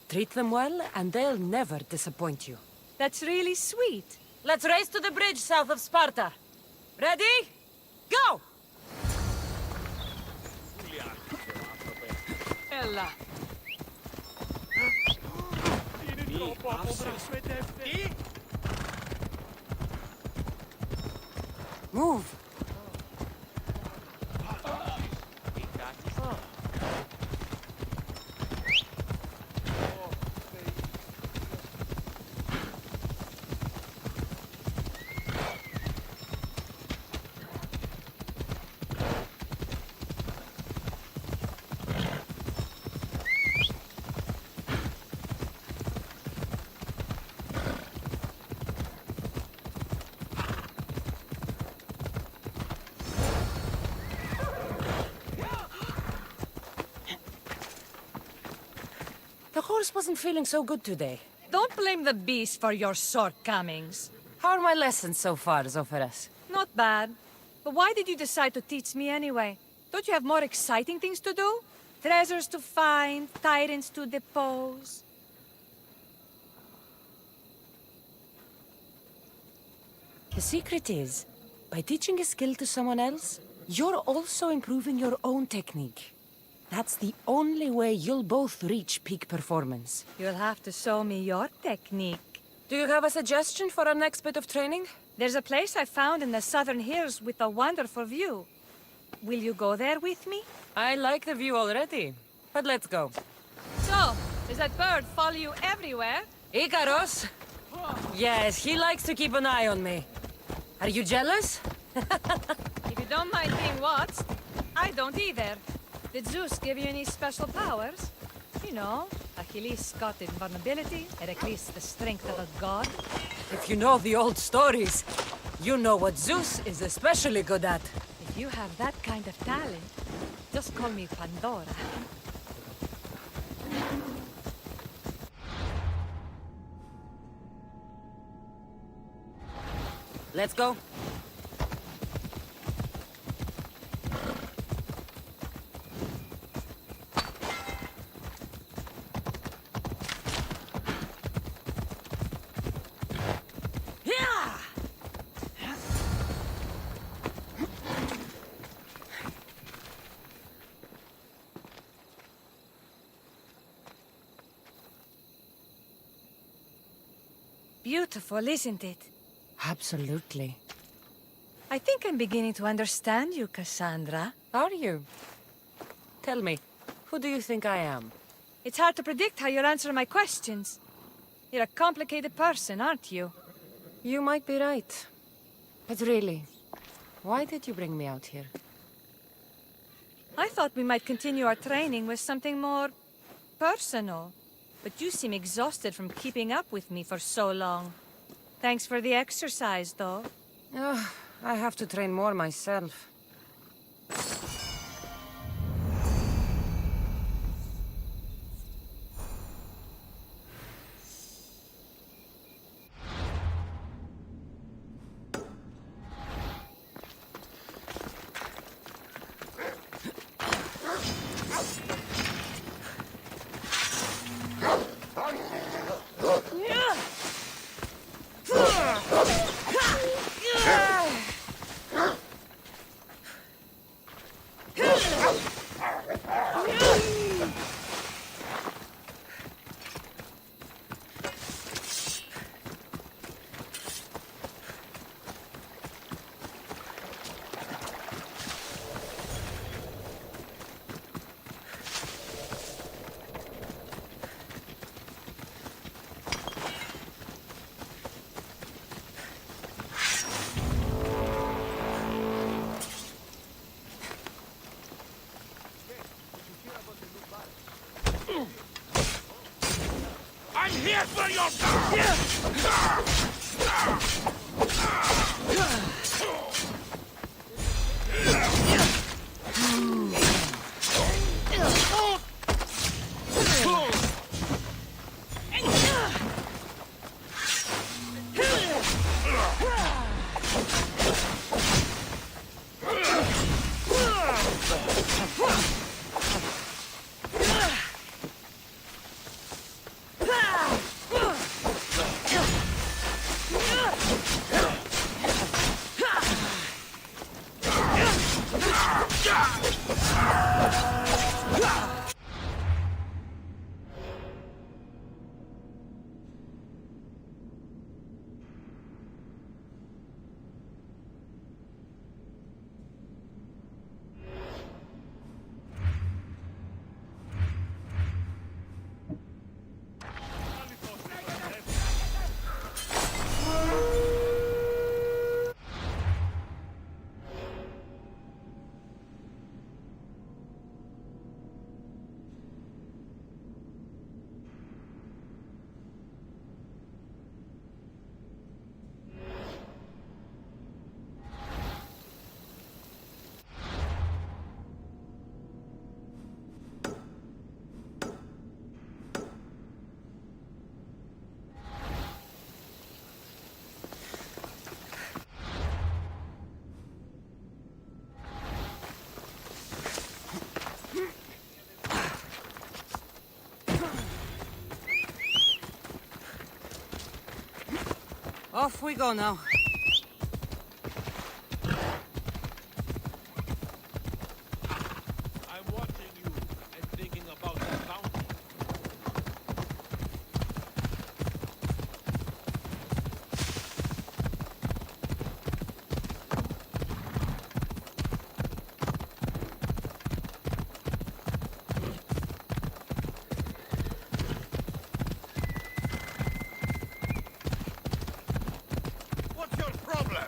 Treat them well, and they'll never disappoint you. That's really sweet. Let's race to the bridge south of Sparta. Ready? Go! Ella. Move. The horse wasn't feeling so good today. Don't blame the beast for your shortcomings. How are my lessons so far, Zoferes? Not bad. But why did you decide to teach me anyway? Don't you have more exciting things to do? Treasures to find, tyrants to depose. The secret is, by teaching a skill to someone else, you're also improving your own technique. That's the only way you'll both reach peak performance. You'll have to show me your technique. Do you have a suggestion for our next bit of training? There's a place I found in the southern hills with a wonderful view. Will you go there with me? I like the view already, but let's go. So, does that bird follow you everywhere? Ikaros? Yes, he likes to keep an eye on me. Are you jealous? If you don't mind being watched, I don't either. Did Zeus give you any special powers? You know, Achilles got invulnerability, Heracles the strength of a god. If you know the old stories, you know what Zeus is especially good at. If you have that kind of talent, just call me Pandora. Let's go. Beautiful, isn't it? Absolutely. I think I'm beginning to understand you, Cassandra. Are you? Tell me, who do you think I am? It's hard to predict how you'll answer my questions. You're a complicated person, aren't you? You might be right. But really, why did you bring me out here? I thought we might continue our training with something more personal. But you seem exhausted from keeping up with me for so long. Thanks for the exercise, though. I have to train more myself. I'm here for your Off we go now. I'm watching you and thinking about the bounty. What's your problem?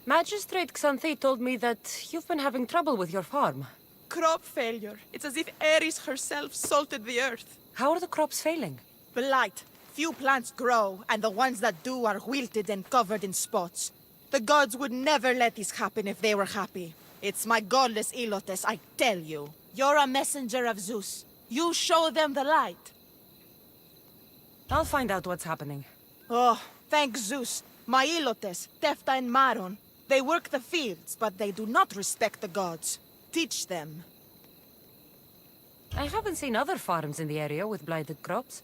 Magistrate Xanthi told me that you've been having trouble with your farm. Crop failure. It's as if Ares herself salted the earth. How are the crops failing? Blight. Few plants grow, and the ones that do are wilted and covered in spots. The gods would never let this happen if they were happy. It's my godless Ilotes, I tell you. You're a messenger of Zeus. You show them the light. I'll find out what's happening. Oh, thank Zeus. My Ilotes, Tefta and Maron. They work the fields, but they do not respect the gods. Teach them. I haven't seen other farms in the area with blighted crops.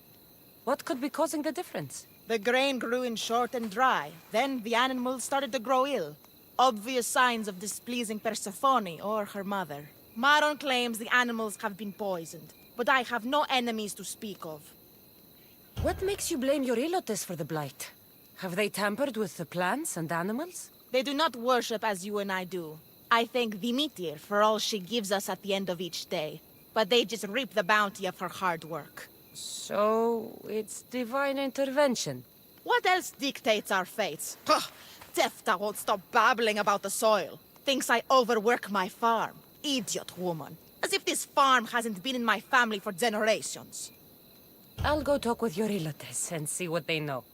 What could be causing the difference? The grain grew in short and dry. Then the animals started to grow ill. Obvious signs of displeasing Persephone or her mother. Maron claims the animals have been poisoned, but I have no enemies to speak of. What makes you blame your Ilotes for the blight? Have they tampered with the plants and animals? They do not worship as you and I do. I thank Demeter for all she gives us at the end of each day, but they just reap the bounty of her hard work. So, it's divine intervention. What else dictates our fates? Ugh, Tefta won't stop babbling about the soil. Thinks I overwork my farm. Idiot woman. As if this farm hasn't been in my family for generations. I'll go talk with your Ilotes and see what they know.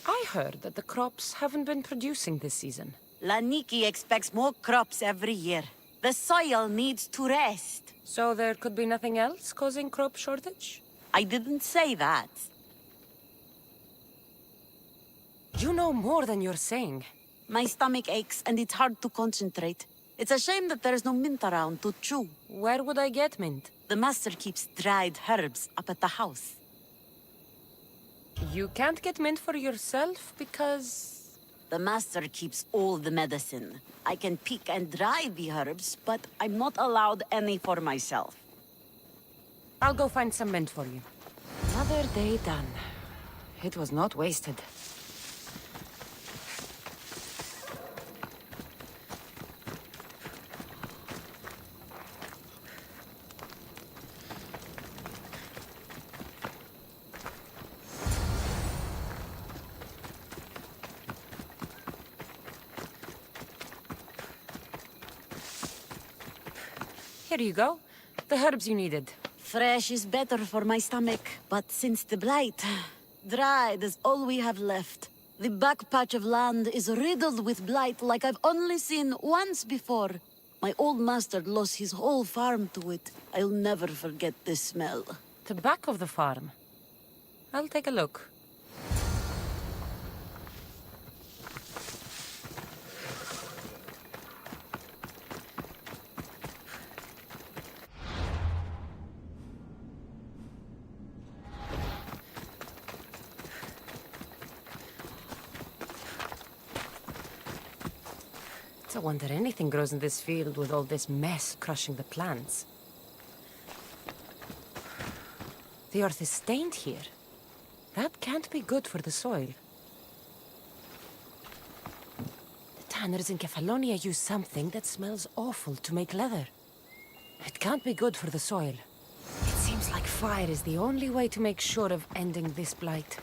I heard that the crops haven't been producing this season. Laniki expects more crops every year. The soil needs to rest. So there could be nothing else causing crop shortage? I didn't say that. You know more than you're saying. My stomach aches and it's hard to concentrate. It's a shame that there's no mint around to chew. Where would I get mint? The master keeps dried herbs up at the house. You can't get mint for yourself because... The master keeps all the medicine. I can pick and dry the herbs, but I'm not allowed any for myself. I'll go find some mint for you. Another day done. It was not wasted. Here you go. The herbs you needed. Fresh is better for my stomach, but since the blight, dried is all we have left. The back patch of land is riddled with blight like I've only seen once before. My old master lost his whole farm to it. I'll never forget this smell. The back of the farm. I'll take a look. It's a wonder anything grows in this field with all this mess crushing the plants. The earth is stained here. That can't be good for the soil. The tanners in Kefalonia use something that smells awful to make leather. It can't be good for the soil. It seems like fire is the only way to make sure of ending this blight.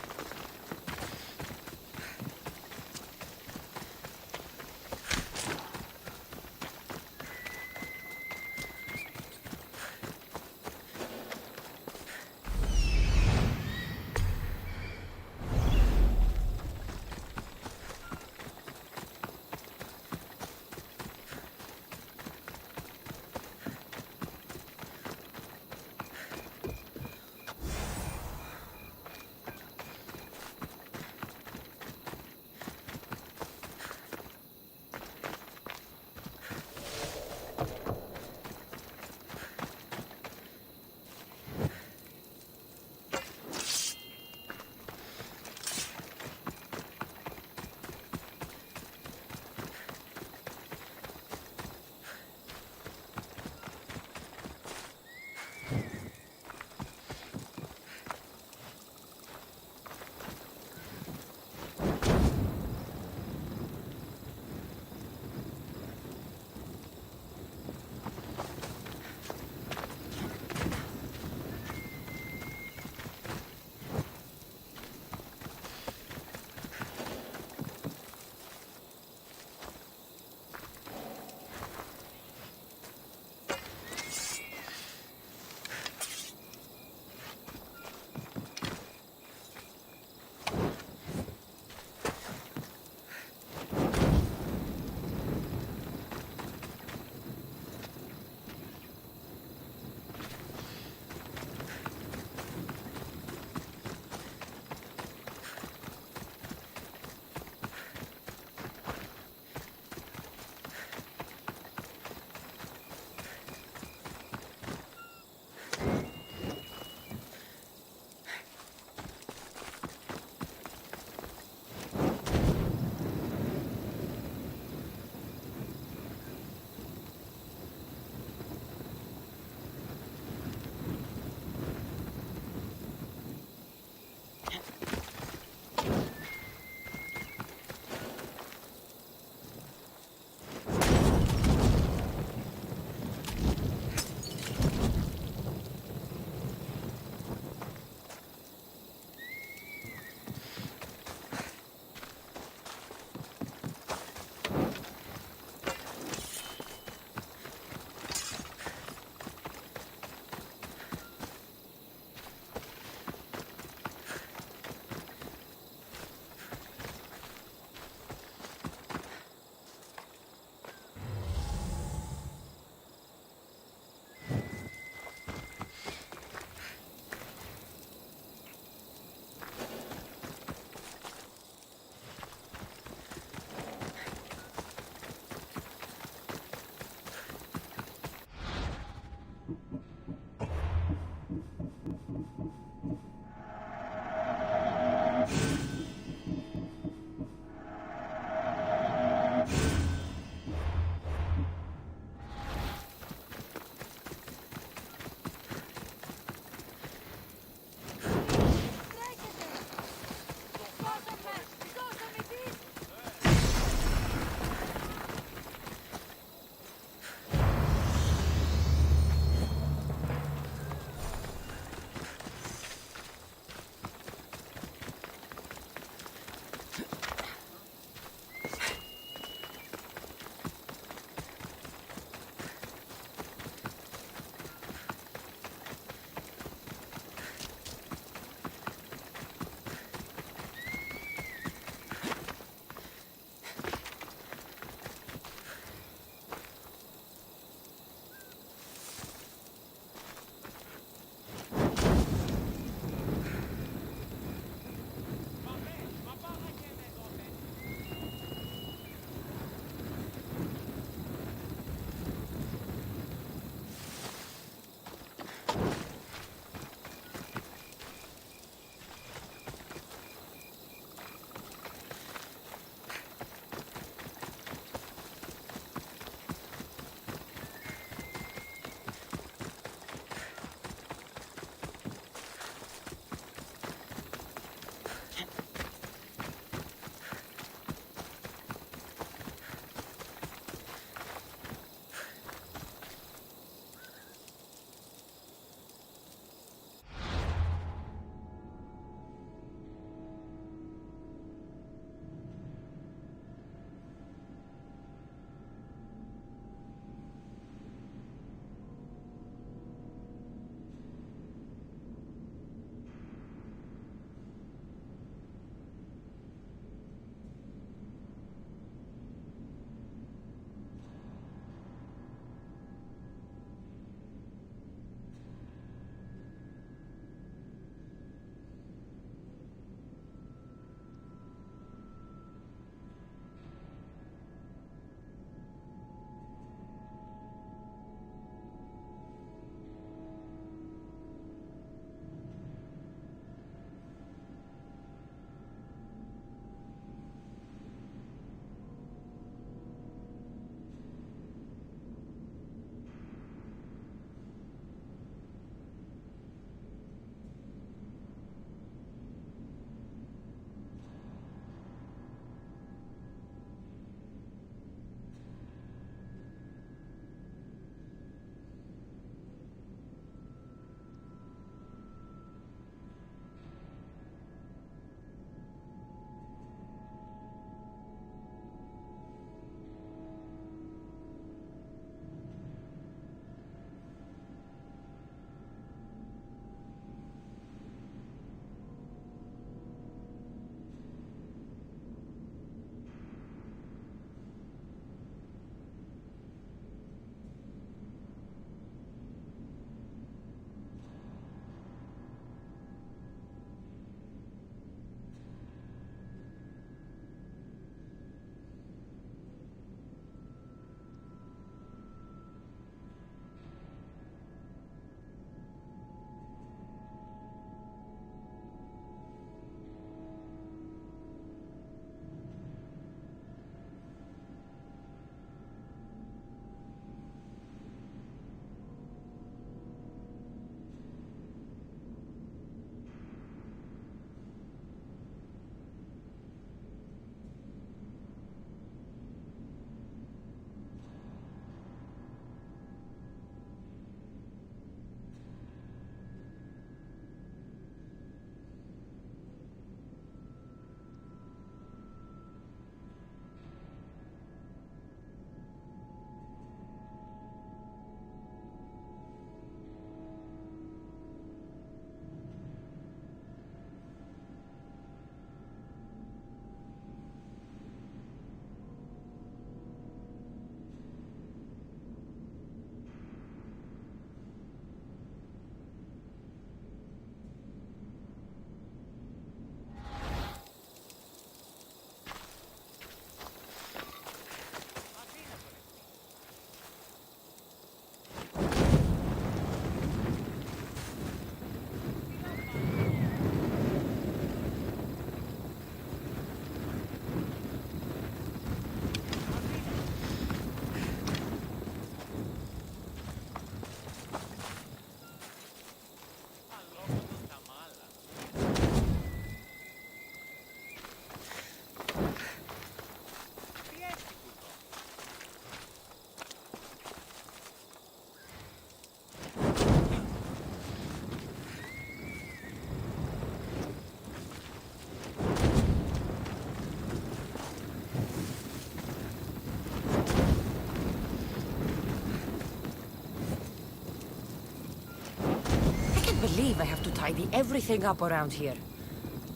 believe I have to tidy everything up around here.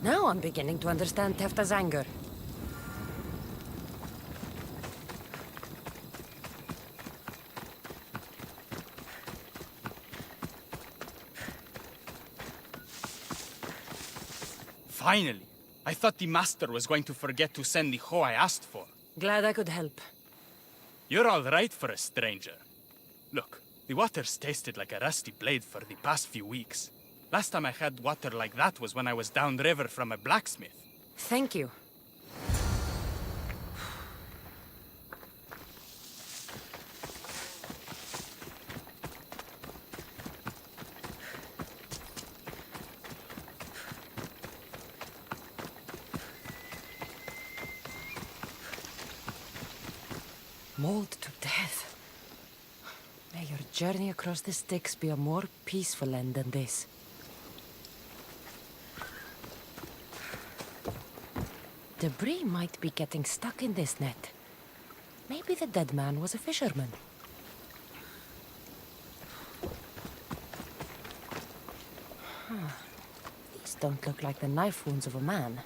Now I'm beginning to understand Tefta's anger. Finally! I thought the master was going to forget to send the hoe I asked for. Glad I could help. You're all right for a stranger. Look, the water's tasted like a rusty blade for the past few weeks. Last time I had water like that was when I was downriver from a blacksmith. Thank you. Mauled to death. May your journey across the Styx be a more peaceful end than this. Debris might be getting stuck in this net. Maybe the dead man was a fisherman. These don't look like the knife wounds of a man.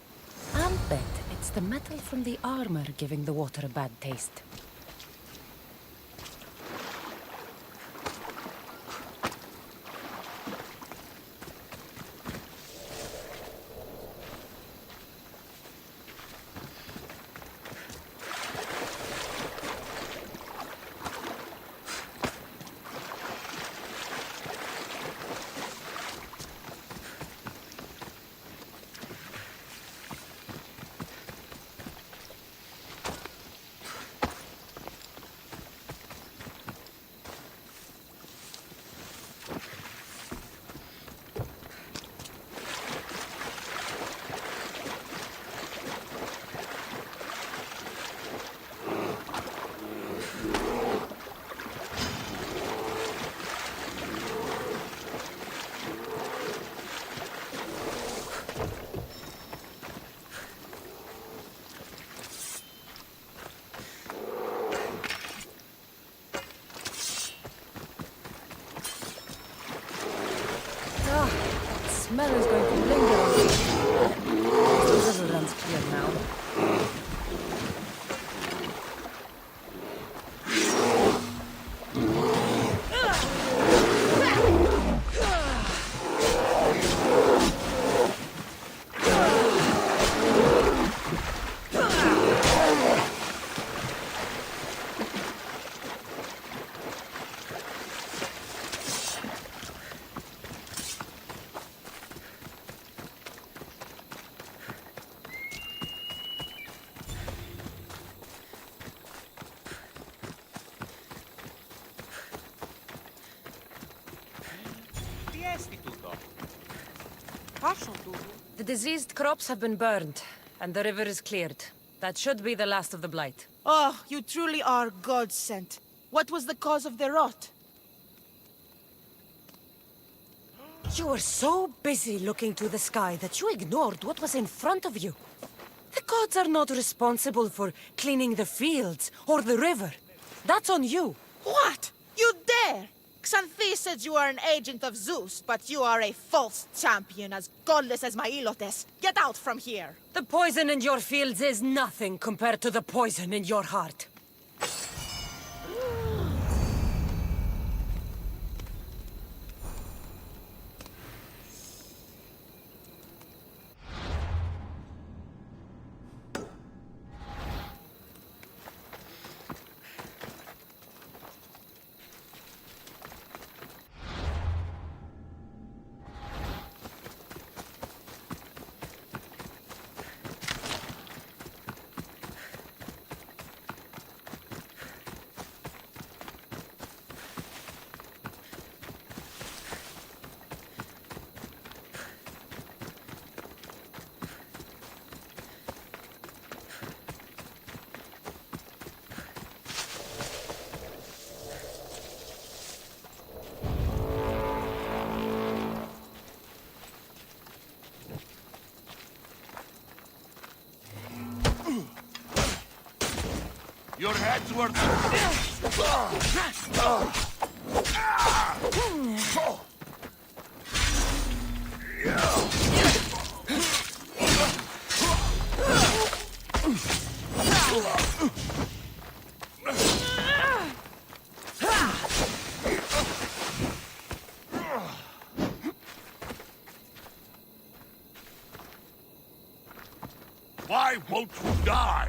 I'll bet it's the metal from the armor giving the water a bad taste. Smell is going to linger on me. The river runs clear now. The diseased crops have been burned, and the river is cleared. That should be the last of the blight. Oh, you truly are God-sent. What was the cause of the rot? You were so busy looking to the sky that you ignored what was in front of you. The gods are not responsible for cleaning the fields or the river. That's on you. What? You dare? Xanthi said you are an agent of Zeus, but you are a false champion as godless as my Ilotes. Get out from here! The poison in your fields is nothing compared to the poison in your heart. Your head's worth... about to die!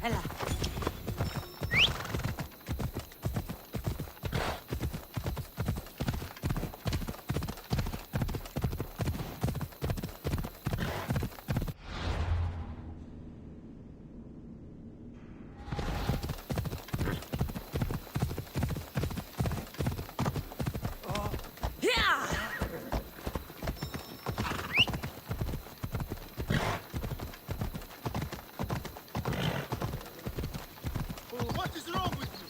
Ella. What is wrong with you?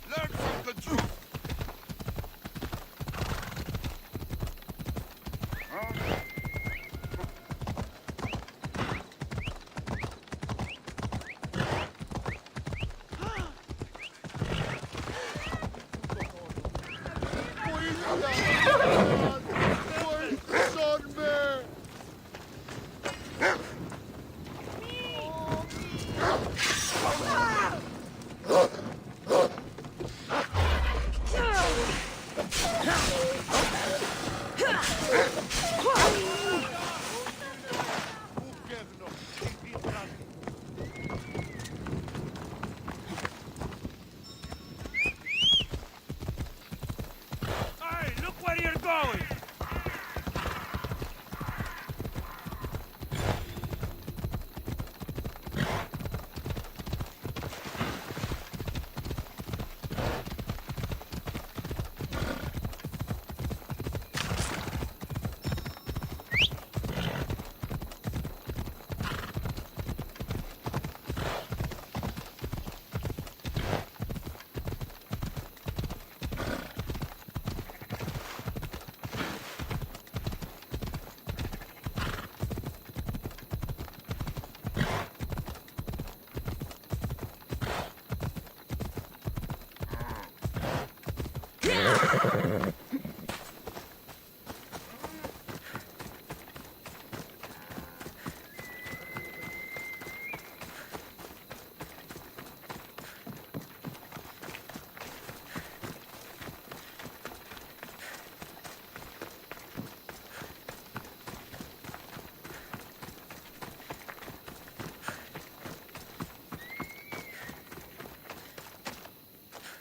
Learn some control! Hey, look where you're going!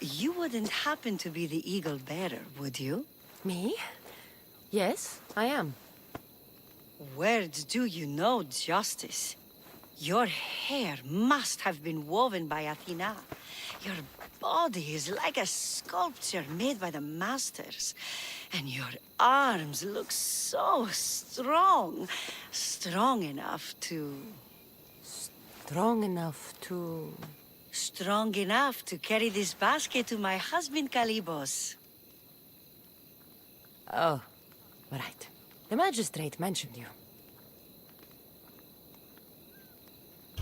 You wouldn't happen to be the eagle bearer, would you? Me? Yes, I am. Where do you know justice? Your hair must have been woven by Athena. Your body is like a sculpture made by the masters. And your arms look so strong. Strong enough to... strong enough to... Strong enough to carry this basket to my husband, Kalibos. Oh, right. The magistrate mentioned you.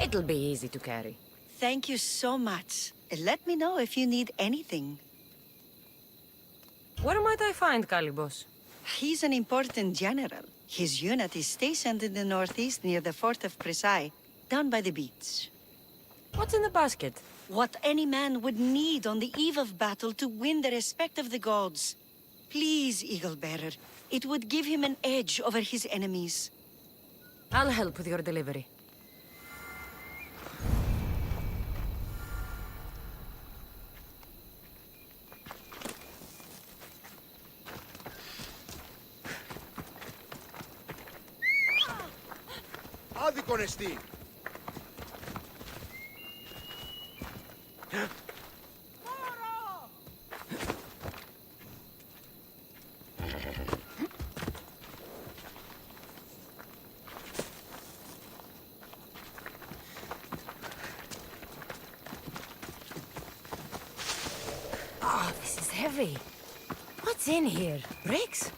It'll be easy to carry. Thank you so much. Let me know if you need anything. Where might I find Kalibos? He's an important general. His unit is stationed in the northeast near the fort of Presai, down by the beach. What's in the basket? What any man would need on the eve of battle to win the respect of the gods. Please, Eagle Bearer. It would give him an edge over his enemies. I'll help with your delivery. Άδικον εστί. Oh, this is heavy. What's in here? Bricks?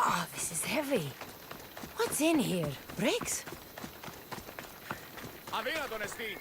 Oh, this is heavy. What's in here? Bricks? Αδύνατον εστί.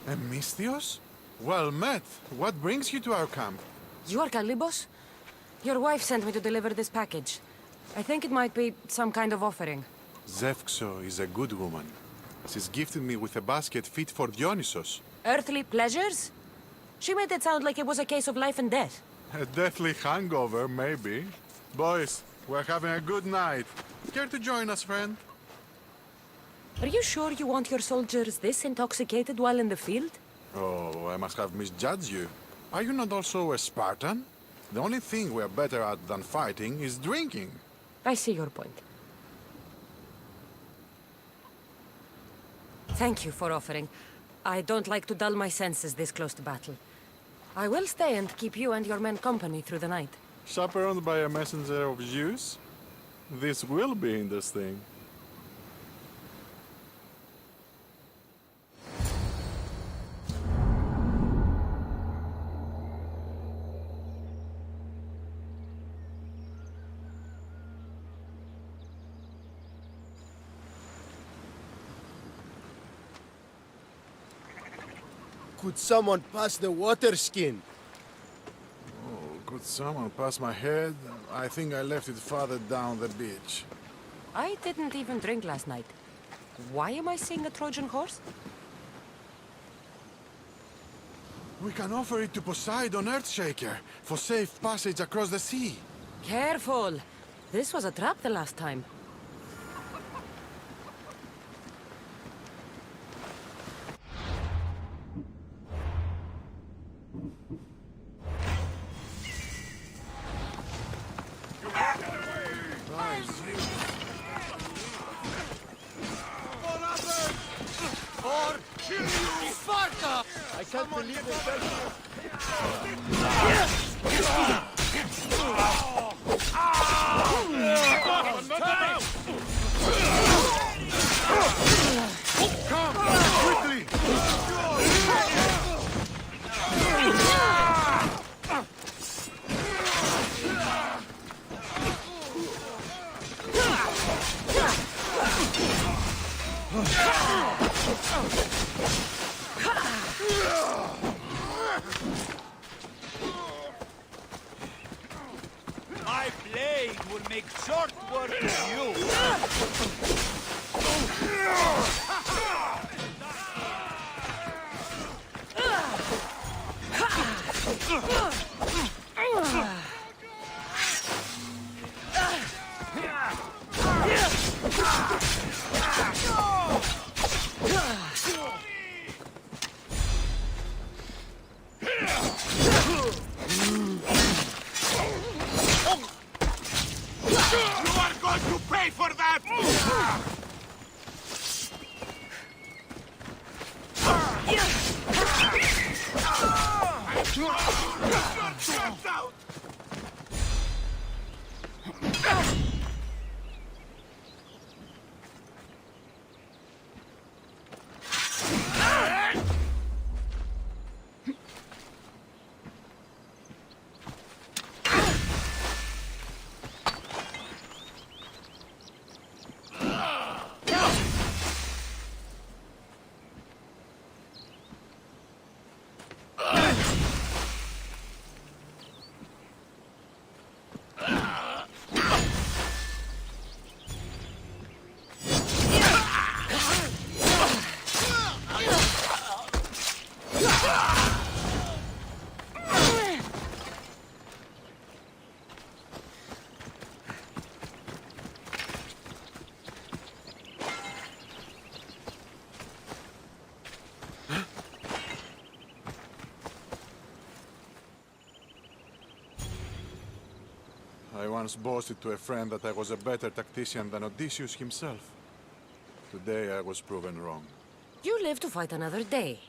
Emistios? Well met. What brings you to our camp? You are Kalibos? Your wife sent me to deliver this package. I think it might be some kind of offering. Zevxo is a good woman. She's gifted me with a basket fit for Dionysos. Earthly pleasures? She made it sound like it was a case of life and death. A deathly hangover, maybe. Boys, we're having a good night. Care to join us, friend? Are you sure you want your soldiers this intoxicated while in the field? Oh, I must have misjudged you. Are you not also a Spartan? The only thing we're better at than fighting is drinking. I see your point. Thank you for offering. I don't like to dull my senses this close to battle. I will stay and keep you and your men company through the night. Chaperoned by a messenger of Zeus? This will be interesting. Could someone pass the water skin? Oh, could someone pass my head? I think I left it farther down the beach. I didn't even drink last night. Why am I seeing a Trojan horse? We can offer it to Poseidon Earthshaker for safe passage across the sea. Careful! This was a trap the last time. Sparta! I can't believe they fell Come, quickly! My blade will make short work of you. You are going to pay for that! I once boasted to a friend that I was a better tactician than Odysseus himself. Today I was proven wrong. You live to fight another day.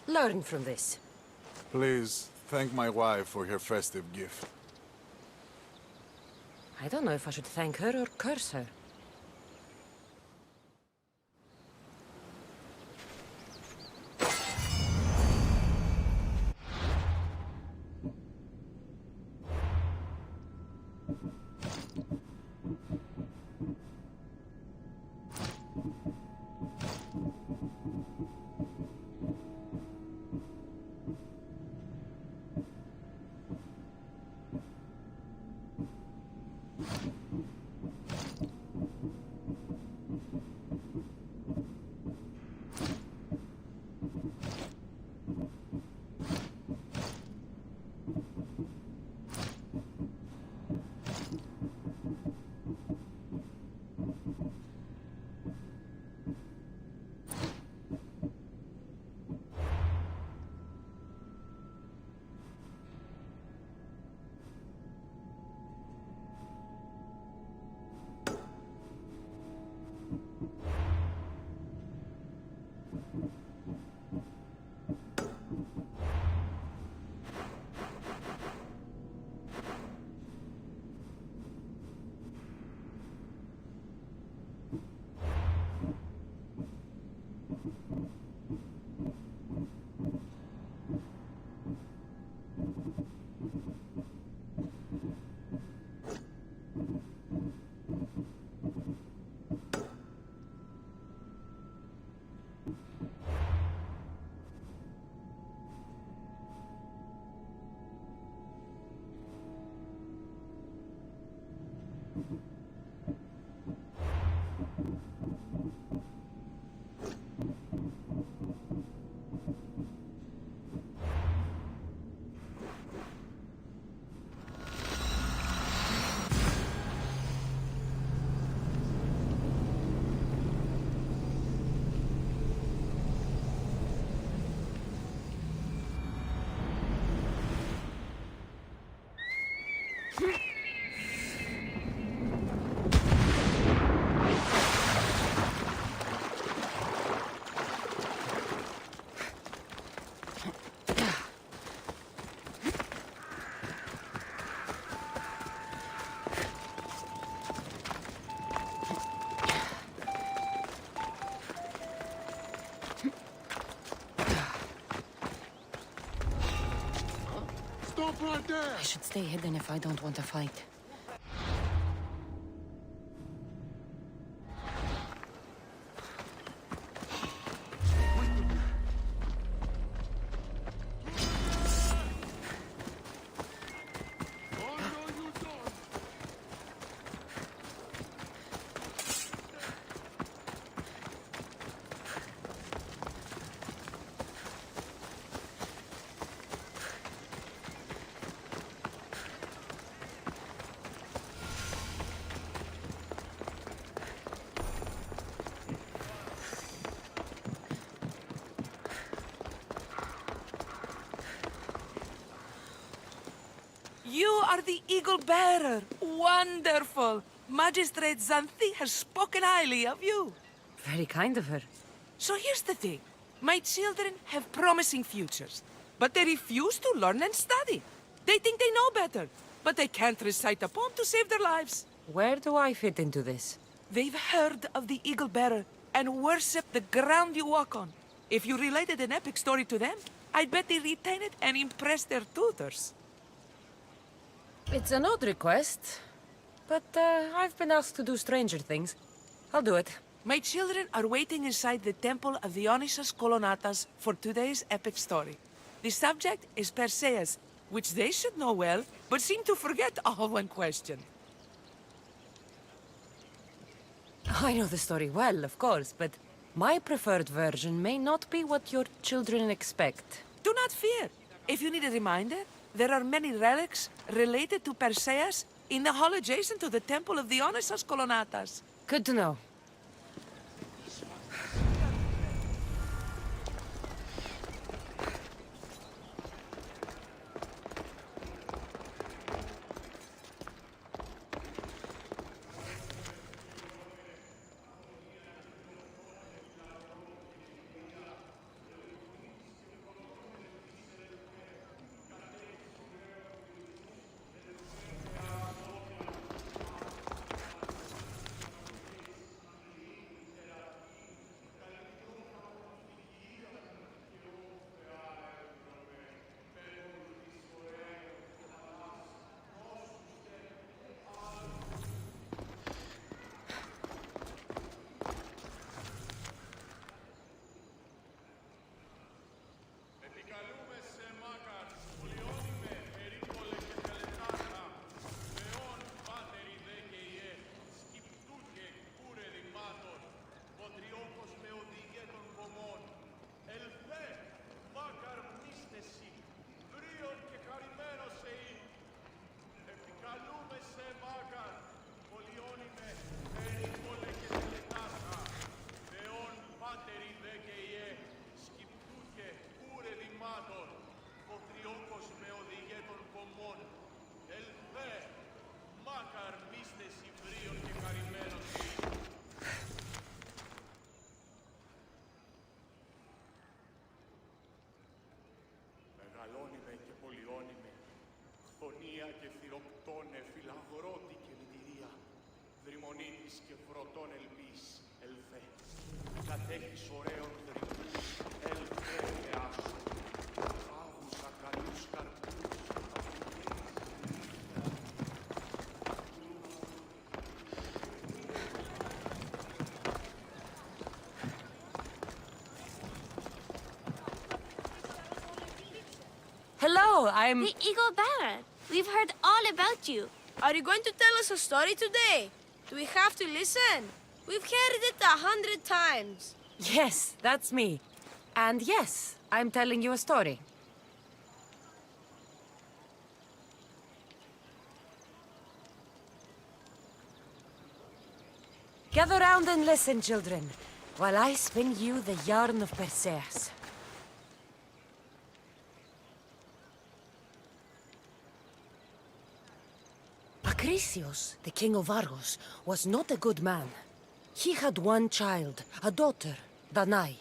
Learn from this. Please, thank my wife for her festive gift. I don't know if I should thank her or curse her. I should stay hidden if I don't want to fight. You are the Eagle Bearer. Wonderful. Magistrate Xanthi has spoken highly of you. Very kind of her. So here's the thing. My children have promising futures, but they refuse to learn and study. They think they know better, but they can't recite a poem to save their lives. Where do I fit into this? They've heard of the Eagle Bearer and worship the ground you walk on. If you related an epic story to them, I'd bet they retain it and impress their tutors. It's an odd request, but I've been asked to do stranger things. I'll do it. My children are waiting inside the temple of Dionysus Kolonatas for today's epic story. The subject is Perseus, which they should know well, but seem to forget all when questioned. I know the story well, of course, but my preferred version may not be what your children expect. Do not fear. If you need a reminder, there are many relics related to Perseus in the hall adjacent to the temple of Dionysus Kolonatas. Good to know. Μεγαλώνει και πολιώνει με, χθονία και θηροκτώνε, φιλαγρότη και λυτηρία, δρυμονίτης και φρωτών ελπίς, ελφέ, κατέχεις ωραίων δρυμούς, ελφέ θεάσου, φάγους ακαλούς καρπούς, Hello, I'm... The Eagle Bearer. We've heard all about you. Are you going to tell us a story today? Do we have to listen? We've heard it 100 times. Yes, that's me. And yes, I'm telling you a story. Gather round and listen, children, while I spin you the yarn of Perseus. Acrisius, the king of Argos, was not a good man. He had one child, a daughter, Danae.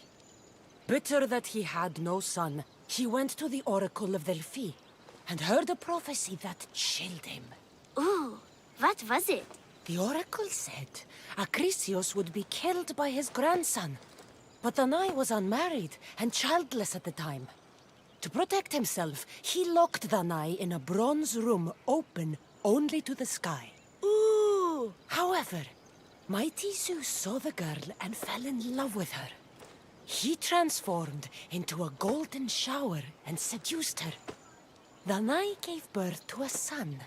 Bitter that he had no son, he went to the oracle of Delphi and heard a prophecy that chilled him. Ooh, what was it? The oracle said Acrisius would be killed by his grandson. But Danae was unmarried and childless at the time. To protect himself, he locked Danai in a bronze room open only to the sky. Ooh! However, mighty Zeus saw the girl and fell in love with her. He transformed into a golden shower and seduced her. Danai gave birth to a son,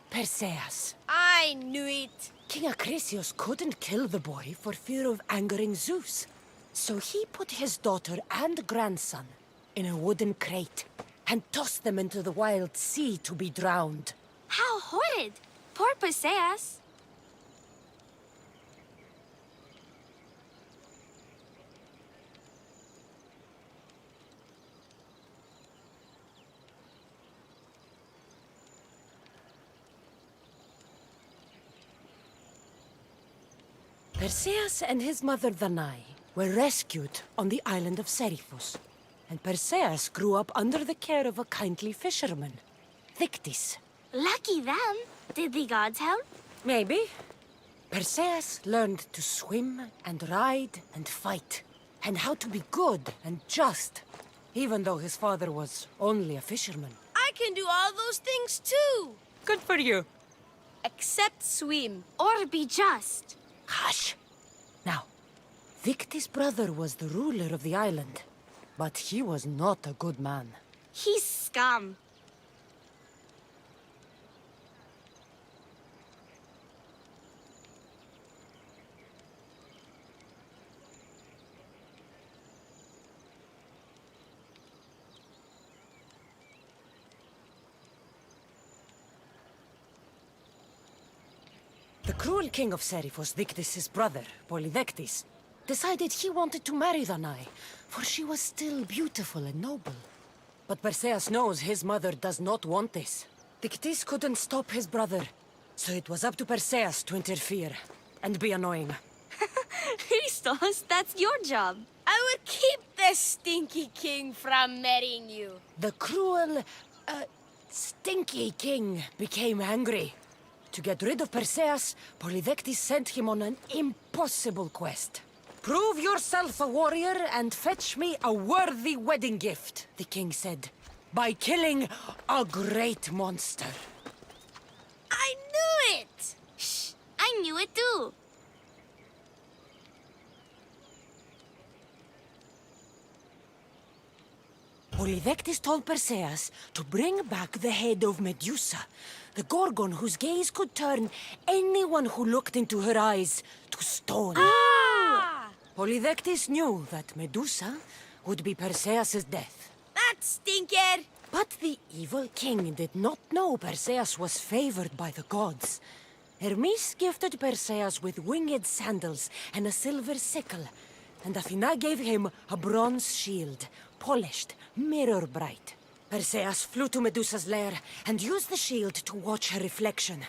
Perseus. I knew it! King Acrisius couldn't kill the boy for fear of angering Zeus. So he put his daughter and grandson in a wooden crate and tossed them into the wild sea to be drowned. How horrid! Poor Perseus. Perseus and his mother Danai were rescued on the island of Seriphos, and Perseus grew up under the care of a kindly fisherman, Thictis. Lucky them. Did the gods help? Maybe. Perseus learned to swim and ride and fight, and how to be good and just, even though his father was only a fisherman. I can do all those things too! Good for you. Except swim. Or be just. Hush! Now, Thictis' brother was the ruler of the island, but he was not a good man. He's scum. The cruel king of Seriphos, Thictis' brother, Polydectes, decided he wanted to marry Danai, for she was still beautiful and noble. But Perseus knows his mother does not want this. Thictis couldn't stop his brother, so it was up to Perseus to interfere and be annoying. Christos, that's your job. I would keep this stinky king from marrying you. The cruel, stinky king became angry. To get rid of Perseus, Polydectes sent him on an impossible quest. Prove yourself a warrior and fetch me a worthy wedding gift, the king said, by killing a great monster. I knew it! Shh, I knew it too. Polydectes told Perseus to bring back the head of Medusa, the Gorgon whose gaze could turn anyone who looked into her eyes to stone. Ah! Polydectes knew that Medusa would be Perseus' death. That stinker! But the evil king did not know Perseus was favored by the gods. Hermes gifted Perseus with winged sandals and a silver sickle, and Athena gave him a bronze shield, polished, mirror bright. Perseus flew to Medusa's lair and used the shield to watch her reflection.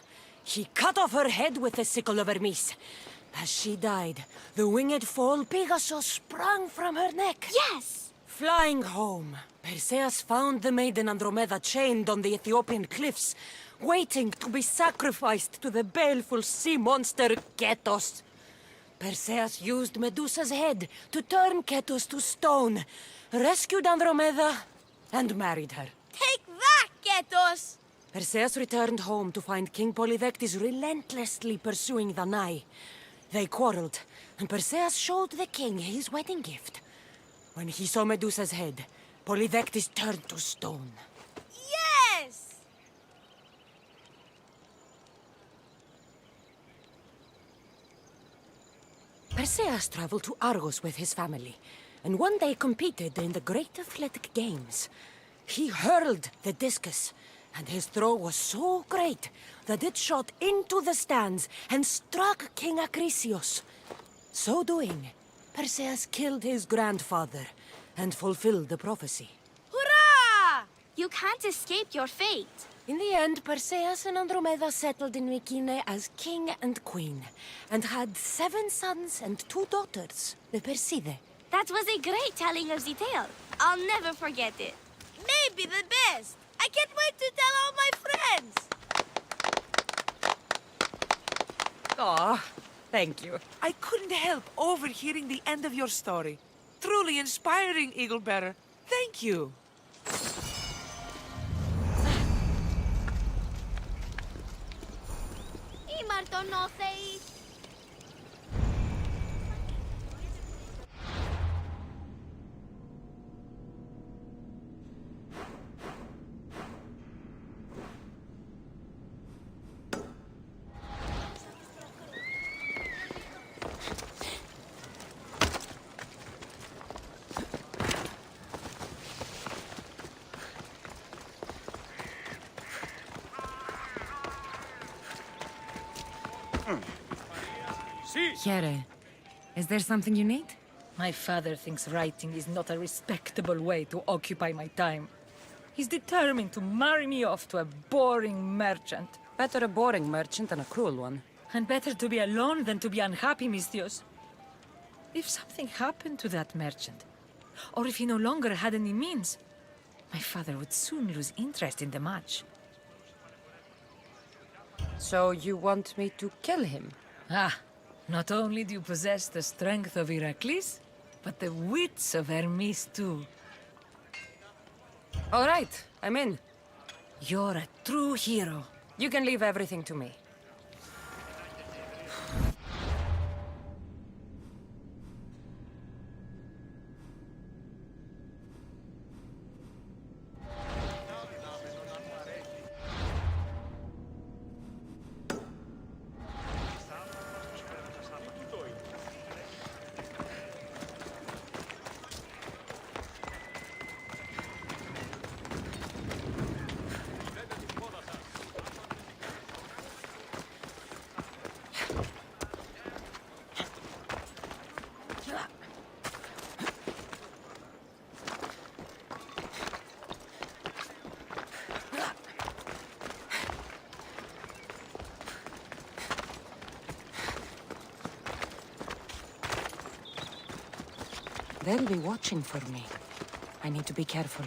He cut off her head with the sickle of Hermes. As she died, the winged foal Pegasus sprang from her neck. Yes! Flying home, Perseus found the maiden Andromeda chained on the Ethiopian cliffs, waiting to be sacrificed to the baleful sea monster Ketos. Perseus used Medusa's head to turn Ketos to stone, rescued Andromeda, and married her. Take that, Ketos! Perseus returned home to find King Polydectes relentlessly pursuing Danai. They quarreled, and Perseus showed the king his wedding gift. When he saw Medusa's head, Polydectes turned to stone. Yes! Perseus traveled to Argos with his family, and one day competed in the Great Athletic Games. He hurled the discus, and his throw was so great that it shot into the stands and struck King Acrisius. So doing, Perseus killed his grandfather and fulfilled the prophecy. Hurrah! You can't escape your fate. In the end, Perseus and Andromeda settled in Mycenae as king and queen, and had 7 sons and 2 daughters, the Perseidae. That was a great telling of the tale. I'll never forget it. Maybe the best. I can't wait to tell all my friends. Aw, thank you. I couldn't help overhearing the end of your story. Truly inspiring, Eagle Bearer. Thank you. conoce? Here, is there something you need? My father thinks writing is not a respectable way to occupy my time. He's determined to marry me off to a boring merchant. Better a boring merchant than a cruel one. And better to be alone than to be unhappy, Mistios. If something happened to that merchant, or if he no longer had any means, my father would soon lose interest in the match. So you want me to kill him? Ah, not only do you possess the strength of Heracles, but the wits of Hermes too. All right, I'm in. You're a true hero. You can leave everything to me. They'll be watching for me. I need to be careful.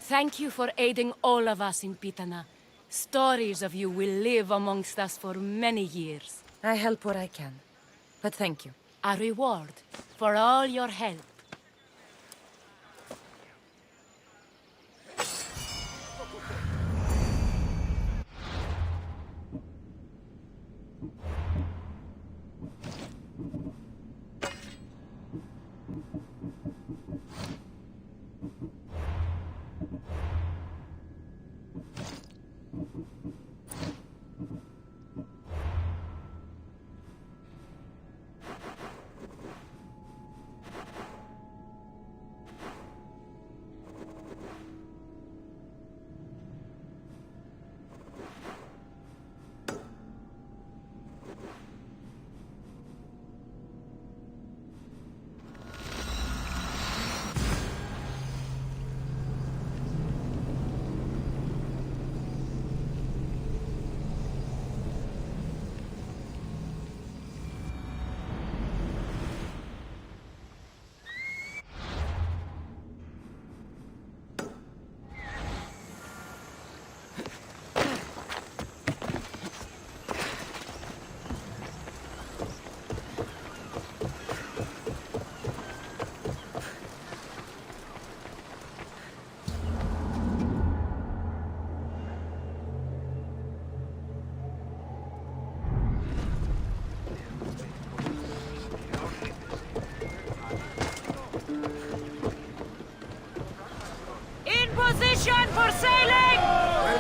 Thank you for aiding all of us in Pitana. Stories of you will live amongst us for many years. I help where I can. But thank you. A reward for all your help.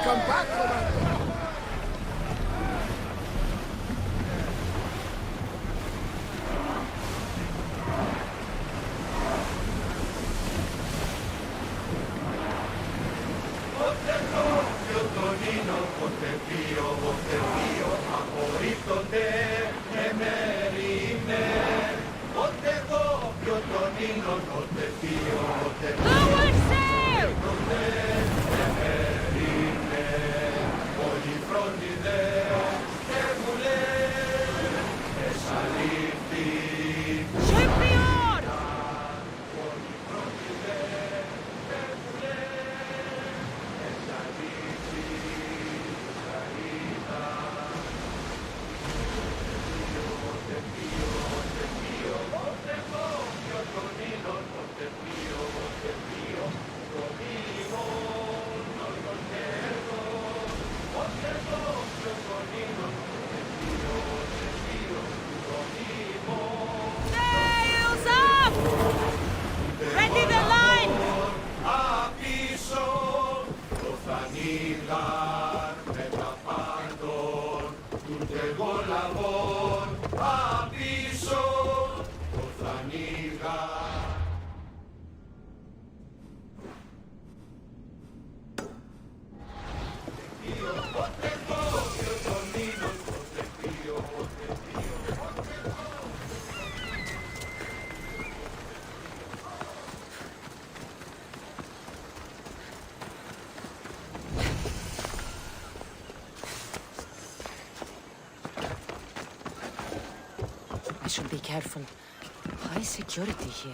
Welcome back, Commander. Lower sail! Champion! Sails up! Ready the line! I should be careful. High security here.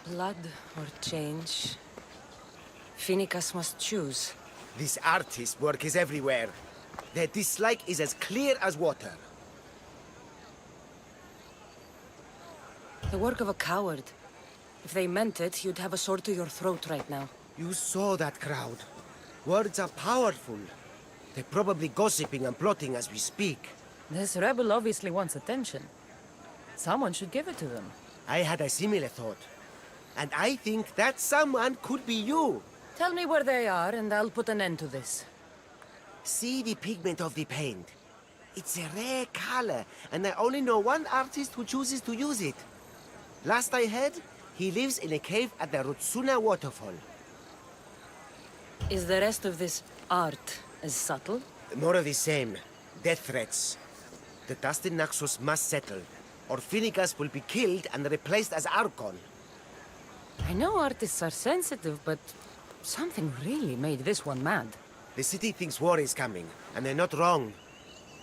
Blood or change? Finicus must choose. This artist's work is everywhere. Their dislike is as clear as water. The work of a coward. If they meant it, you'd have a sword to your throat right now. You saw that crowd. Words are powerful. They're probably gossiping and plotting as we speak. This rebel obviously wants attention. Someone should give it to them. I had a similar thought. And I think that someone could be you. Tell me where they are, and I'll put an end to this. See the pigment of the paint. It's a rare color, and I only know one artist who chooses to use it. Last I heard, he lives in a cave at the Rutsuna waterfall. Is the rest of this art as subtle? More of the same. Death threats. The dust in Naxos must settle, or Finicus will be killed and replaced as Archon. I know artists are sensitive, but something really made this one mad. The city thinks war is coming, and they're not wrong.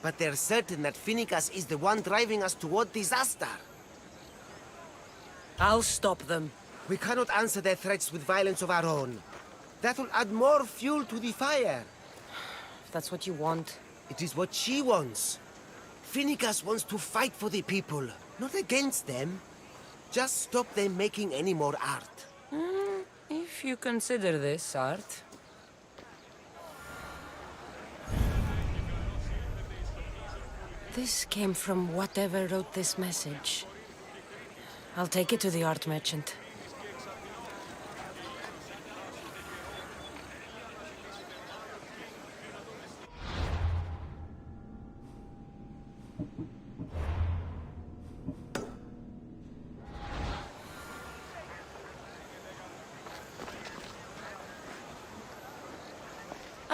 But they're certain that Finicus is the one driving us toward disaster. I'll stop them. We cannot answer their threats with violence of our own. That will add more fuel to the fire. If that's what you want. It is what she wants. Finicus wants to fight for the people, not against them. Just stop them making any more art. If you consider this art. This came from whatever wrote this message. I'll take it to the art merchant.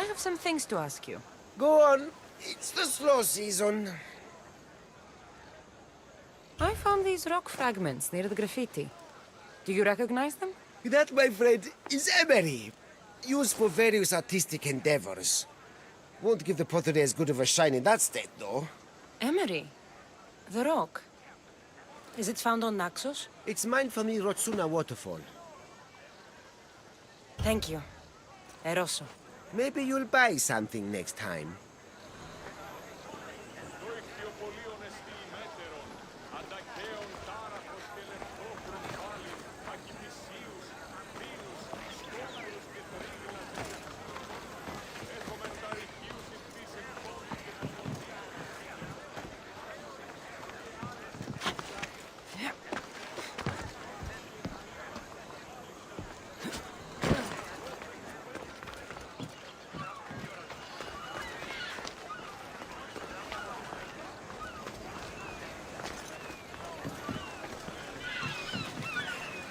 have some things to ask you. Go on. It's the slow season. I found these rock fragments near the graffiti. Do you recognize them? That, my friend, is emery. Used for various artistic endeavors. Won't give the pottery as good of a shine in that state, though. Emery? The rock? Is it found on Naxos? It's mined from the Rotsuna waterfall. Thank you. Eroso. Maybe you'll buy something next time.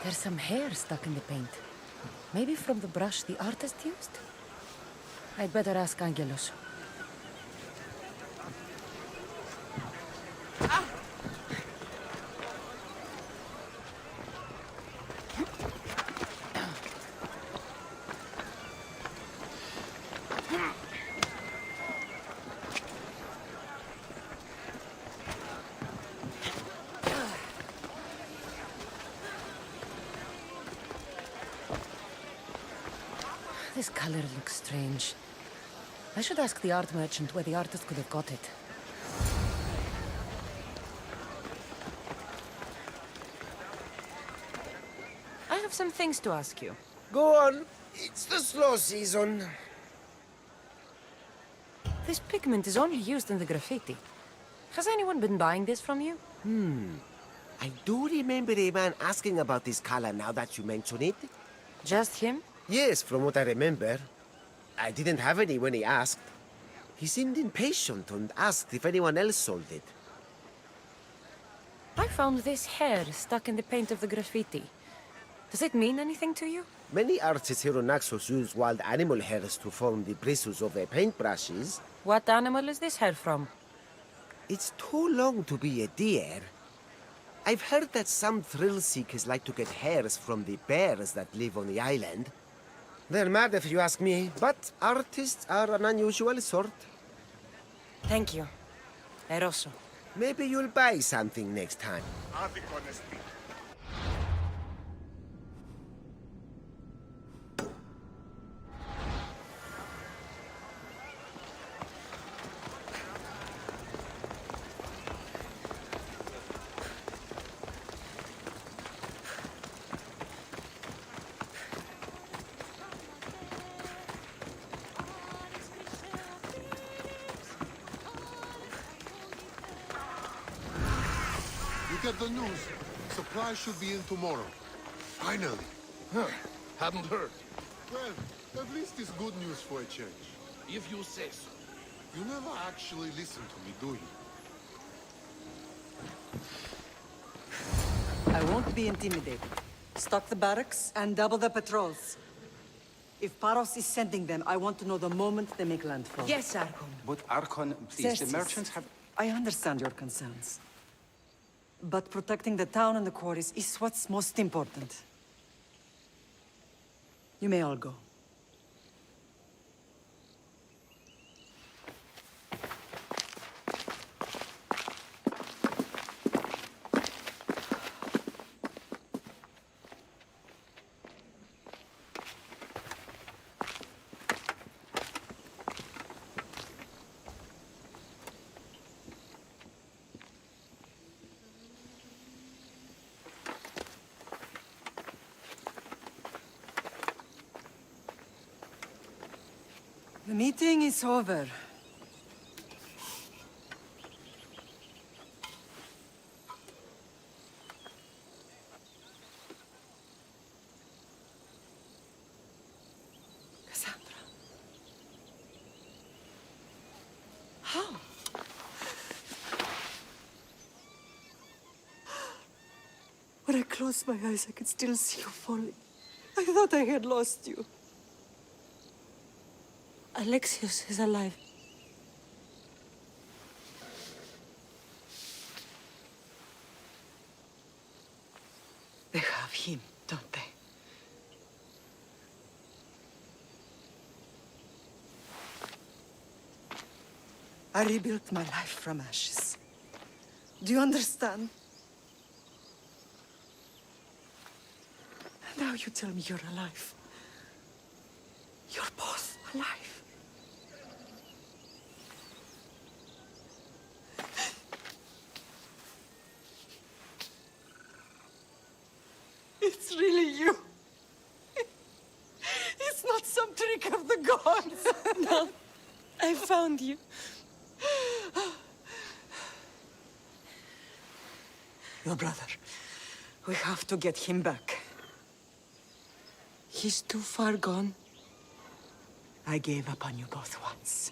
There's some hair stuck in the paint. Maybe from the brush the artist used? I'd better ask Angelos. This color looks strange. I should ask the art merchant where the artist could have got it. I have some things to ask you. Go on. It's the slow season. This pigment is only used in the graffiti. Has anyone been buying this from you? I do remember a man asking about this color now that you mention it. Just him? Yes, from what I remember. I didn't have any when he asked. He seemed impatient and asked if anyone else sold it. I found this hair stuck in the paint of the graffiti. Does it mean anything to you? Many artists here on Naxos use wild animal hairs to form the bristles of their paintbrushes. What animal is this hair from? It's too long to be a deer. I've heard that some thrill seekers like to get hairs from the bears that live on the island. They're mad if you ask me, but artists are an unusual sort. Thank you. Eroso. Maybe you'll buy something next time. You get the news. Supplies should be in tomorrow. Finally. Huh. Hadn't heard. Well, at least it's good news for a change. If you say so. You never actually listen to me, do you? I won't be intimidated. Stock the barracks and double the patrols. If Paros is sending them, I want to know the moment they make landfall. Yes, Archon. But Archon, please, the Xerxes, merchants have... I understand your concerns. But protecting the town and the quarries is what's most important. You may all go. The meeting is over. Cassandra. How? When I closed my eyes, I could still see you falling. I thought I had lost you. Alexios is alive. They have him, don't they? I rebuilt my life from ashes. Do you understand? Now you tell me you're alive. You're both alive. It's really you. It's not some trick of the gods. No, I found you. Your brother. We have to get him back. He's too far gone. I gave up on you both once.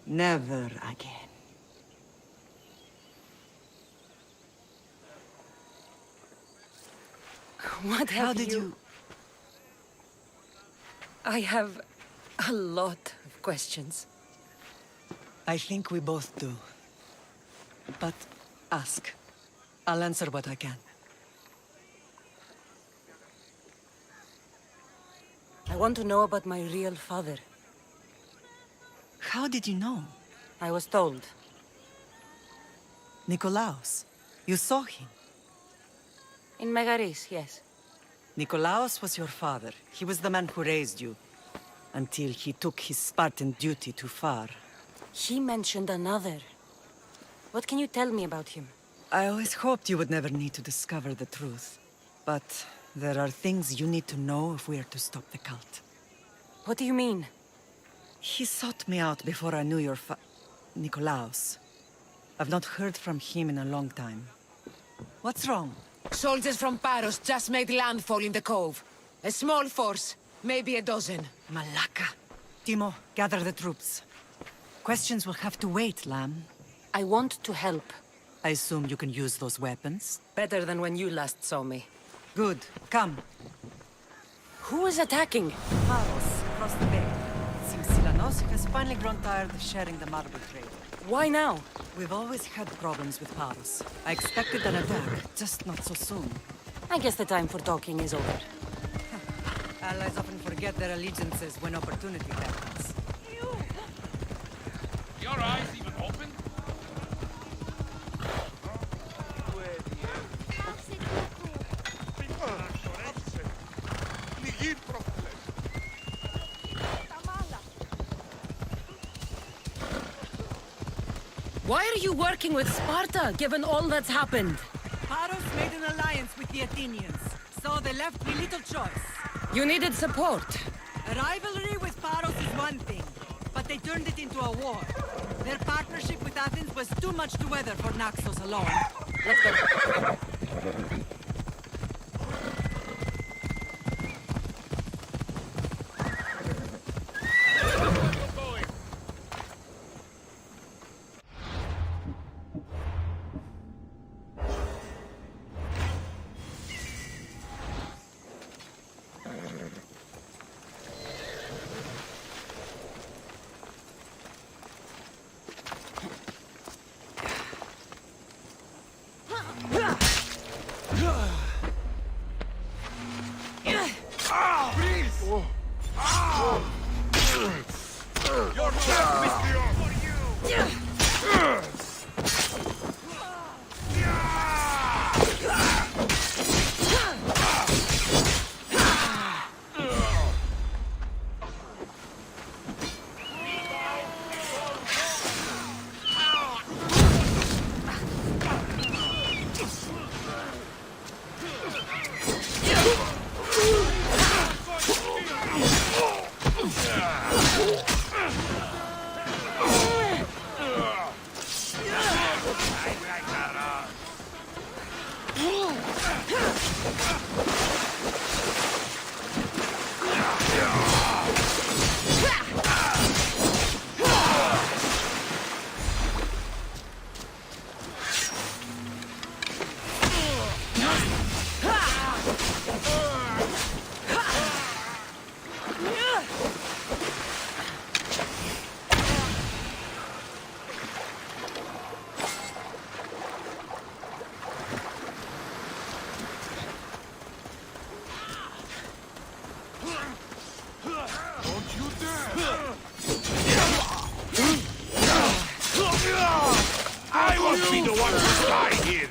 Never again. What How have did you... I have a lot of questions. I think we both do. But ask. I'll answer what I can. I want to know about my real father. How did you know? I was told. Nikolaos. You saw him. In Megaris, yes. Nikolaos was your father. He was the man who raised you. Until he took his Spartan duty too far. He mentioned another. What can you tell me about him? I always hoped you would never need to discover the truth. But there are things you need to know if we are to stop the cult. What do you mean? He sought me out before I knew your Nikolaos. I've not heard from him in a long time. What's wrong? Soldiers from Paros just made landfall in the cove. A small force, maybe a dozen. Malaka. Timo, gather the troops. Questions will have to wait, Lamb. I want to help. I assume you can use those weapons? Better than when you last saw me. Good. Come. Who is attacking? Paros, across the bay. It seems Silanos has finally grown tired of sharing the marble trade. Why now? We've always had problems with Paros. I expected an attack, just not so soon. I guess the time for talking is over. Allies often forget their allegiances when opportunity happens. Your eyes even open? Why are you working with Sparta, given all that's happened? Paros made an alliance with the Athenians, so they left me little choice. You needed support. A rivalry with Paros is one thing, but they turned it into a war. Their partnership with Athens was too much to weather for Naxos alone. Let's go. won't be the one to die here!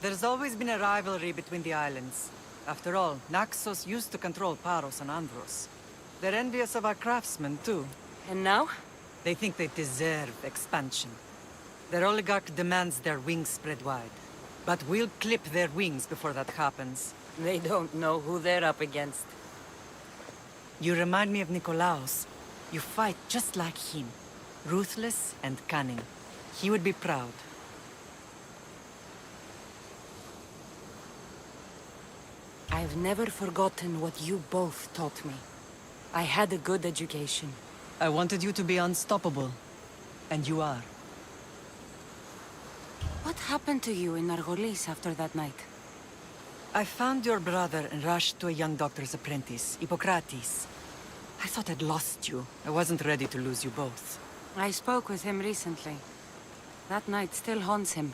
There's always been a rivalry between the islands. After all, Naxos used to control Paros and Andros. They're envious of our craftsmen, too. And now? They think they deserve expansion. Their oligarch demands their wings spread wide. But we'll clip their wings before that happens. They don't know who they're up against. You remind me of Nikolaos. You fight just like him. Ruthless and cunning. He would be proud. I've never forgotten what you both taught me. I had a good education. I wanted you to be unstoppable. And you are. What happened to you in Argolis after that night? I found your brother and rushed to a young doctor's apprentice, Hippocrates. I thought I'd lost you. I wasn't ready to lose you both. I spoke with him recently. That night still haunts him.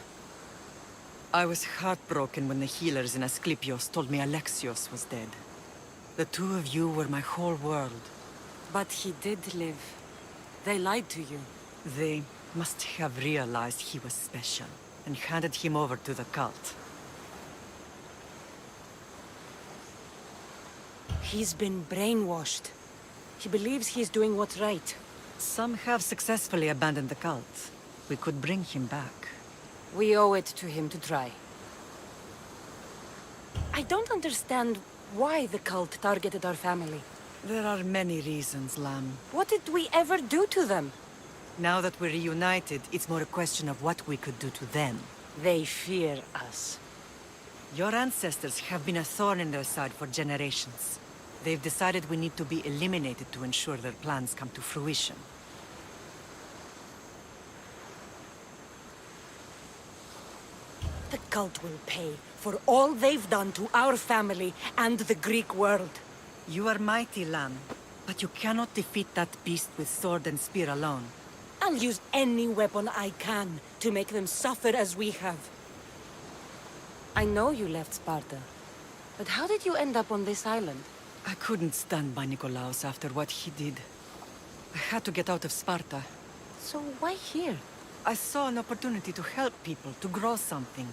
I was heartbroken when the healers in Asclepios told me Alexios was dead. The two of you were my whole world. But he did live. They lied to you. They must have realized he was special and handed him over to the cult. He's been brainwashed. He believes he's doing what's right. Some have successfully abandoned the cult. We could bring him back. We owe it to him to try. I don't understand why the cult targeted our family. There are many reasons, Lamb. What did we ever do to them? Now that we're reunited, it's more a question of what we could do to them. They fear us. Your ancestors have been a thorn in their side for generations. They've decided we need to be eliminated to ensure their plans come to fruition. The cult will pay for all they've done to our family and the Greek world. You are mighty, Lamb, but you cannot defeat that beast with sword and spear alone. I'll use any weapon I can to make them suffer as we have. I know you left Sparta, but how did you end up on this island? I couldn't stand by Nikolaos after what he did. I had to get out of Sparta. So why here? I saw an opportunity to help people, to grow something.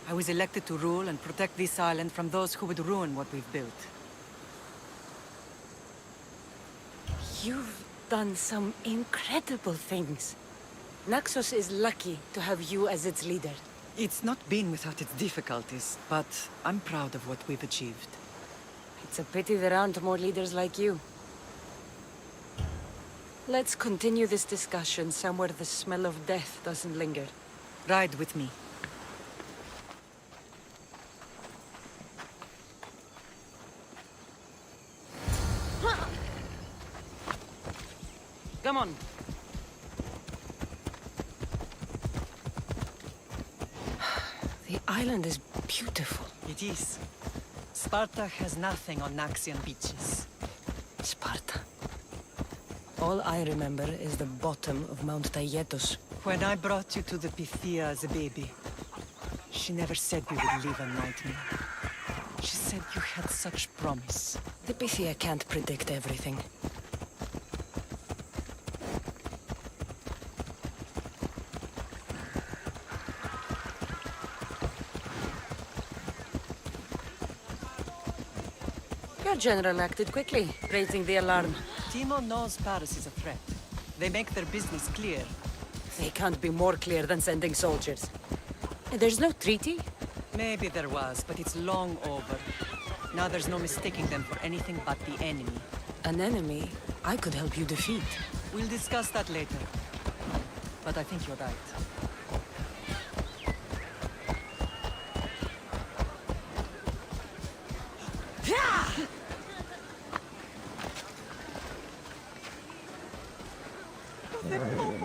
I was elected to rule and protect this island from those who would ruin what we've built. You've done some incredible things. Naxos is lucky to have you as its leader. It's not been without its difficulties, but I'm proud of what we've achieved. It's a pity there aren't more leaders like you. Let's continue this discussion somewhere the smell of death doesn't linger. Ride with me. Come on. The island is beautiful. It is. Sparta has nothing on Naxian beaches. Sparta. All I remember is the bottom of Mount Taygetos. When I brought you to the Pythia as a baby, she never said we would live a nightmare. She said you had such promise. The Pythia can't predict everything. Your general acted quickly, raising the alarm. Timo knows Paris is a threat. They make their business clear. They can't be more clear than sending soldiers. There's no treaty? Maybe there was, but it's long over. Now there's no mistaking them for anything but the enemy. An enemy I could help you defeat. We'll discuss that later. But I think you're right.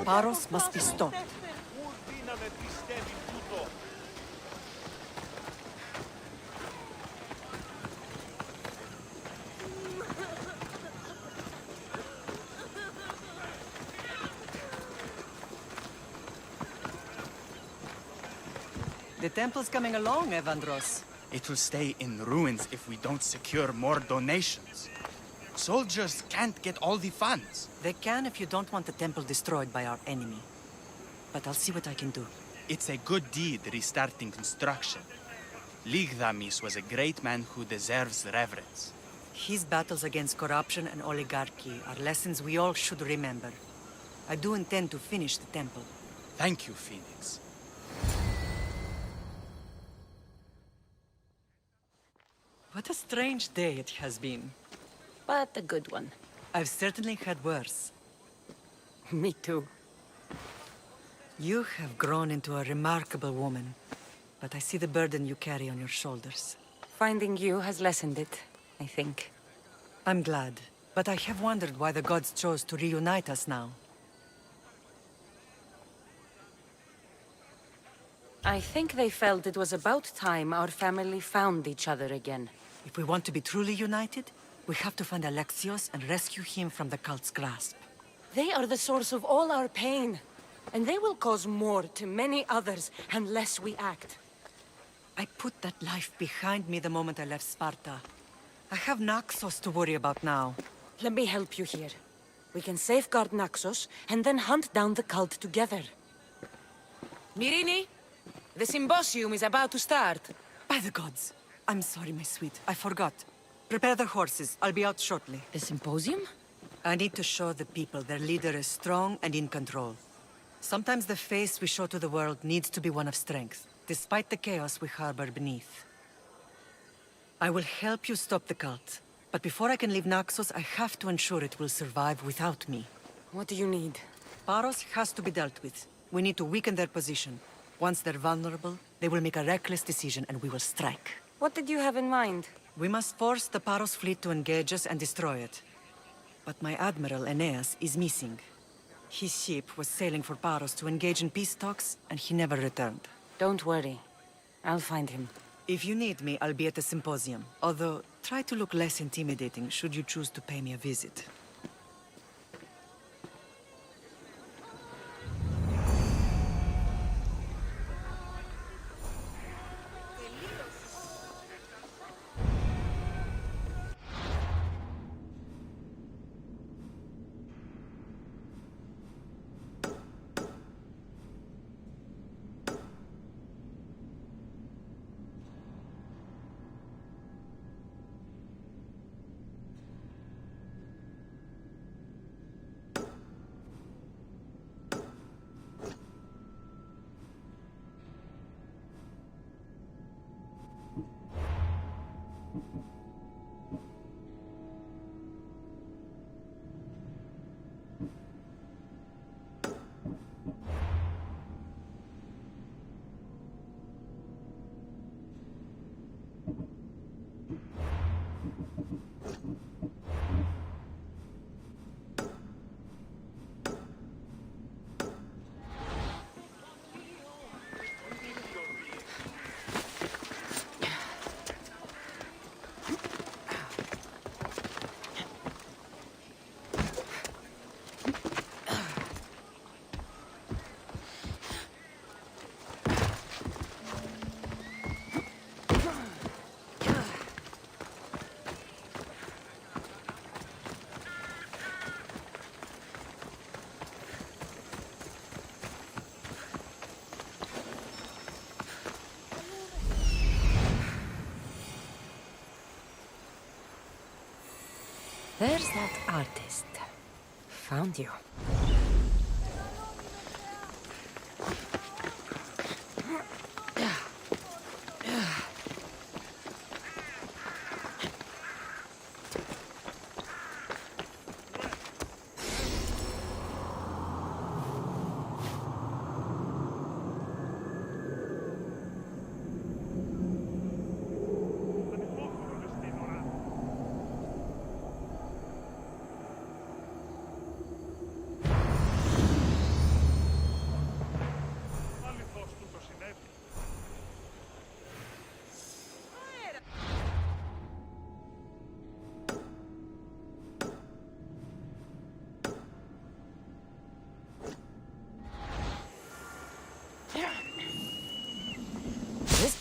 Paros must be stopped. με πιστεύει τούτο. The temple's coming along, Evandros. It will stay in ruins if we don't secure more donations. Soldiers can't get all the funds. They can if you don't want the temple destroyed by our enemy. But I'll see what I can do. It's a good deed restarting construction. Ligdamis was a great man who deserves reverence. His battles against corruption and oligarchy are lessons we all should remember. I do intend to finish the temple. Thank you, Phoenix. What a strange day it has been. But a good one. I've certainly had worse. Me too. You have grown into a remarkable woman, but I see the burden you carry on your shoulders. Finding you has lessened it, I think. I'm glad, but I have wondered why the gods chose to reunite us now. I think they felt it was about time our family found each other again. If we want to be truly united, we have to find Alexios and rescue him from the cult's grasp. They are the source of all our pain, and they will cause more to many others unless we act. I put that life behind me the moment I left Sparta. I have Naxos to worry about now. Let me help you here. We can safeguard Naxos, and then hunt down the cult together. Mirini, the symposium is about to start. By the gods! I'm sorry, my sweet. I forgot. Prepare the horses. I'll be out shortly. The symposium? I need to show the people their leader is strong and in control. Sometimes the face we show to the world needs to be one of strength, despite the chaos we harbor beneath. I will help you stop the cult. But before I can leave Naxos, I have to ensure it will survive without me. What do you need? Paros has to be dealt with. We need to weaken their position. Once they're vulnerable, they will make a reckless decision and we will strike. What did you have in mind? We must force the Paros fleet to engage us and destroy it. But my admiral, Aeneas, is missing. His ship was sailing for Paros to engage in peace talks, and he never returned. Don't worry. I'll find him. If you need me, I'll be at the symposium. Although, try to look less intimidating should you choose to pay me a visit. There's that artist. Found you.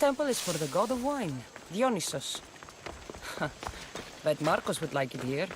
temple is for the god of wine, Dionysus. Bet Marcos would like it here.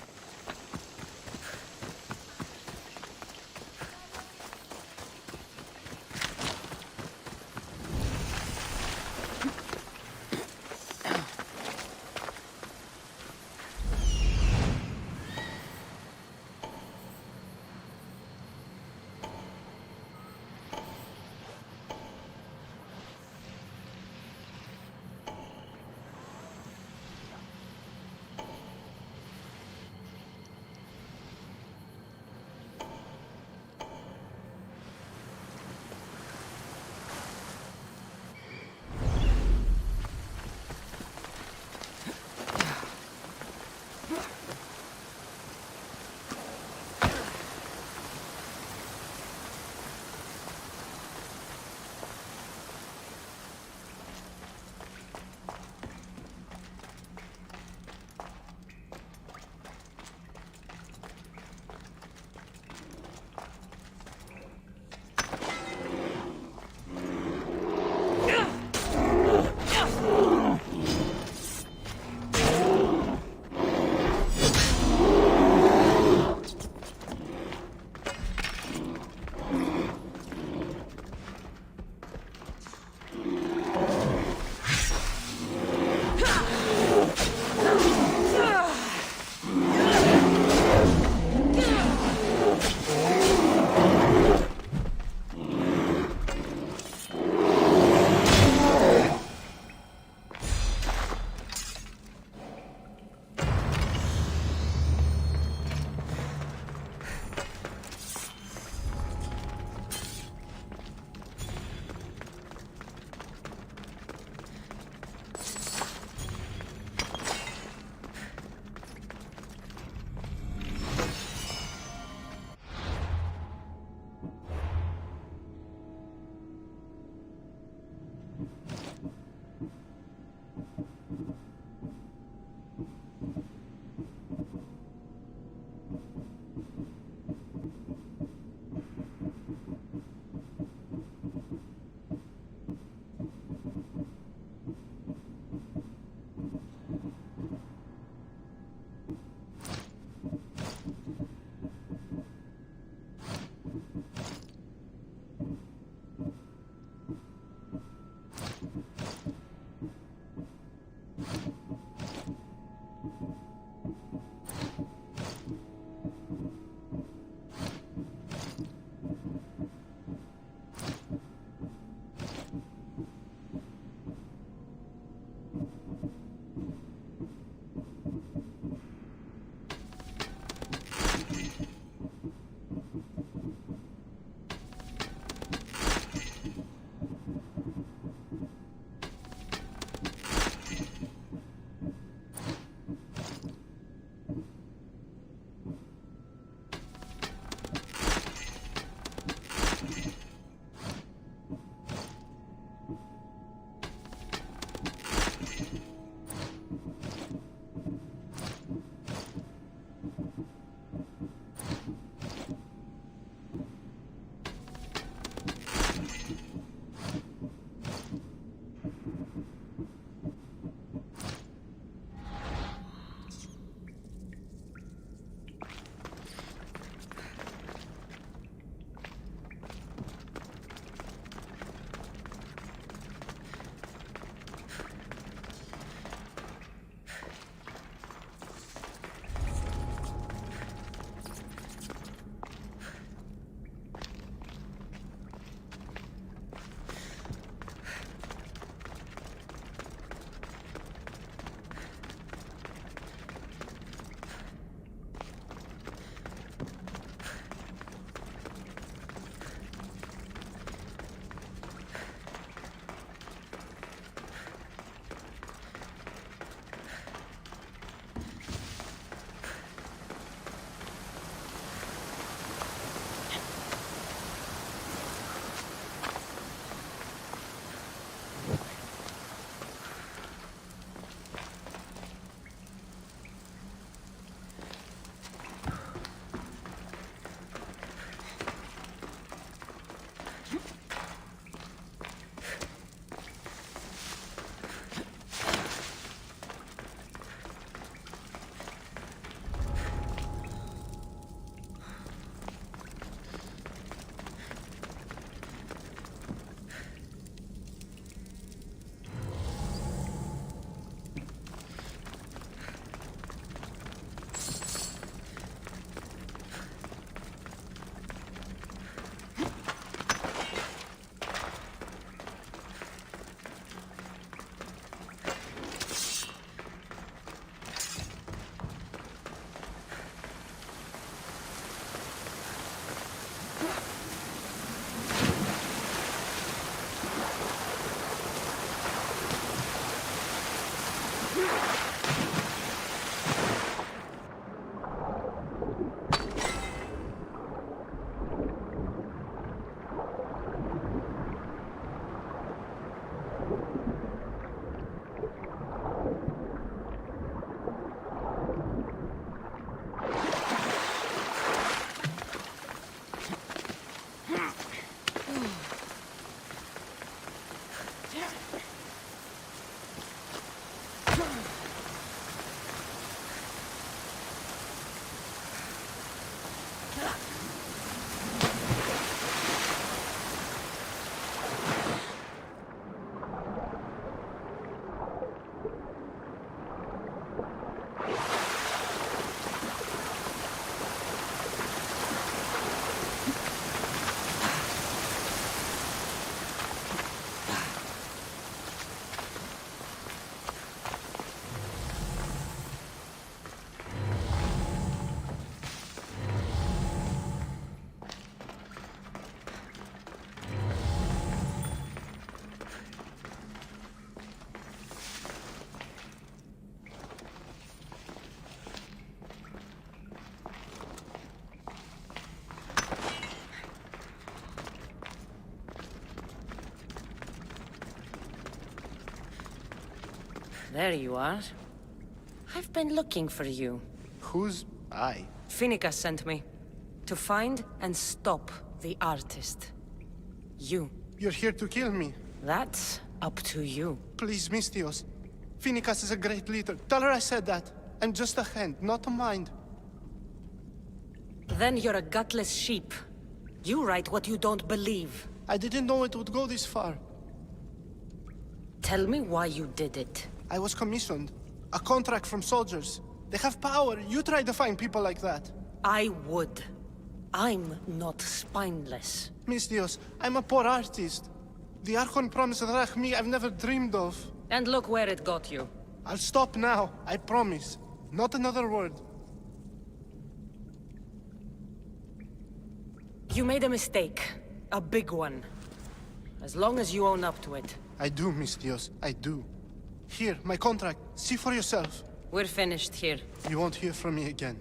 There you are. I've been looking for you. Who's I? Finicus sent me. To find and stop the artist. You. You're here to kill me. That's up to you. Please, Misthios. Finicus is a great leader. Tell her I said that. And just a hand, not a mind. Then you're a gutless sheep. You write what you don't believe. I didn't know it would go this far. Tell me why you did it. I was commissioned. A contract from soldiers. They have power. You try to find people like that. I would. I'm not spineless. Misthios, I'm a poor artist. The Archon promised Rachmi I've never dreamed of. And look where it got you. I'll stop now, I promise. Not another word. You made a mistake. A big one. As long as you own up to it. I do, Misthios, I do. Here, my contract. See for yourself. We're finished here. You won't hear from me again.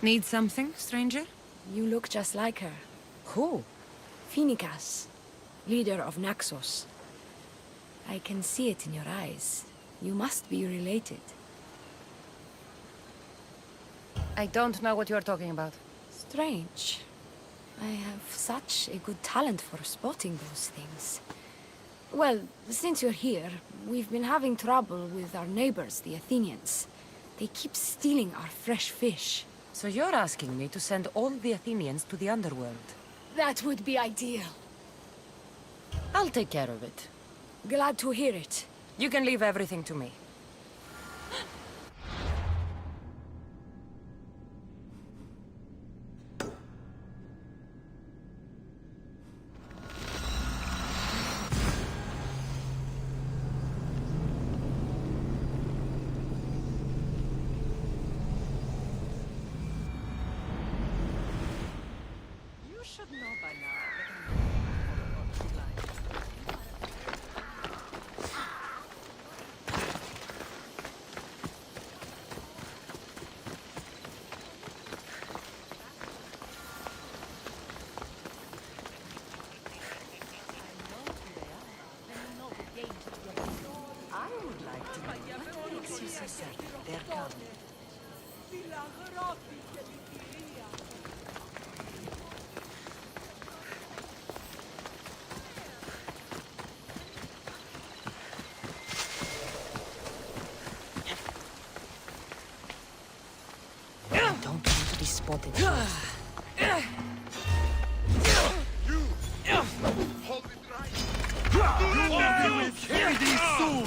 Need something, stranger? You look just like her. Who? Finicus, leader of Naxos. I can see it in your eyes. You must be related. I don't know what you're talking about. Strange. I have such a good talent for spotting those things. Well, since you're here, we've been having trouble with our neighbors, the Athenians. They keep stealing our fresh fish. So you're asking me to send all the Athenians to the underworld? That would be ideal. I'll take care of it. Glad to hear it. You can leave everything to me. come. I don't want to be spotted. Hold it right! You will carry these soon!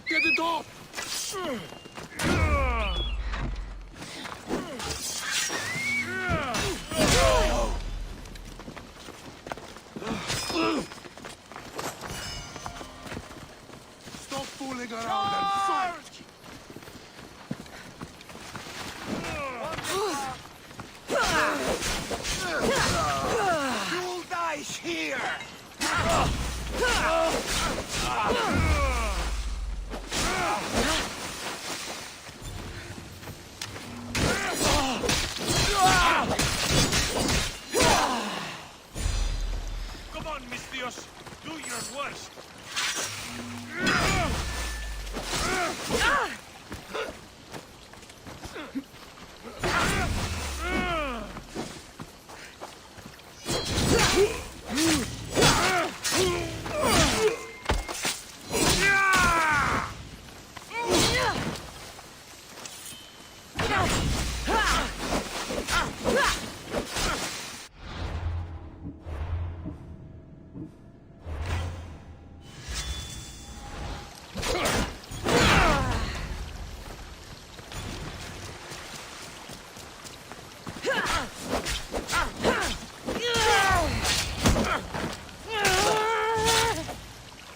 Get it off! Stop fooling around and fight! You'll die here! Come on, Mistios. Do your worst.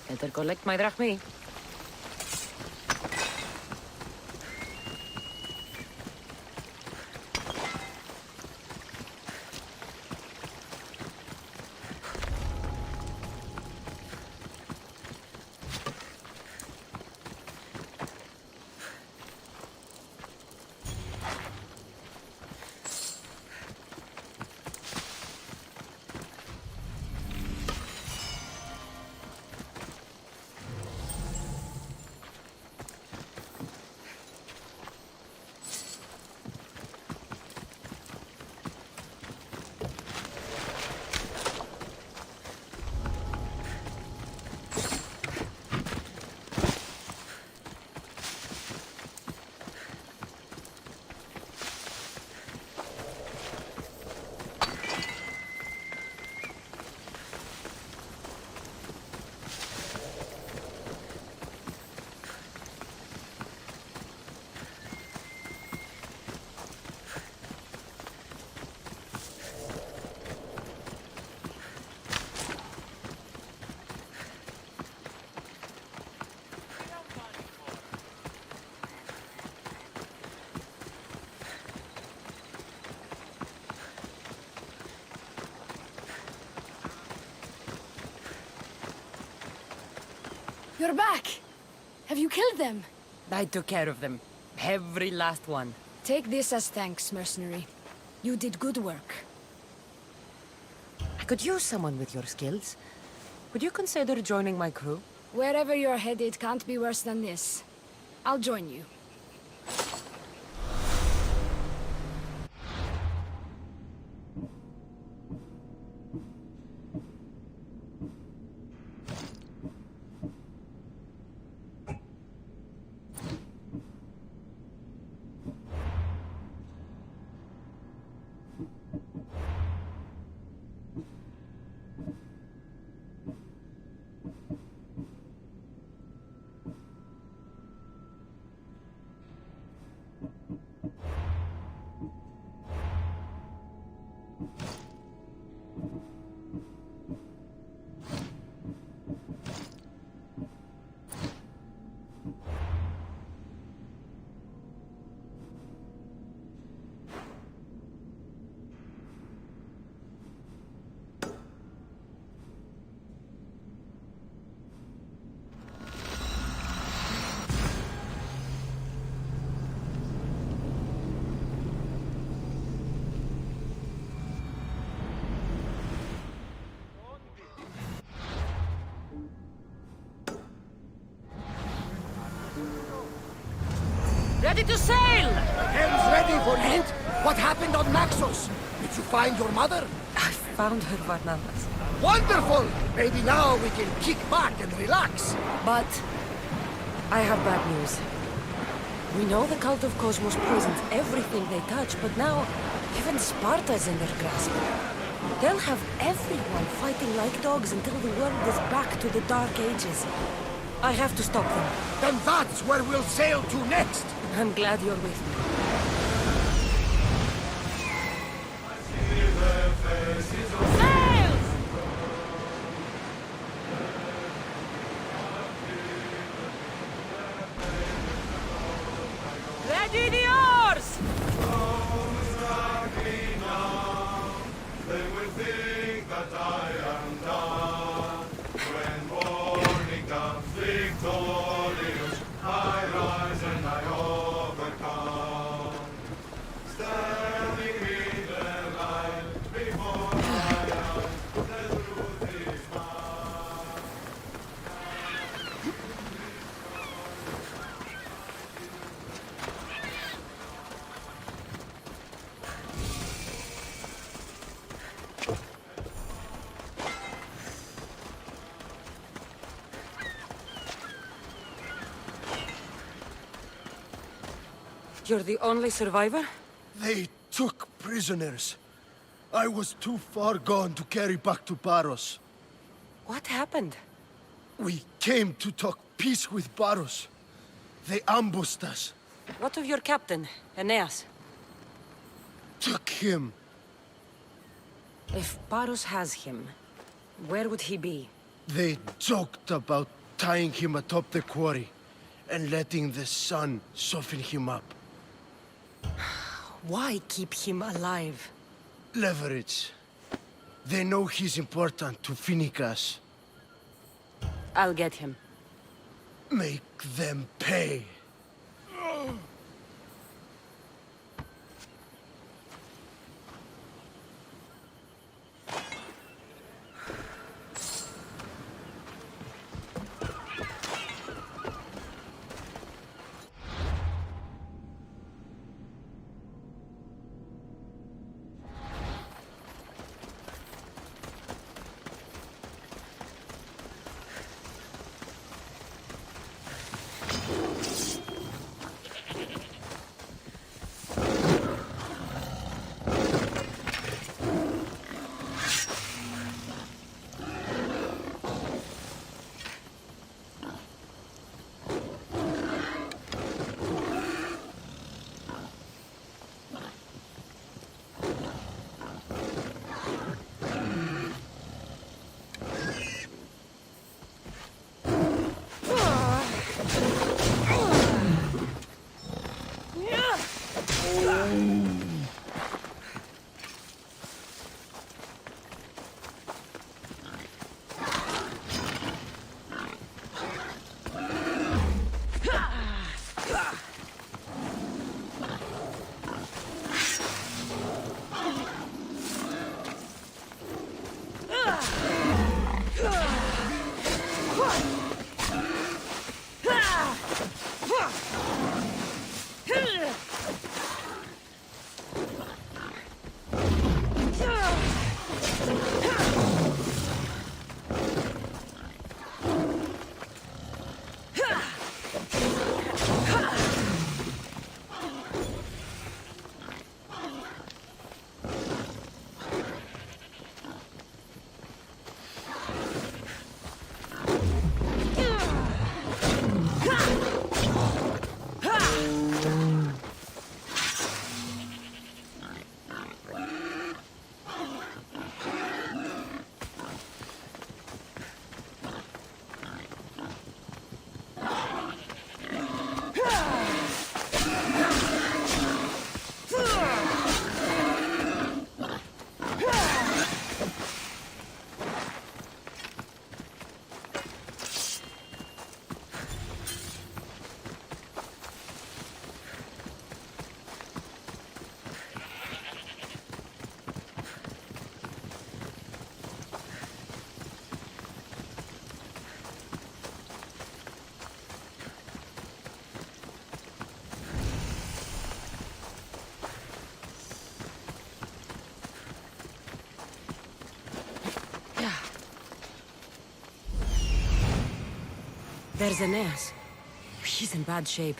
Better collect my drachmi. You're back! Have you killed them? I took care of them. Every last one. Take this as thanks, mercenary. You did good work. I could use someone with your skills. Would you consider joining my crew? Wherever you're headed can't be worse than this. I'll join you. Ready to sail! Helm's ready for you. What happened on Naxos? Did you find your mother? I found her, Varnavas. Wonderful! Maybe now we can kick back and relax. But I have bad news. We know the cult of Cosmos poisons everything they touch, but now even Sparta's in their grasp. They'll have everyone fighting like dogs until the world is back to the Dark Ages. I have to stop them. Then that's where we'll sail to next. I'm glad you're with me. Sails! Ready the oars! They will think that I am done. When morning comes victorious, I rise and I overcome. Standing in the light before my eyes, the truth is mine. You're the only survivor? They took prisoners. I was too far gone to carry back to Paros. What happened? We came to talk peace with Paros. They ambushed us. What of your captain, Aeneas? Took him. If Paros has him, where would he be? They joked about tying him atop the quarry and letting the sun soften him up. Why keep him alive? Leverage. They know he's important to Finicas. I'll get him. Make them pay. There's Aeneas. He's in bad shape.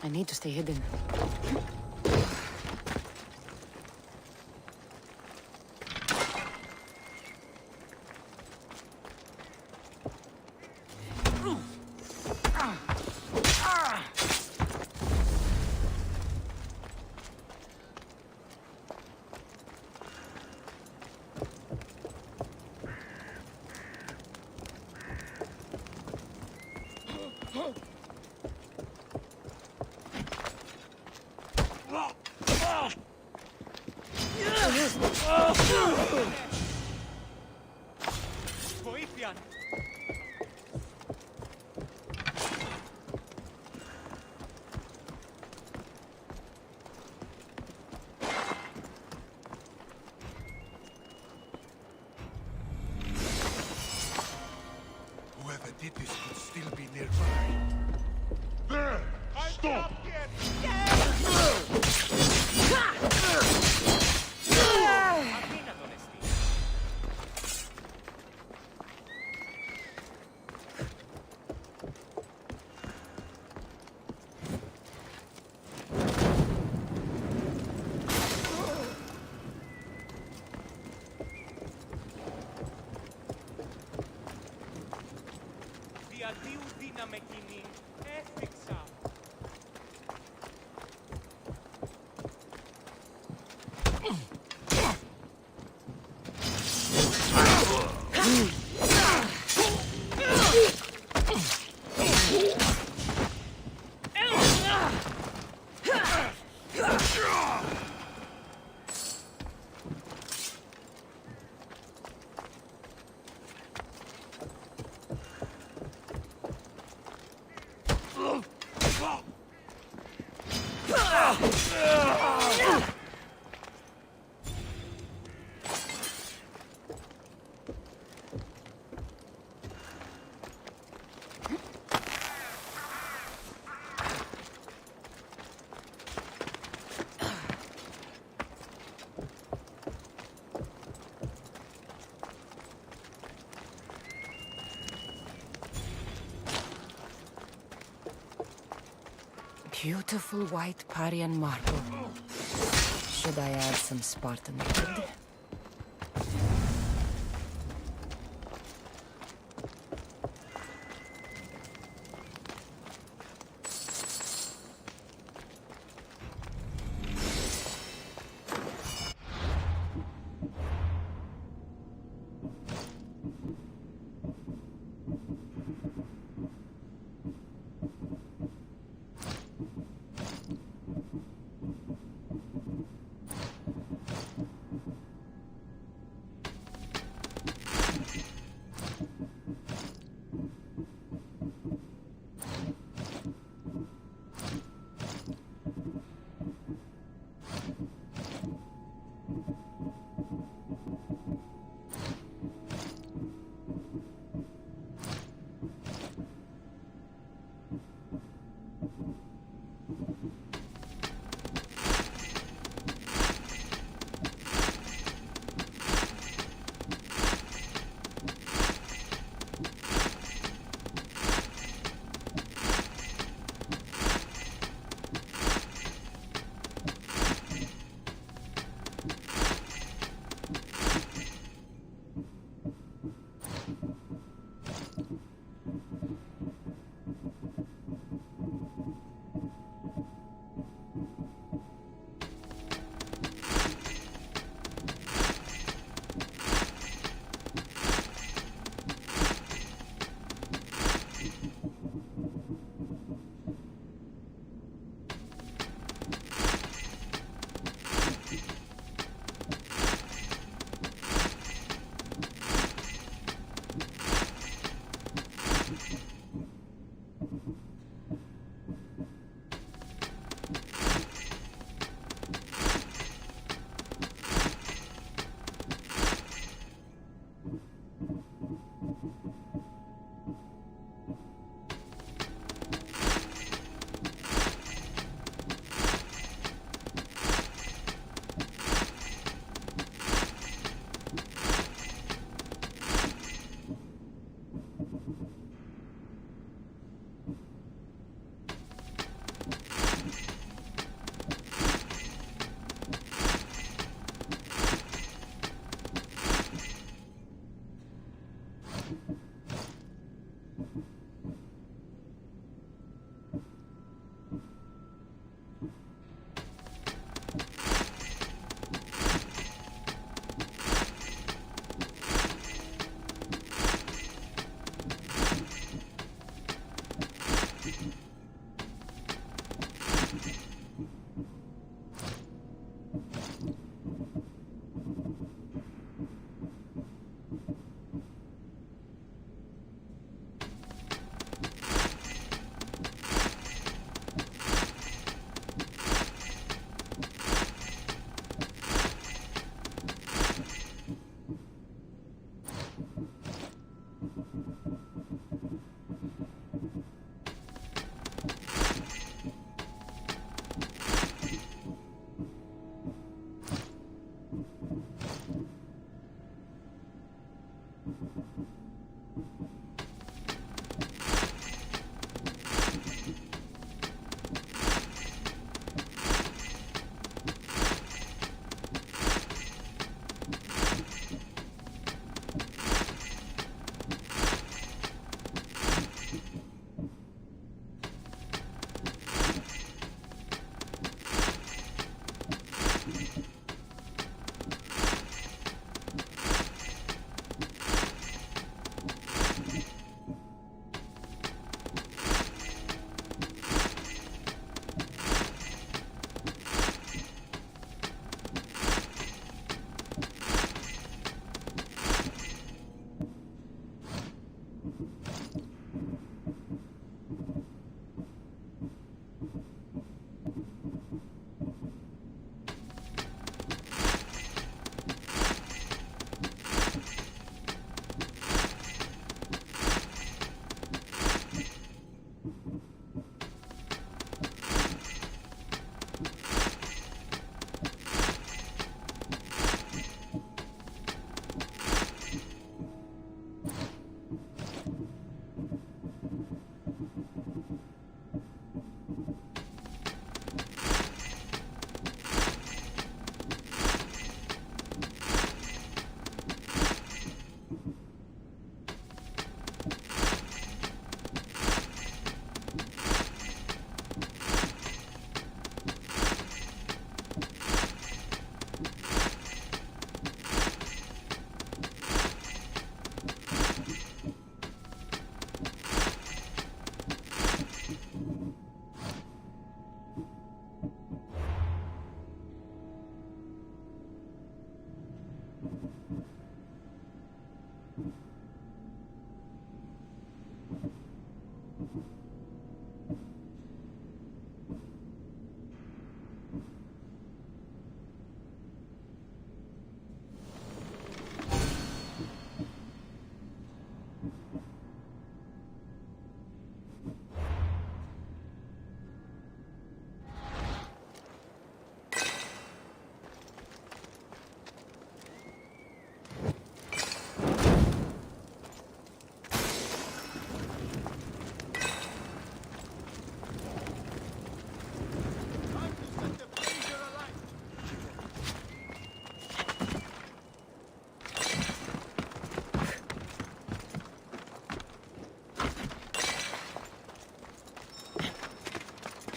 I need to stay hidden. Βοήθειαν! Whoever did this could still be nearby. There! Stop! Διαδίου δύναμε κοινή. Έφτιαξα. Beautiful white Parian marble. Should I add some Spartan blood?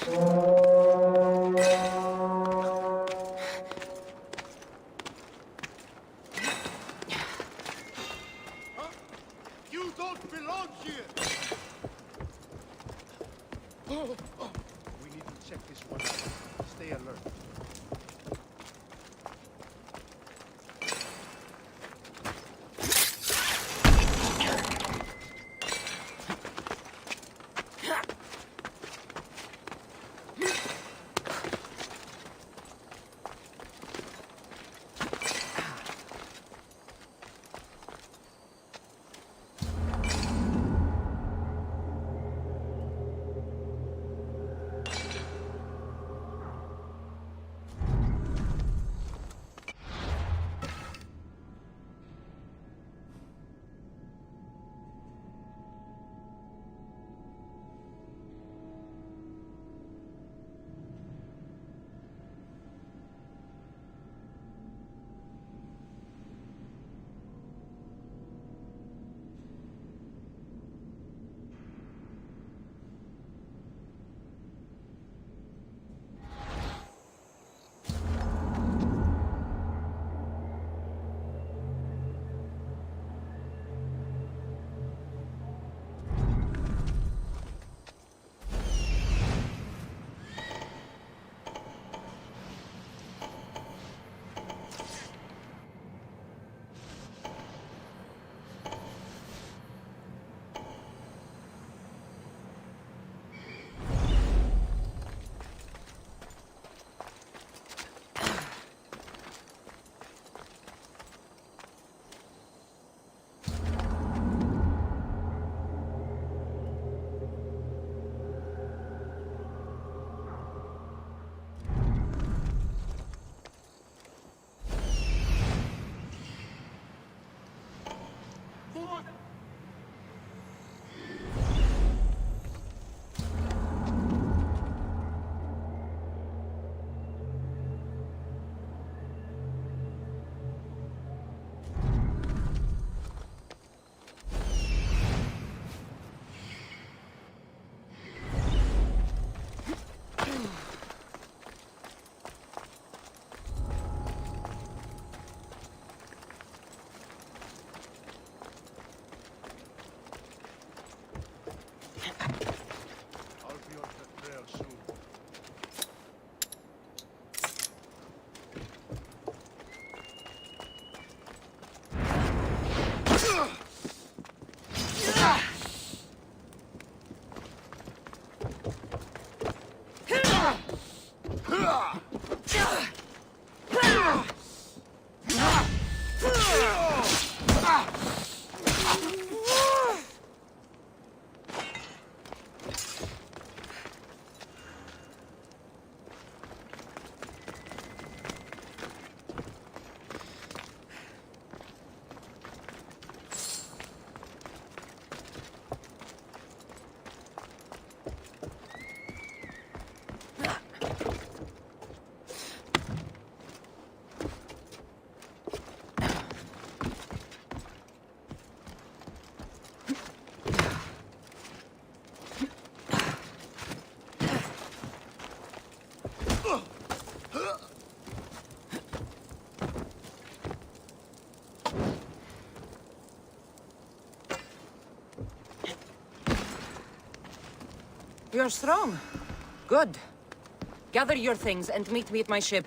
You don't belong here! We need to check this one out. Stay alert. You're strong. Good. Gather your things and meet me at my ship.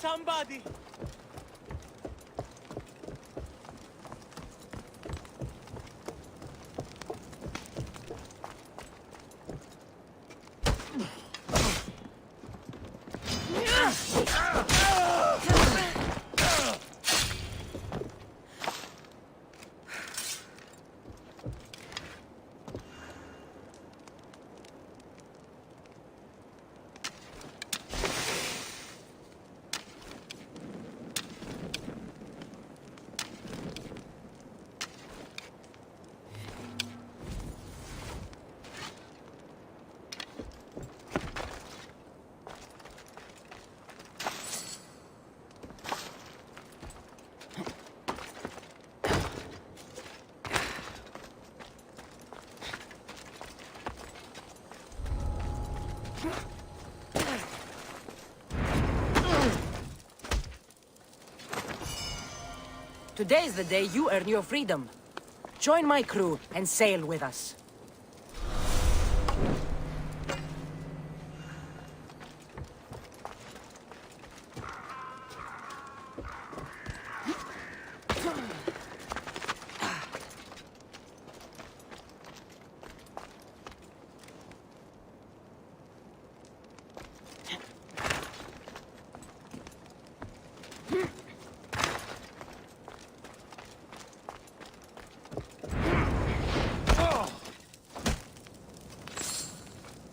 somebody! Today is the day you earn your freedom. Join my crew and sail with us.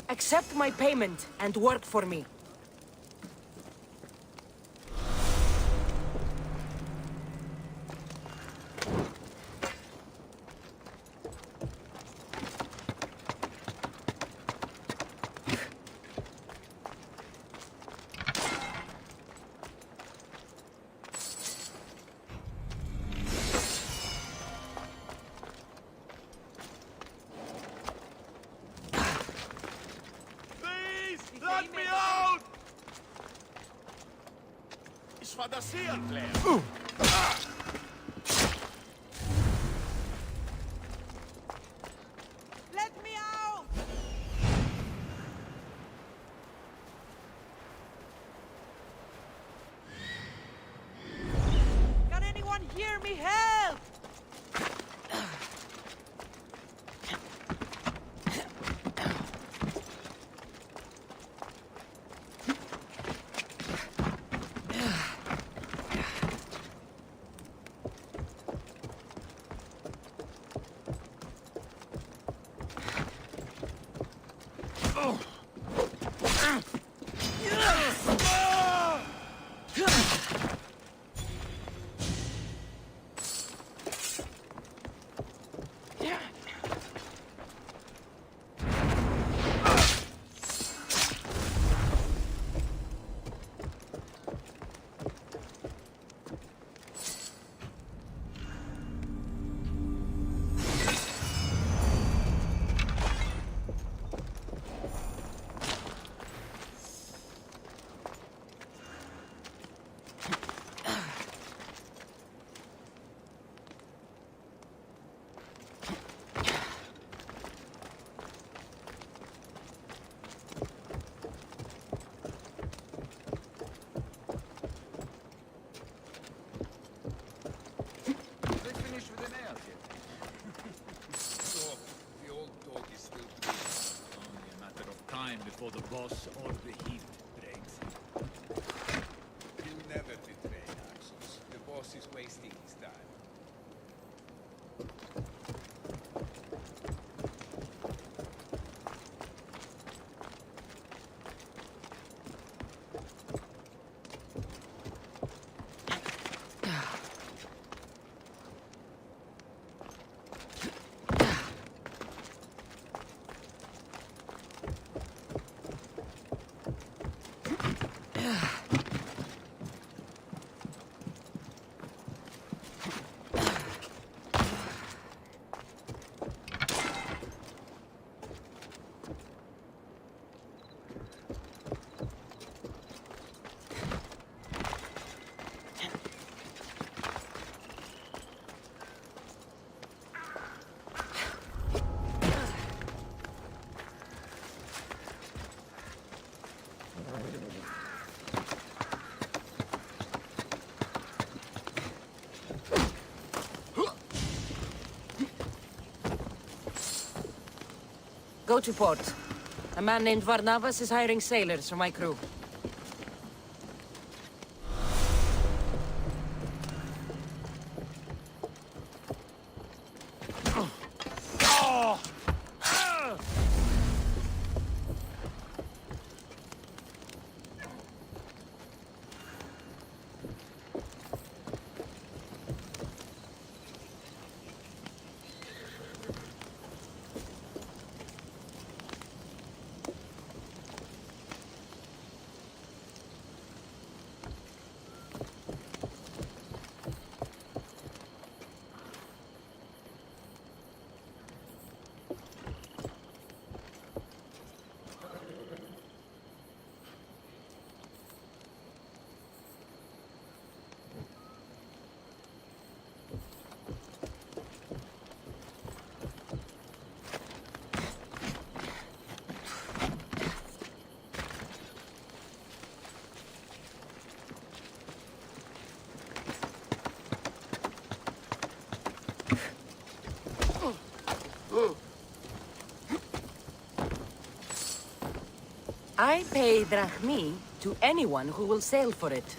Accept my payment and work for me. Let me out! Isfadasian, player! Let me out! Can anyone hear me? Help! Before the boss or the heat breaks. He'll never betray Naxos. The boss is wasting his time. Go to port. A man named Varnavas is hiring sailors for my crew. I pay drachmi to anyone who will sail for it.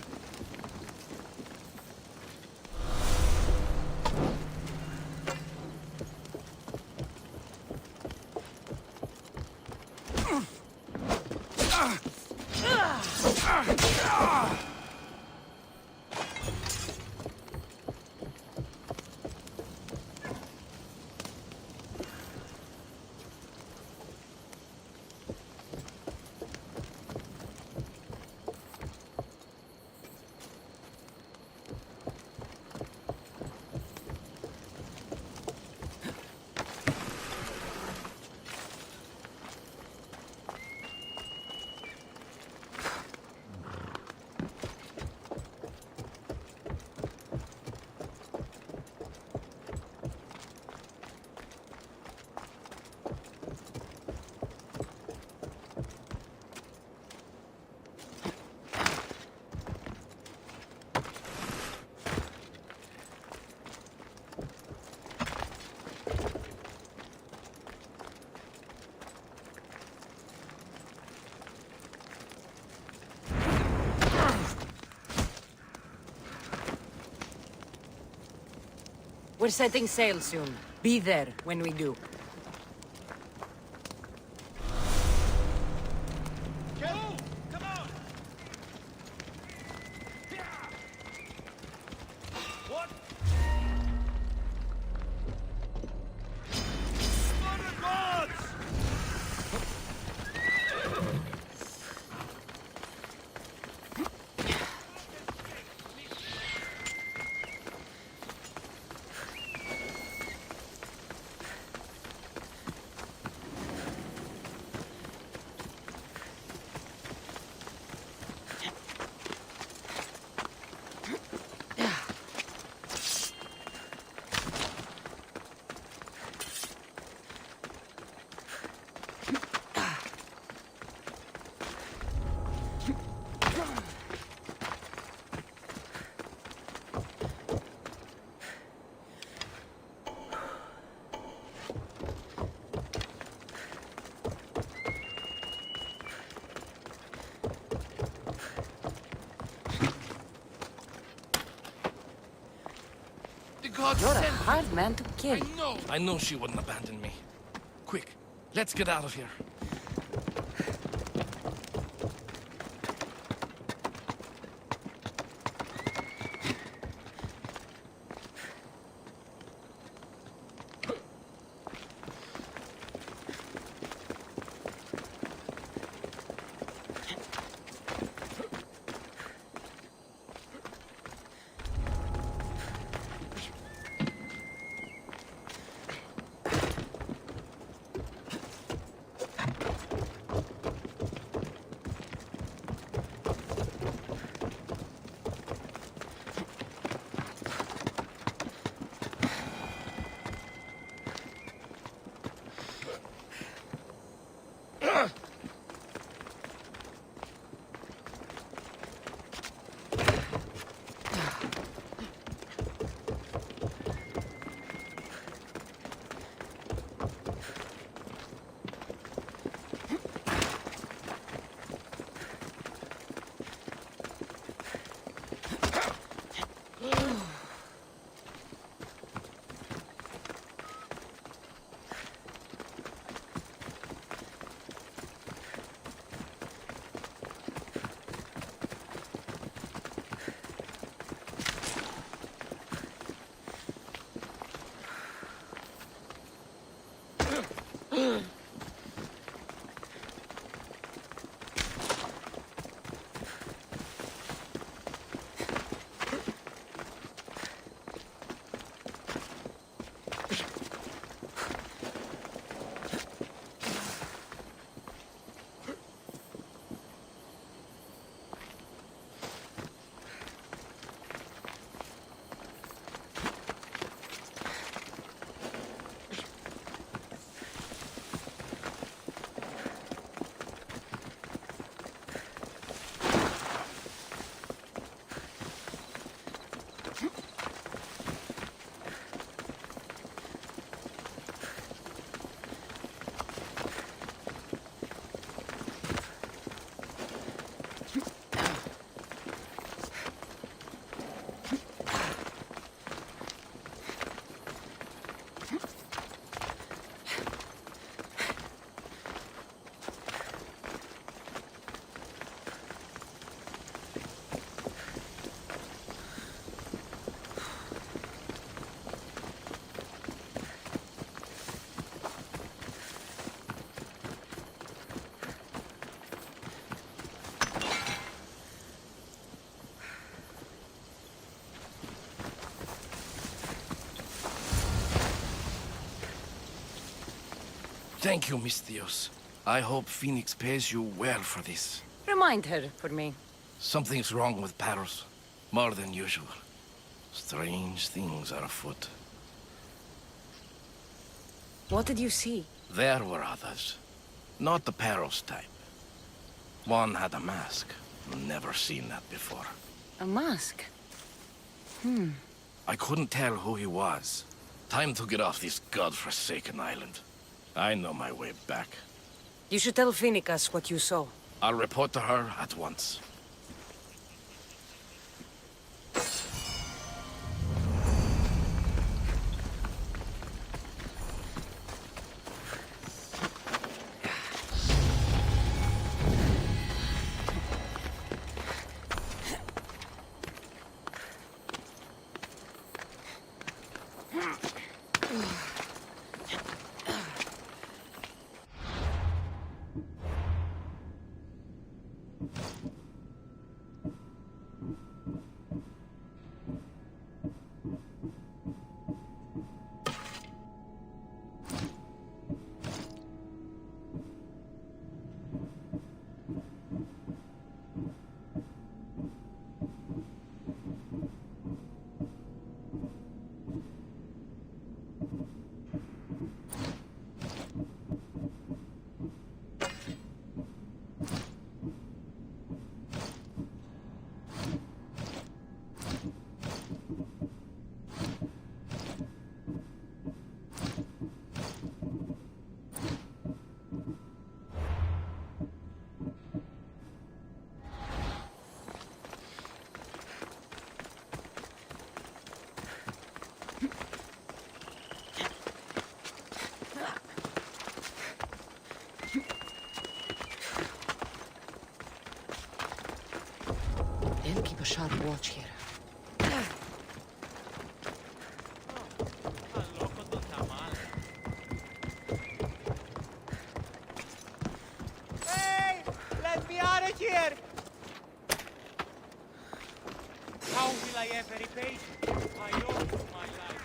We're setting sail soon. Be there when we do. You're a hard man to kill. I know she wouldn't abandon me. Quick, let's get out of here. Thank you, Misthios. I hope Phoenix pays you well for this. Remind her for me. Something's wrong with Paros. More than usual. Strange things are afoot. What did you see? There were others. Not the Paros type. One had a mask. Never seen that before. A mask? I couldn't tell who he was. Time to get off this godforsaken island. I know my way back. You should tell Phoenix what you saw. I'll report to her at once. They'll keep a sharp watch here. Hey! Let me out of here! How will I ever repay you? I owe you my life.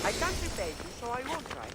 I can't repay you, so I won't try.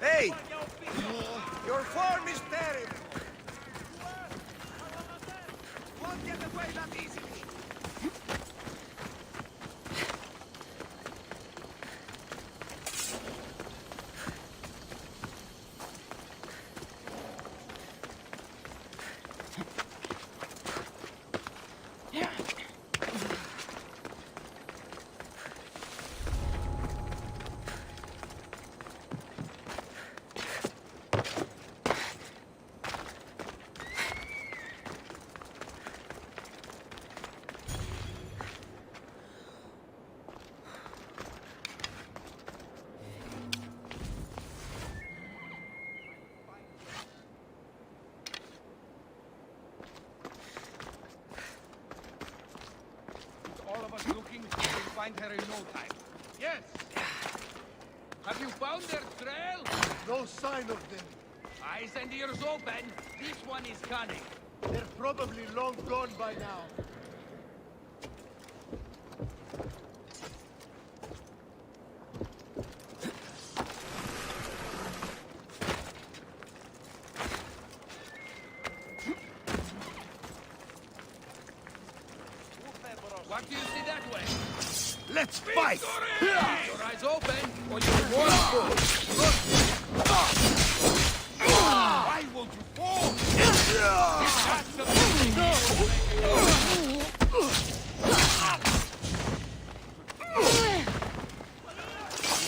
Hey! Your form is terrible! Won't get away that easily! find her in no time. Yes! Have you found their trail? No sign of them. Eyes and ears open. This one is cunning. They're probably long gone by now. What do you see that way? Let's fight! Your eyes open, or you won't fall. Why won't you fall?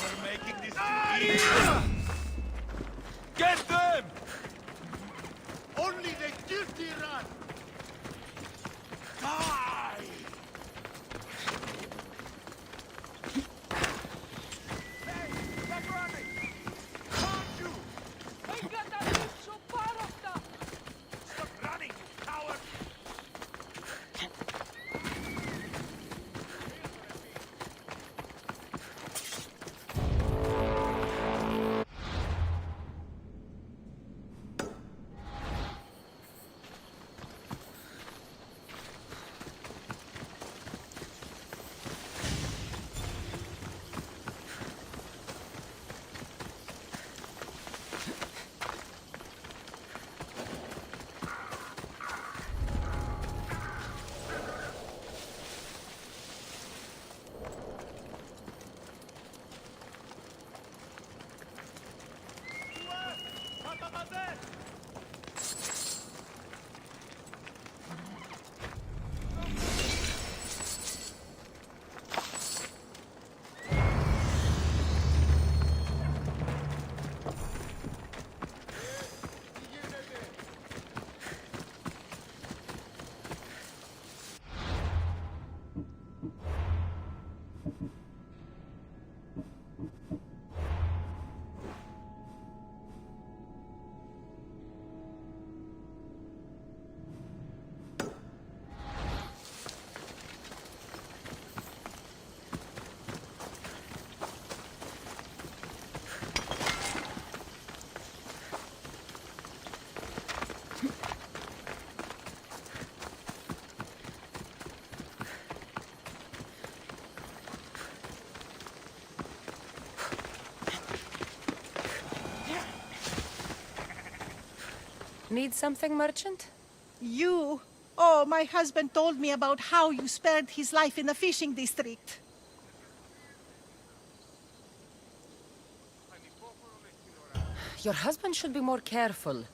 We're making this easy. Get them! Only the guilty run! Die! Hey, stop running! Can't you? Stop running, you coward! Need something, merchant? You? Oh, my husband told me about how you spared his life in the fishing district. Your husband should be more careful.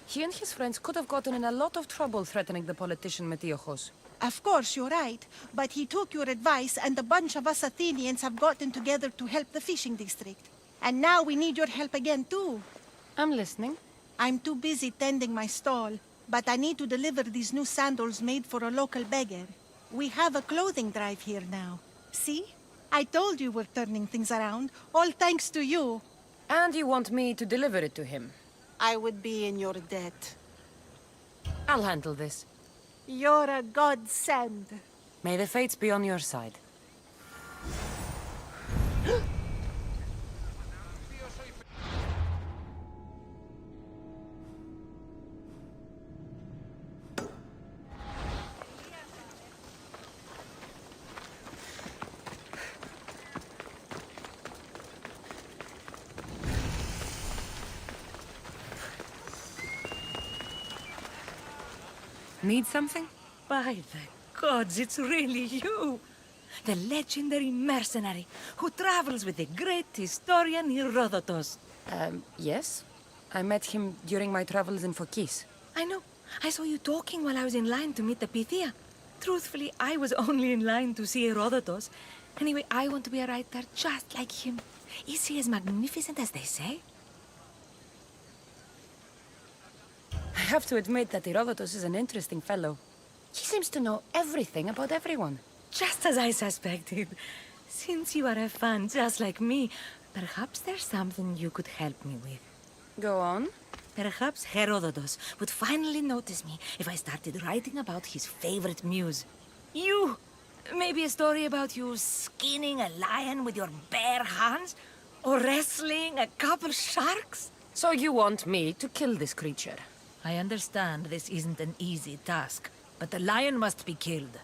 He and his friends could have gotten in a lot of trouble threatening the politician Metiojos. Of course, you're right. But he took your advice, and a bunch of us Athenians have gotten together to help the fishing district. And now we need your help again, too. I'm listening. I'm too busy tending my stall, but I need to deliver these new sandals made for a local beggar. We have a clothing drive here now. See? I told you we're turning things around, all thanks to you. And you want me to deliver it to him? I would be in your debt. I'll handle this. You're a godsend. May the fates be on your side. Need something? By the gods, it's really you! The legendary mercenary who travels with the great historian Herodotus. Yes. I met him during my travels in Phokis. I know. I saw you talking while I was in line to meet the Pythia. Truthfully, I was only in line to see Herodotus. Anyway, I want to be a writer just like him. Is he as magnificent as they say? I have to admit that Herodotus is an interesting fellow. He seems to know everything about everyone. Just as I suspected. Since you are a fan just like me, perhaps there's something you could help me with. Go on. Perhaps Herodotus would finally notice me if I started writing about his favorite muse. You! Maybe a story about you skinning a lion with your bare hands? Or wrestling a couple sharks? So you want me to kill this creature? I understand this isn't an easy task, but the lion must be killed.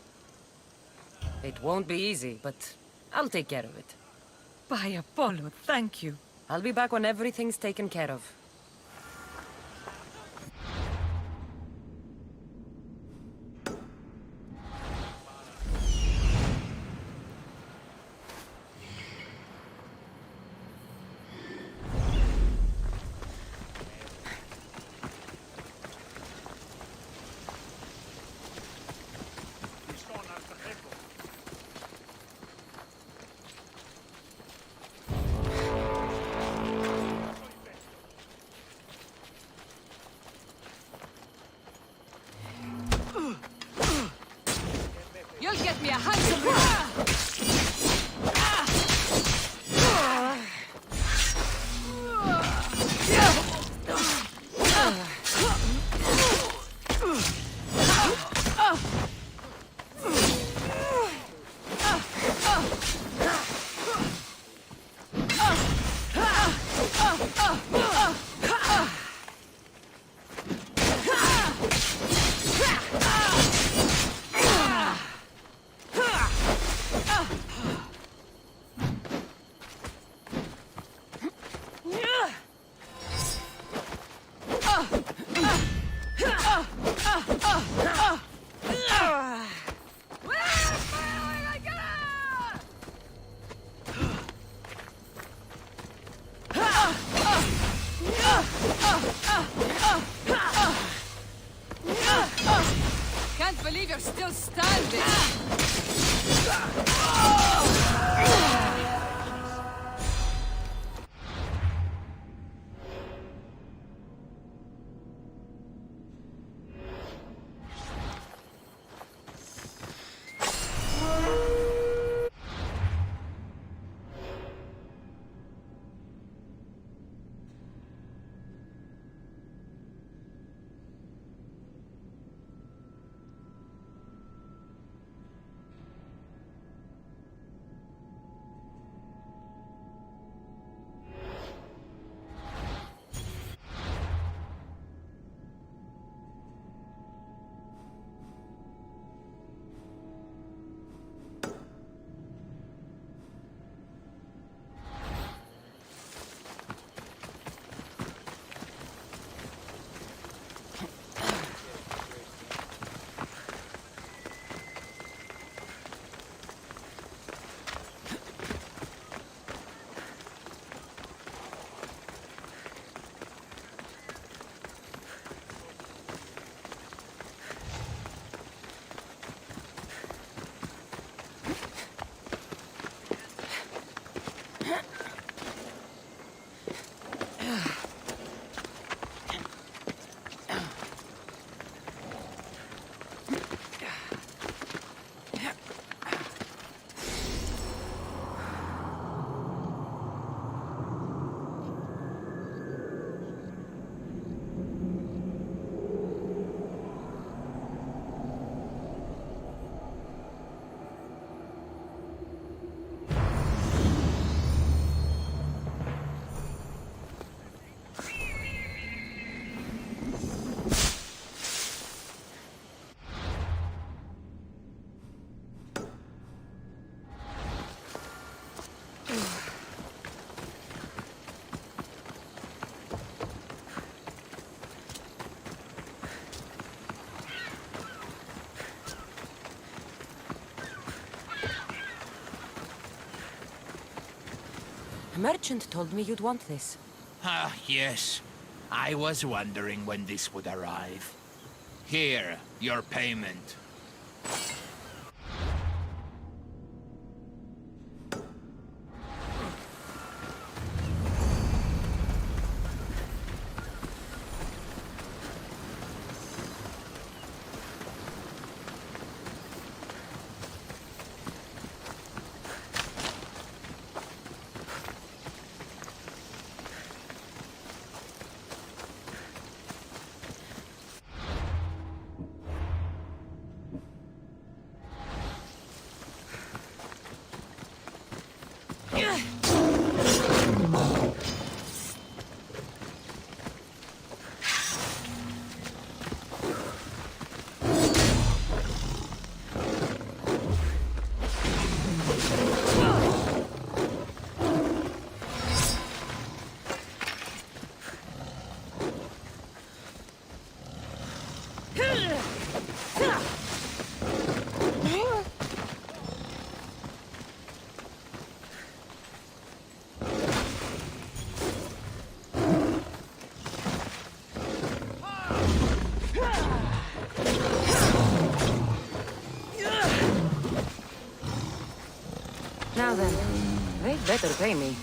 It won't be easy, but I'll take care of it. By Apollo, thank you. I'll be back when everything's taken care of. You'll get me a handsome reward. Can't believe you're still standing. A merchant told me you'd want this. Ah, yes. I was wondering when this would arrive. Here, your payment. Now then, they'd better pay me.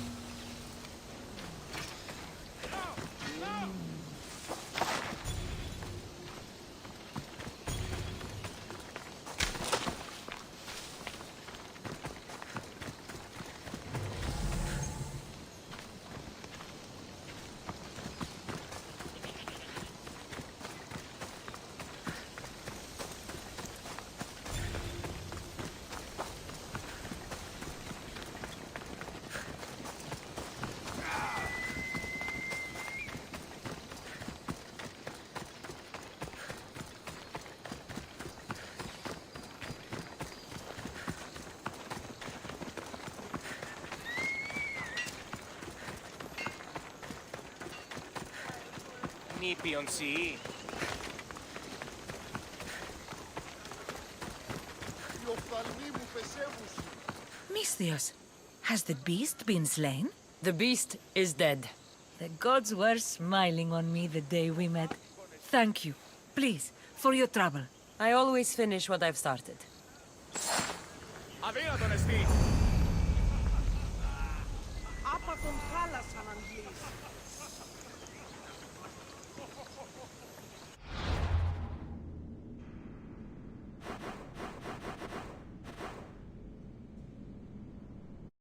Νήπιον σι. Misthios, has the beast been slain? The beast is dead. The gods were smiling on me the day we met. Thank you, please, for your trouble. I always finish what I've started. Αδύνατον εστί. Άπα τον χάλασαν, Αγγλί.